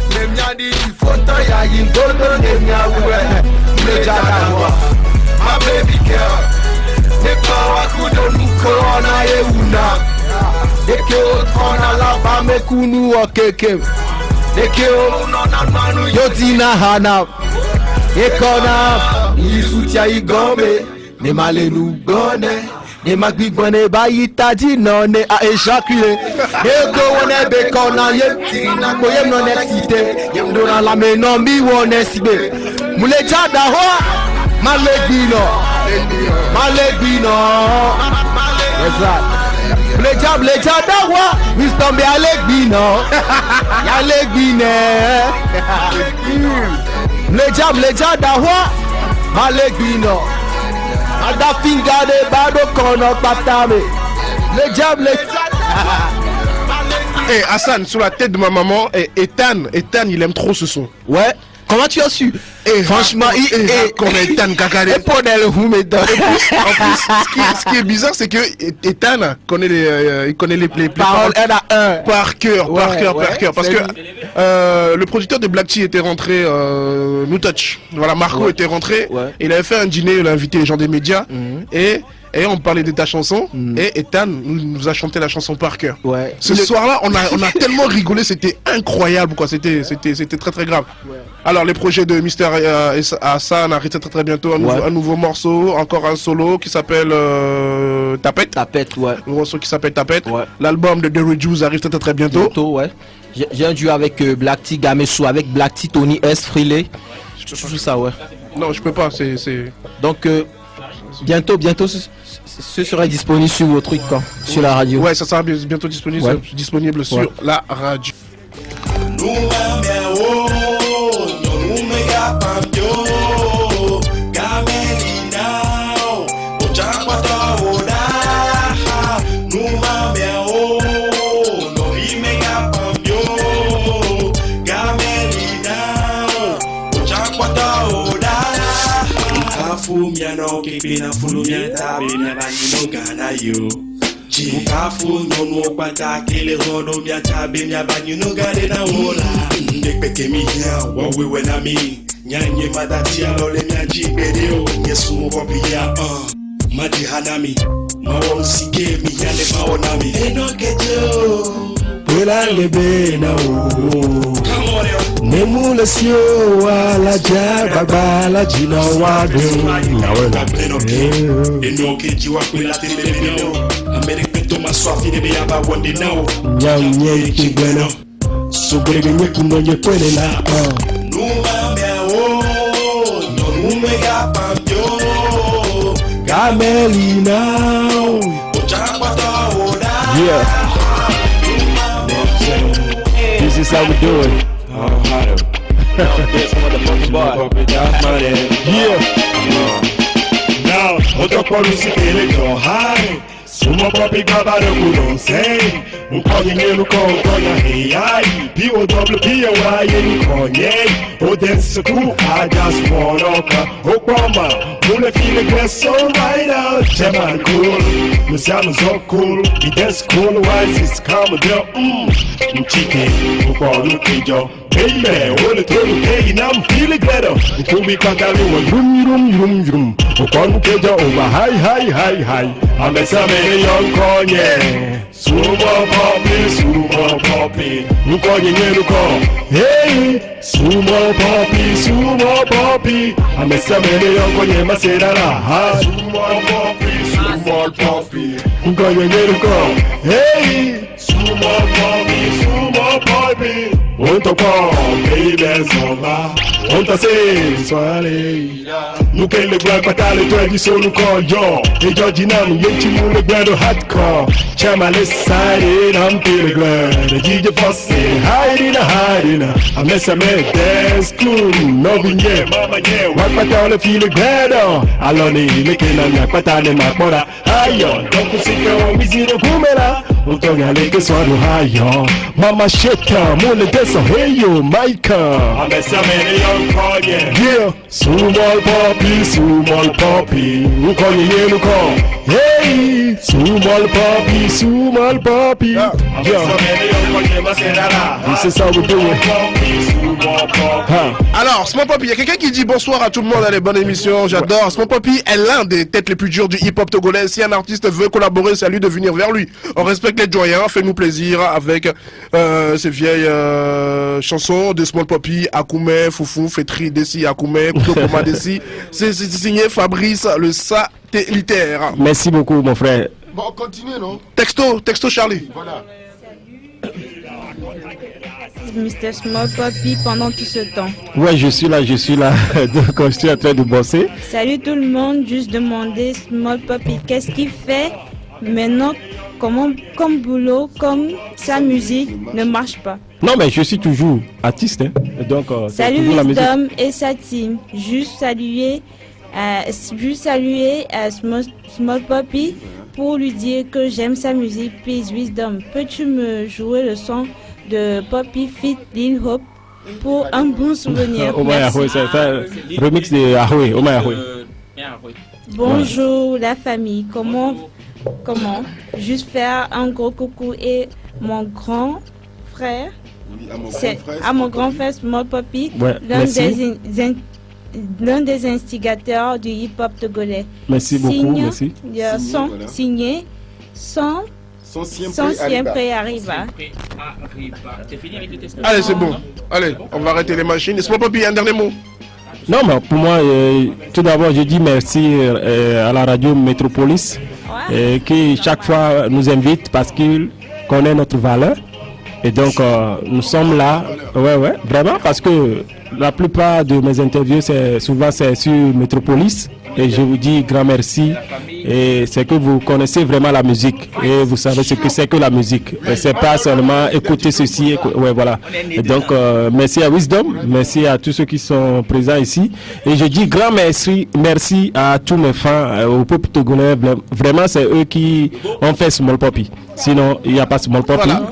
T: N'est-ce dit photo y'a une dodo. N'est-ce les gens d'avoir. My baby girl. Nekawa kudo corona yeuna. Deke otrona la ba mekunu okeke. Deke o nona manu yotina hana. Ekona isutia igombe. Ne male nou gone. Ne magbigone ba yitadi non ne a éjaculé. Eko wone bekona yetina ko yem non excité. Yem dona la menon mi wone sibe. Mule chada ho. Malébino. Exact. Les gens d'awa, wisdom be Alegbino. Alegbine. Les gens d'awa, Alegbino. Ada finga de bado kono patame. Les diables.
B: Eh Hassan, sur la tête de ma maman, Ethan, il aime trop ce son.
H: Ouais. Comment tu as su? Franchement, il est
B: comme Ethan Kakare.
H: Et pour le Huméda.
B: En plus, ce qui est bizarre, c'est que Ethan connaît les paroles par cœur. Parce que le producteur de Black Tea était rentré, New Touch. Voilà, Marco était rentré. Il avait fait un dîner, il a invité les gens des médias. Et on parlait de ta chanson et Ethan nous a chanté la chanson par cœur. Ce soir-là, on a tellement rigolé, c'était incroyable quoi, c'était très très grave. Alors les projets de Mister Hassan arrivent très bientôt, un nouveau morceau, encore un solo qui s'appelle Tapette. Un morceau qui s'appelle Tapette. L'album de Derry Juice arrive très bientôt.
H: J'ai un duo avec Black Tea Gamesou, avec Black Tea Tony S Freeley. Tout ça
B: Non, je peux pas, c'est...
H: Donc bientôt ce sera disponible sur vos trucs quoi, sur la radio.
B: Ouais, ça sera bientôt disponible sur la radio.
G: Mukafu nono kwata kele rono mia tabe mia banyu no gare na wola. Ndekpeke mi hia wawe wena mi. Nyanye madati alole mia jibedeo. Yesu mwopi ya Madi hanami. Mawon sike mi yale maonami. Enokejo. Pela lebe na o. Nemu le sio wala jababa la jina wadu. Enokeji wa pela telebeno. Amerika ma soif de be aba wonde now. Nyanye kigweno. So brebe nyeku nonye kwele la. Numa meo. No numega pambio. Gamelina.
F: Yeah. This is how we do it. Yeah. Now, otro policy que le go high. Sumo papi baba de kuno say. Ukonye nelu konye hey ay. P-O-W-P-O-Y ukonye. Oh dance cool, I just wanna Okwama, mule feel get so right out. Jaman cool, Musiano so cool. He dance cool, wise is calm down. Chicken, Ukonu Kijo. Baby, all the total day, now I'm feeling better. Ukubi Kakalu, rum. Ukonu Kijo over high. I'm a summer young Konye. Sumo poppy. Ukonye Neluko. Hey, Sumo poppy. I'm a summer young Konye Maserara. Sumo poppy. Ukonye Neluko. Hey, Sumo poppy. Onto baby zoma. Onto say, soirée. Nous qu'elle le blague patale, toi du son nous conjo. Et Georginam, yenchi mou le blado hardcore. Chama les side, I'm feeling glad. The DJ Fosse, hiding. I mess a make dance cool. No vinye, mama yeah. Wak patale feel glad. Aloni, leke na nyak patale makmora. Ayo, donc c'est que miziro kumela. Onto gale que soit no hayo. Mama sheta, mole desa heyo, Maika. I mess a man young call, yeah. Small poppy. Ukonye yeluko. Hey, small poppy. Yeah. This is how we do it.
B: Alors, Small Poppy, il y a quelqu'un qui dit bonsoir à tout le monde à les bonnes émissions. J'adore. Small Poppy est l'un des têtes les plus dures du hip-hop togolais. Si un artiste veut collaborer, c'est à lui de venir vers lui. On respecte les doyens. Fais-nous plaisir avec ces vieilles chansons de Small Poppy. Akume, Foufou, Fetri, Desi, Akume, Kutokoma, Desi. C'est signé Fabrice, le satellitaire.
F: Merci beaucoup, mon frère.
R: Bon, on continue, non?
B: Texto Charlie.
R: Voilà.
K: Mr. Small Poppy pendant tout ce temps.
F: Ouais, je suis là. Donc, je suis en train de bosser.
K: Salut tout le monde, juste demander Small Poppy, qu'est-ce qu'il fait maintenant comme boulot, comme sa musique ne marche pas.
F: Non, mais je suis toujours artiste. Hein. Donc,
K: salut Wisdom et sa team. Juste saluer Small Poppy pour lui dire que j'aime sa musique. Please, Wisdom, peux-tu me jouer le son de Poppy Fit Lil Hope pour un bon souvenir?
F: Merci. C'est un remix de Ahoué.
K: Bonjour la famille, comment juste faire un gros coucou et mon grand frère, à mon grand frère Small Poppy,
F: ouais,
K: l'un des instigateurs du hip-hop togolais.
F: Merci beaucoup, merci.
K: Signé son siempre arriva.
B: Allez, c'est bon. Allez, on va arrêter les machines. Small Poppy, un dernier mot.
F: Non, mais pour moi, tout d'abord, je dis merci à la radio Métropolis qui chaque fois nous invite parce qu'il connaît notre valeur. Et donc, nous sommes là, vraiment, parce que la plupart de mes interviews, c'est sur Métropolis. Et je vous dis grand merci. Et c'est que vous connaissez vraiment la musique. Et vous savez ce que c'est que la musique. Et c'est pas seulement écouter ceci. Voilà. Et donc, merci à Wisdom. Merci à tous ceux qui sont présents ici. Et je dis grand merci à tous mes fans, au peuple togolais. Vraiment, c'est eux qui ont fait Small Poppy. Sinon, il n'y a pas Small Poppy. Voilà.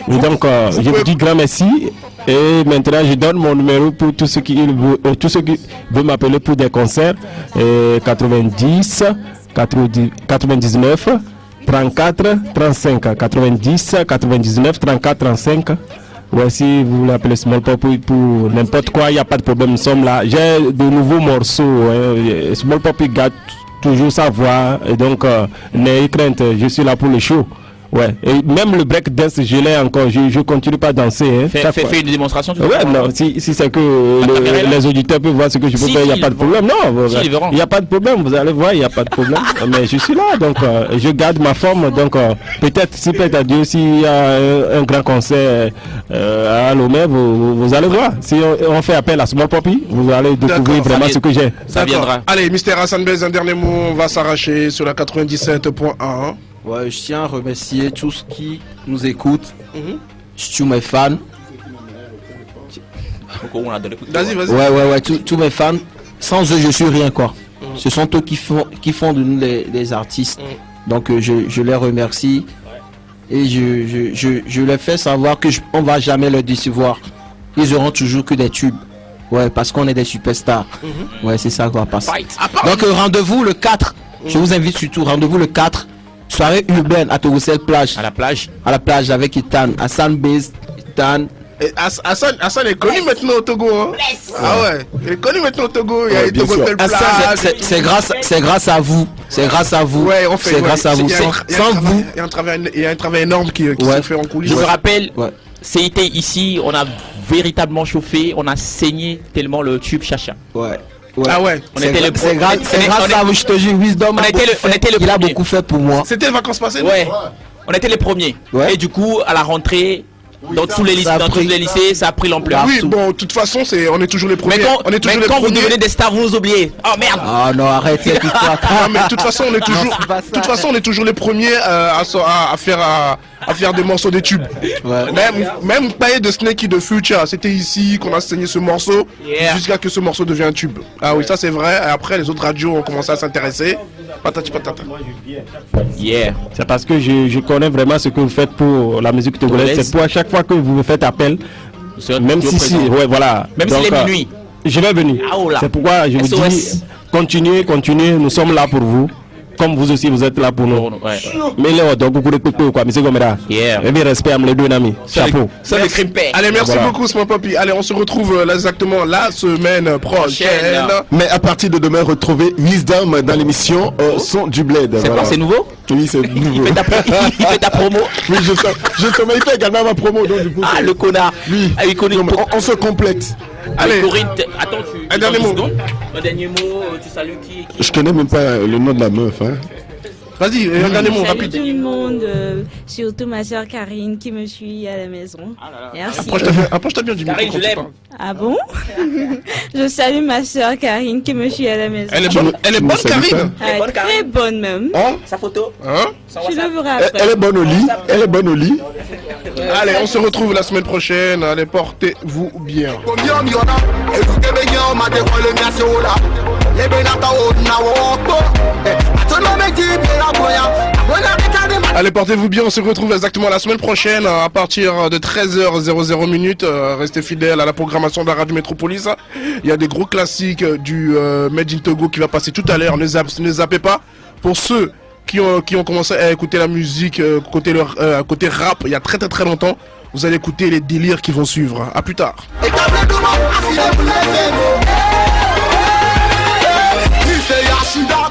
F: Et donc, je vous dis grand merci. Et maintenant, je donne mon numéro pour tous ceux qui veulent m'appeler pour des concerts. 90, 99, 34 35 90 99 34 35. Ouais, si vous voulez appeler Small Pop pour n'importe quoi, il n'y a pas de problème, nous sommes là. J'ai de nouveaux morceaux. Small Pop il garde toujours sa voix. Et donc, n'ayez crainte, je suis là pour le show. Ouais, et même le break dance, je l'ai encore, je continue pas à danser. Hein,
D: fais une démonstration.
F: Ouais, non, si c'est que les auditeurs peuvent voir ce que je peux faire, il n'y a pas de problème. Non, il n'y a pas de problème, vous allez voir, il n'y a pas de problème. Mais je suis là, donc je garde ma forme. Donc peut-être, si peut-être à Dieu, s'il y a un grand concert à Lomé, vous allez voir. Si on fait appel à Small Poppy, vous allez découvrir vraiment ce que j'ai.
D: Ça viendra.
B: Allez, Mr. Hassan Bez, un dernier mot, on va s'arracher sur la 97.1.
H: Ouais, je tiens à remercier tous ceux qui nous écoutent, tous mes fans.
B: Vas-y.
H: Ouais, tous mes fans. Sans eux, je suis rien, quoi. Ce sont eux qui font de nous les artistes. Donc, je les remercie. Et je leur fais savoir que on va jamais les décevoir. Ils auront toujours que des tubes. Ouais, parce qu'on est des superstars. Ouais, c'est ça qu'on va passer. Donc, rendez-vous le 4. Je vous invite surtout, rendez-vous le 4. Soirée urbaine à Togocel plage.
D: À la plage
H: avec Ethan. Hassan Bez, Ethan.
B: Hassan est connu maintenant au Togo. Hein. Ah ouais, il est connu maintenant au Togo. Il y a Togocel plage.
H: C'est grâce à vous. C'est grâce à vous.
B: Ouais, on fait.
H: C'est grâce à vous. Sans vous.
B: Il y a un travail énorme qui se fait en coulisses.
D: Je me rappelle, CIT ici, on a véritablement chauffé, on a saigné tellement le tube Chacha.
H: Ouais.
B: Ah ouais,
H: c'est grâce à vous, je te jure, Wisdom il a beaucoup fait pour moi.
B: C'était les vacances passées.
D: Ouais. On était les premiers. Et du coup, à la rentrée, dans tous les lycées, ça a pris l'ampleur.
B: Oui, bon, de toute façon, on est toujours les premiers.
D: Mais quand vous devenez des stars, vous nous oubliez. Oh merde.
H: Ah non, arrête.
B: Mais de toute façon, on est toujours les premiers à faire des morceaux de tubes. Même Paye de Snake de Future, c'était ici qu'on a saigné ce morceau jusqu'à que ce morceau devienne un tube. Ah oui, ça c'est vrai. Et après, les autres radios ont commencé à s'intéresser. Patati patata.
F: C'est parce que je connais vraiment ce que vous faites pour la musique togolaise. C'est pour à chaque fois que vous me faites appel, même si voilà.
D: Même s'il est minuit.
F: Je vais venir. C'est pourquoi je vous dis, continuez, nous sommes là pour vous. Comme vous aussi, vous êtes là pour nous. Mais là, donc, vous écoutez quoi, monsieur Gomera. Et bien, respect à mes deux amis. Chapeau.
B: Allez, merci beaucoup, Small Poppy. Allez, on se retrouve exactement la semaine prochaine.
E: Mais à partir de demain, retrouvez Wisdom dans l'émission Son du Bled.
D: C'est quoi, c'est nouveau?
E: Oui, c'est nouveau.
D: Il fait ta promo.
E: Oui, je fait également ma promo. Donc, du coup,
D: le connard.
E: Oui, on se complète.
B: Allez,
D: Corinne, attends,
B: un dernier mot.
D: Un dernier mot, tu salues qui?
E: Je connais même pas le nom de la meuf. Hein.
B: Vas-y, un dernier mot rapide.
K: Salut tout le monde, surtout ma soeur Karine qui me suit à la maison. Merci.
B: Approche-toi bien du micro.
D: Karine, je l'aime.
K: Ah bon? Je salue ma soeur Karine qui me suit à la maison.
B: Elle est bonne Karine.
K: Très bonne même.
D: Sa photo.
K: Je le verrai après.
E: Elle est bonne au lit.
B: Allez, on se retrouve la semaine prochaine. Allez, portez-vous bien. Allez, portez-vous bien, on se retrouve exactement la semaine prochaine à partir de 13h00. Restez fidèles à la programmation de la Radio Métropolis. Il y a des gros classiques du Made in Togo qui va passer tout à l'heure. Ne zappez pas. Pour ceux qui ont commencé à écouter la musique côté rap il y a très très très longtemps, vous allez écouter les délires qui vont suivre. À plus tard.
T: Yashida